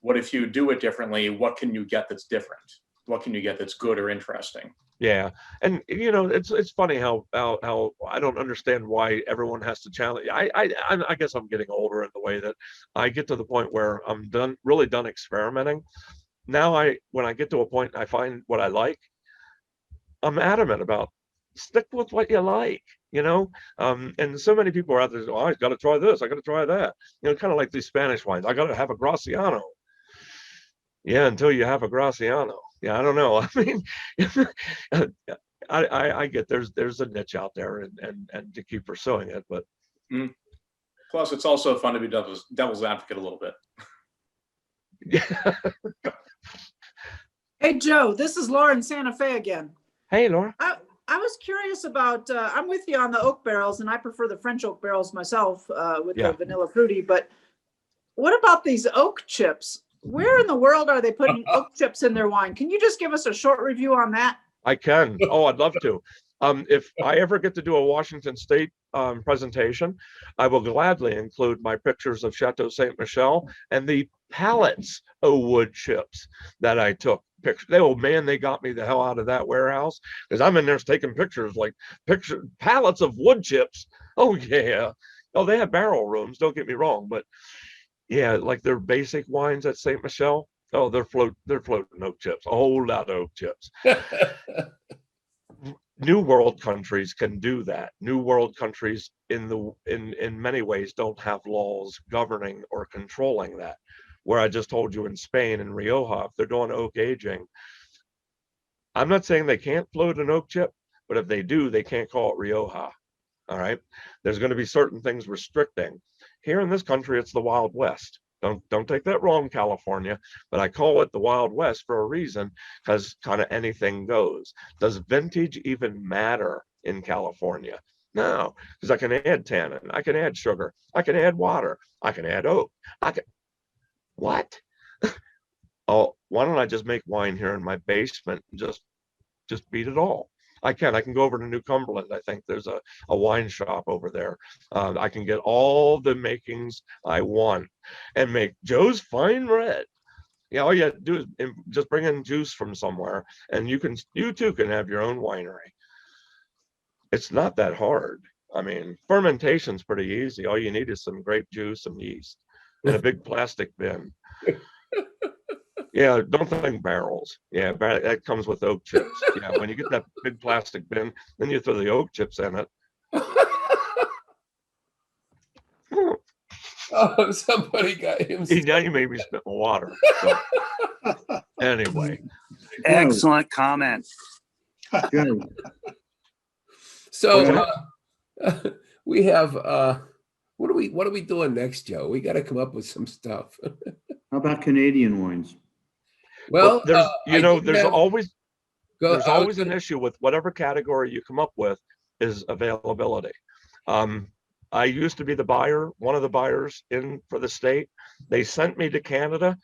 What if you do it differently? What can you get that's different? What can you get that's good or interesting? Yeah, and you know, it's funny how I don't understand why everyone has to challenge. I guess I'm getting older in the way that I get to the point where I'm really done experimenting. Now when I get to a point and I find what I like, I'm adamant about stick with what you like, you know. And so many people are out there, oh, I got to try this, I got to try that, you know, kind of like these Spanish wines. I got to have a Graciano. Yeah, until you have a Graciano. Yeah, I don't know. I mean, I get there's a niche out there, and to keep pursuing it, but Mm. Plus, it's also fun to be devil's advocate a little bit. yeah. Hey, Joe, this is Laura in Santa Fe again. Hey, Laura. I was curious about, I'm with you on the oak barrels, and I prefer the French oak barrels myself with Yeah. the vanilla fruity, but what about these oak chips? Where in the world are they putting oak chips in their wine? Can you just give us a short review on that? I can. Oh, I'd love to. If I ever get to do a Washington State presentation, I will gladly include my pictures of Chateau Saint Michel and the pallets of wood chips that I took. Oh man, they got me the hell out of that warehouse because I'm in there taking pictures, like pallets of wood chips. Oh yeah. Oh, they have barrel rooms. Don't get me wrong, but yeah, like their basic wines at Saint Michel. Oh, they're floating oak chips, a whole lot of oak chips. New World countries can do that. New World countries in many ways don't have laws governing or controlling that. Where I just told you in Spain and Rioja, if they're doing oak aging, I'm not saying they can't float an oak chip, but if they do, they can't call it Rioja. All right. There's going to be certain things restricting. Here in this country, it's the Wild West. Don't take that wrong, California, but I call it the Wild West for a reason, because kind of anything goes. Does vintage even matter in California? No, because I can add tannin, I can add sugar, I can add water, I can add oak. I can what? Oh, why don't I just make wine here in my basement and just beat it all? I can go over to New Cumberland. I think there's a wine shop over there. I can get all the makings I want and make Joe's Fine Red. Yeah, all you have to do is just bring in juice from somewhere, and you too can have your own winery. It's not that hard. I mean, fermentation's pretty easy. All you need is some grape juice, some yeast, and a big plastic bin. Yeah, don't think barrels. Yeah, that comes with oak chips. Yeah, when you get that big plastic bin, then you throw the oak chips in it. Oh, somebody got him. Now you made me spit my water. So, anyway, Excellent comment. Joe, So we have what are we doing next, Joe? We got to come up with some stuff. how about Canadian wines? Well, there's I did there's have- always go- there's I was always an gonna- issue with whatever category you come up with is availability. I used to be the buyer, one of the buyers in for the state. They sent me to Canada.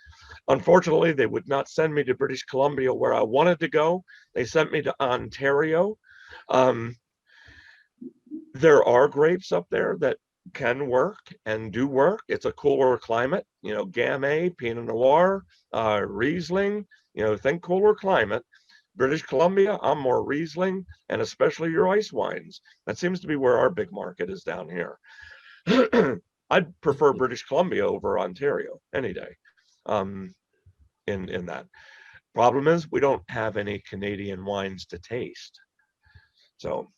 Unfortunately, they would not send me to British Columbia where I wanted to go. They sent me to Ontario. There are grapes up there that can work and do work. It's a cooler climate, Gamay, Pinot Noir, Riesling, think cooler climate. British Columbia, I'm more Riesling, and especially your ice wines. That seems to be where our big market is down here. I'd prefer British Columbia over Ontario any day. In that. Problem is, we don't have any Canadian wines to taste. So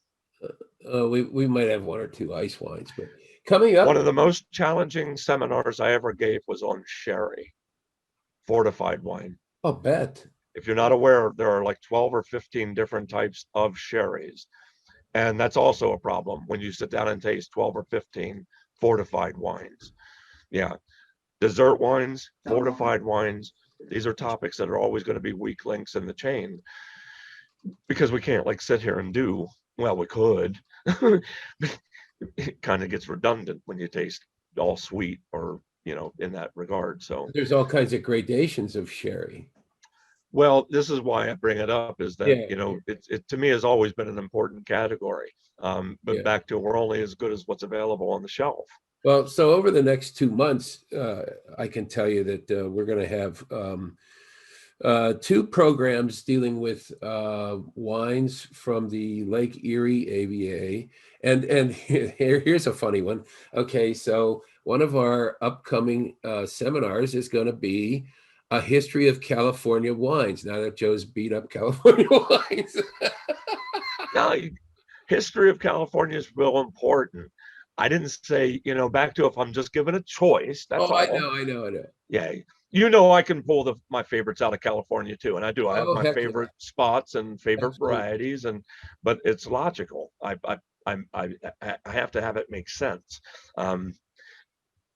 we might have one or two ice wines, but coming up, one of the most challenging seminars I ever gave was on sherry, fortified wine. I'll bet. If you're not aware, there are like 12 or 15 different types of sherries. And that's also a problem when you sit down and taste 12 or 15 fortified wines. Yeah. Dessert wines, fortified wines, these are topics that are always going to be weak links in the chain because we can't like sit here and do, well, we could. It kind of gets redundant when you taste all sweet or, in that regard. So There's all kinds of gradations of sherry. well, this is why I bring it up is that, Yeah. it to me has always been an important category. But Yeah. back to we're only as good as what's available on the shelf. Well, so over the next 2 months, I can tell you that we're going to have 2 programs dealing with wines from the Lake Erie AVA. And here's a funny one. Okay, so one of our upcoming seminars is going to be a history of California wines. Now that Joe's beat up California wines. Now, history of California is real important. I didn't say, back to if I'm just given a choice. That's all. I know. Yeah. I can pull my favorites out of California too. And I do. I have Oh, my heck yeah. favorite spots and favorite Absolutely. varieties, but it's logical. I have to have it make sense.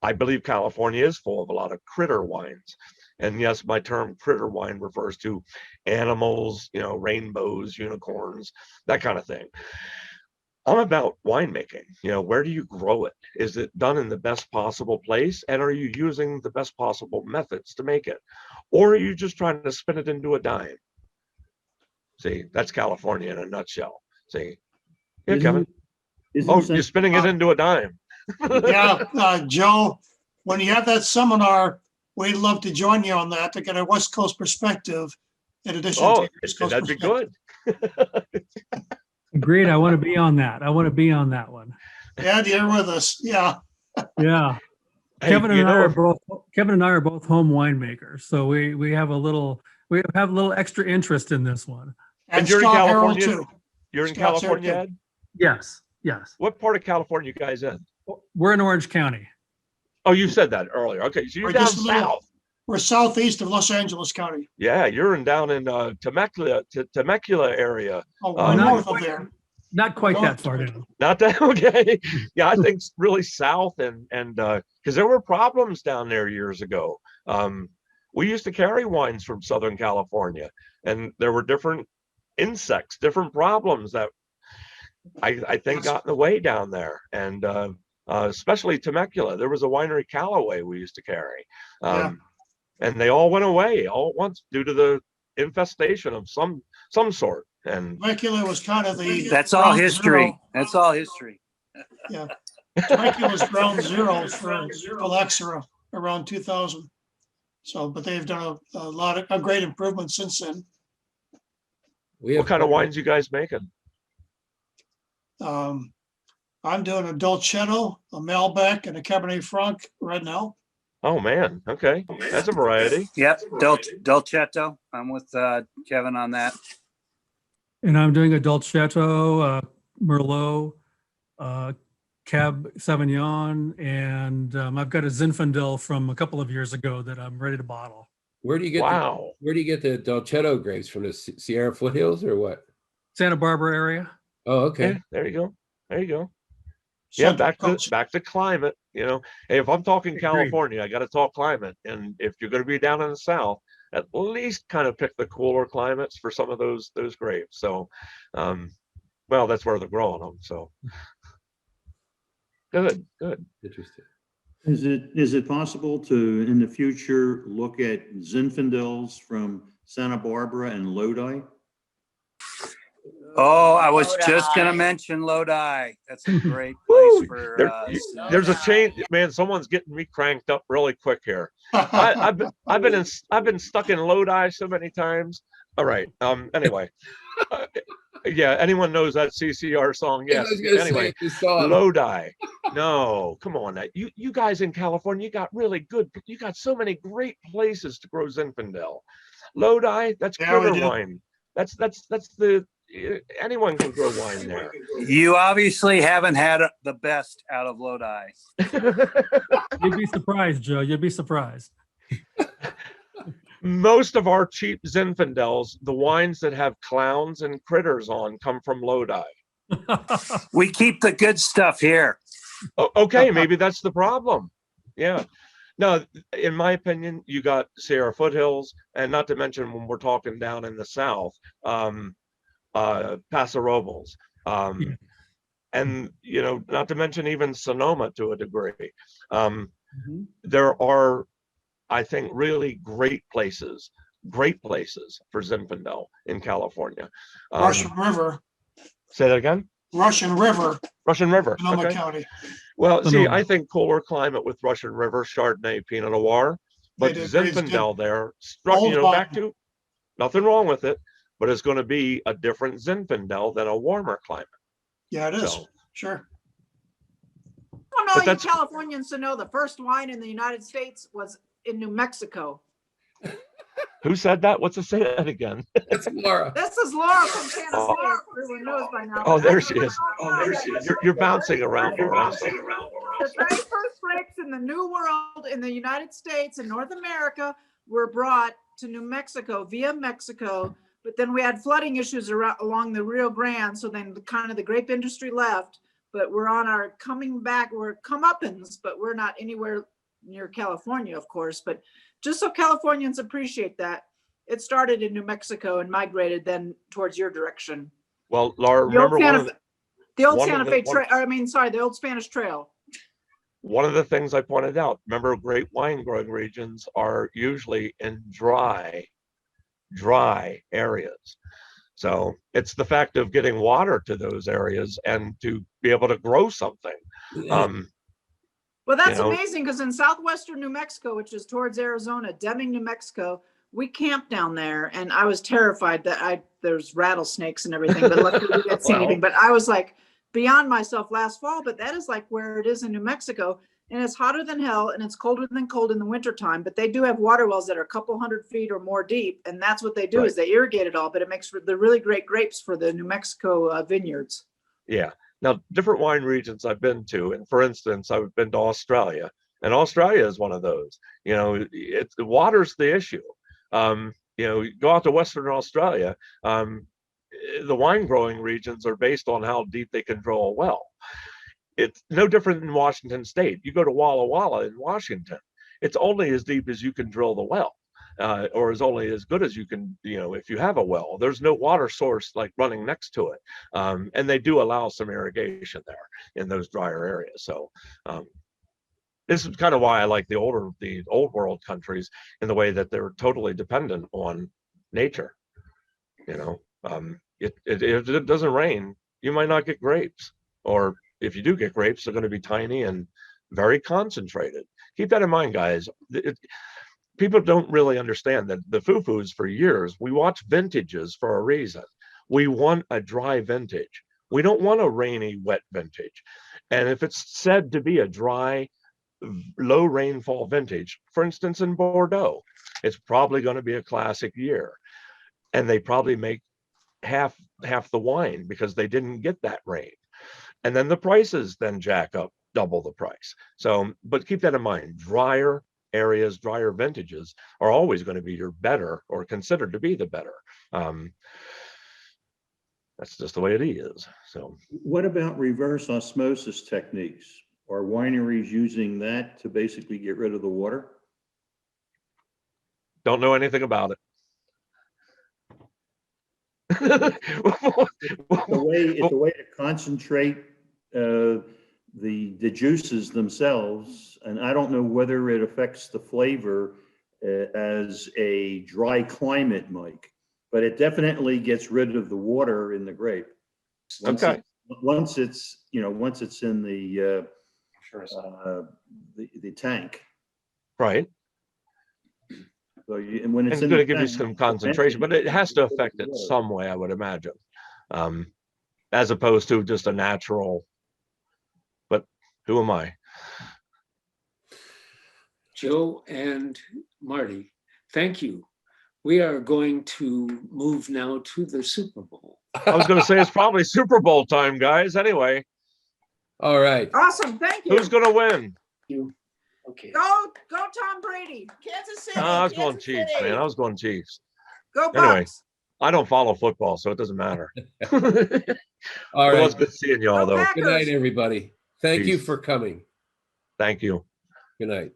I believe California is full of a lot of critter wines. And yes, my term critter wine refers to animals, rainbows, unicorns, that kind of thing. I'm about winemaking. Where do you grow it? Is it done in the best possible place? And are you using the best possible methods to make it? Or are you just trying to spin it into a dime? See, that's California in a nutshell. See, yeah, Kevin. Oh, you're spinning it into a dime. Yeah, Joe, when you have that seminar, we'd love to join you on that to get a West Coast perspective in addition to East Coast that'd be perspective. good. Great. I want to be on that. I want to be on that one. Ed, you're with us. Yeah. Yeah. Hey, Kevin and I are both home winemakers, so we have a little extra interest in this one. And you're in Scott Harold California? too. You're in Scott's here California, too. Ed? Yes. What part of California you guys in? We're in Orange County. Oh, you said that earlier. Okay, so you're We're down just a little- south. We're southeast of Los Angeles County. Yeah, you're down in Temecula area. Oh, we're north of there. Not quite North. that far down. Not that okay. Yeah, I think really south and because there were problems down there years ago. We used to carry wines from Southern California, and there were different insects, different problems that I think got in the way down there, and especially Temecula. There was a winery, Callaway, we used to carry, and they all went away all at once due to the infestation of some sort. And Temecula was kind of the. That's all ground history. zero. That's all history. Yeah. Temecula was ground zero for Phylloxera around 2000. So, but they've done a great improvement since then. What kind of wines you guys making? I'm doing a Dolcetto, a Malbec, and a Cabernet Franc right now. Oh man, okay, that's a variety. Yep, Dolcetto. I'm with Kevin on that. And I'm doing a Dolcetto, Merlot, Cab Sauvignon, and I've got a Zinfandel from a couple of years ago that I'm ready to bottle. Where do you get Wow. where do you get the Dolcetto grapes from? The Sierra foothills or what? Santa Barbara area. Oh, okay. Yeah, there you go. There you go. Yeah, Central back to climate. You know, hey, if I'm talking Agreed. California, I got to talk climate. And if you're going to be down in the South, at least kind of pick the cooler climates for some of those grapes. So, well, that's where they're growing them. So, good. Interesting. Is it possible to, in the future, look at Zinfandels from Santa Barbara and Lodi? Oh, I was just gonna mention Lodi. That's a great place for. There's a change, man. Someone's getting me cranked up really quick here. I've been stuck in Lodi so many times. All right. Anyway, yeah. Anyone knows that CCR song? I Yes. was gonna Anyway, say the song. Lodi. No, come on. You guys in California, you got really good. You got so many great places to grow Zinfandel. Lodi, that's Yeah, we critter do. wine. That's the anyone can grow wine there. You obviously haven't had the best out of Lodi. You'd be surprised, Joe. You'd be surprised. Most of our cheap Zinfandels, the wines that have clowns and critters on, come from Lodi. We keep the good stuff here. Okay, maybe that's the problem. Yeah. No, in my opinion, you got Sierra foothills, and not to mention when we're talking down in the South, Paso Robles, and not to mention even Sonoma to a degree. There are, I think, really great places for Zinfandel in California. Russian River, Say that again. Russian River, Sonoma Sonoma County. Well, see, Sonoma. I think cooler climate with Russian River, Chardonnay, Pinot Noir, but They did Zinfandel there, Old back wine. to nothing wrong with it, but it's going to be a different Zinfandel than a warmer climate. Yeah, it is. So, Sure. I don't know, But you that's- Californians to know the first wine in the United States was in New Mexico. who said that? What's to say that again? That's Laura. This is Laura from Kansas City. Everyone knows by now. Oh, there she is. You're bouncing around. The very first grapes in the New World, in the United States and North America, were brought to New Mexico via Mexico. But then we had flooding issues along the Rio Grande. So then the grape industry left. But we're on our coming back. We're comeuppance, but we're not anywhere near California, of course. But just so Californians appreciate that, it started in New Mexico and migrated then towards your direction. Well, Laura, The old remember the old one of Santa the- Fe Trail, the old Spanish Trail. one of the things I pointed out, remember, great wine growing regions are usually in dry areas. So it's the fact of getting water to those areas and to be able to grow something. Well, that's amazing, because in southwestern New Mexico, which is towards Arizona, Deming, New Mexico, we camped down there, and I was terrified that there's rattlesnakes and everything, but luckily we didn't see anything. But I was like beyond myself last fall. But that is like where it is in New Mexico, and it's hotter than hell, and it's colder than cold in the wintertime. But they do have water wells that are a couple 100 feet or more deep, and that's what they do is they irrigate it all. But it makes the really great grapes for the New Mexico vineyards. Yeah. Now, different wine regions I've been to, and for instance, I've been to Australia, and Australia is one of those. The water's the issue. You go out to Western Australia, the wine growing regions are based on how deep they can drill a well. It's no different than Washington State. You go to Walla Walla in Washington, it's only as deep as you can drill the well. Or is only as good as you can, if you have a well. There's no water source like running next to it. And they do allow some irrigation there in those drier areas. So this is kind of why I like the old world countries in the way that they're totally dependent on nature. If it doesn't rain, you might not get grapes. Or if you do get grapes, they're going to be tiny and very concentrated. Keep that in mind, guys. People don't really understand that the foo-foos for years, we watch vintages for a reason. We want a dry vintage. We don't want a rainy, wet vintage. And if it's said to be a dry, low rainfall vintage, for instance, in Bordeaux, it's probably going to be a classic year. And they probably make half the wine because they didn't get that rain. and then the prices then jack up double the price. So, but keep that in mind. Drier areas, drier vintages are always going to be your better, or considered to be the better. That's just the way it is. So, what about reverse osmosis techniques? Are wineries using that to basically get rid of the water? don't know anything about it. It's a way to concentrate the juices themselves, and I don't know whether it affects the flavor as a dry climate might, but it definitely gets rid of the water in the grape. Okay. Once it's in the tank. Right. So and when It's it's going to give you some concentration, but it has to affect it some way, I would imagine, as opposed to just a natural. But who am I? Joe and Marty, thank you. We are going to move now to the Super Bowl. I was going to say it's probably Super Bowl time, guys. Anyway. All right. Awesome. Thank you. Who's going to win? You. Okay. Go Tom Brady. Kansas City. I was going Kansas Chiefs, City. man. I was going Chiefs. Go Bucks. Anyway, I don't follow football, so it doesn't matter. All It right. was good seeing y'all, Go though. Packers. Good night, everybody. Thank you Peace. for coming. Thank you. Good night.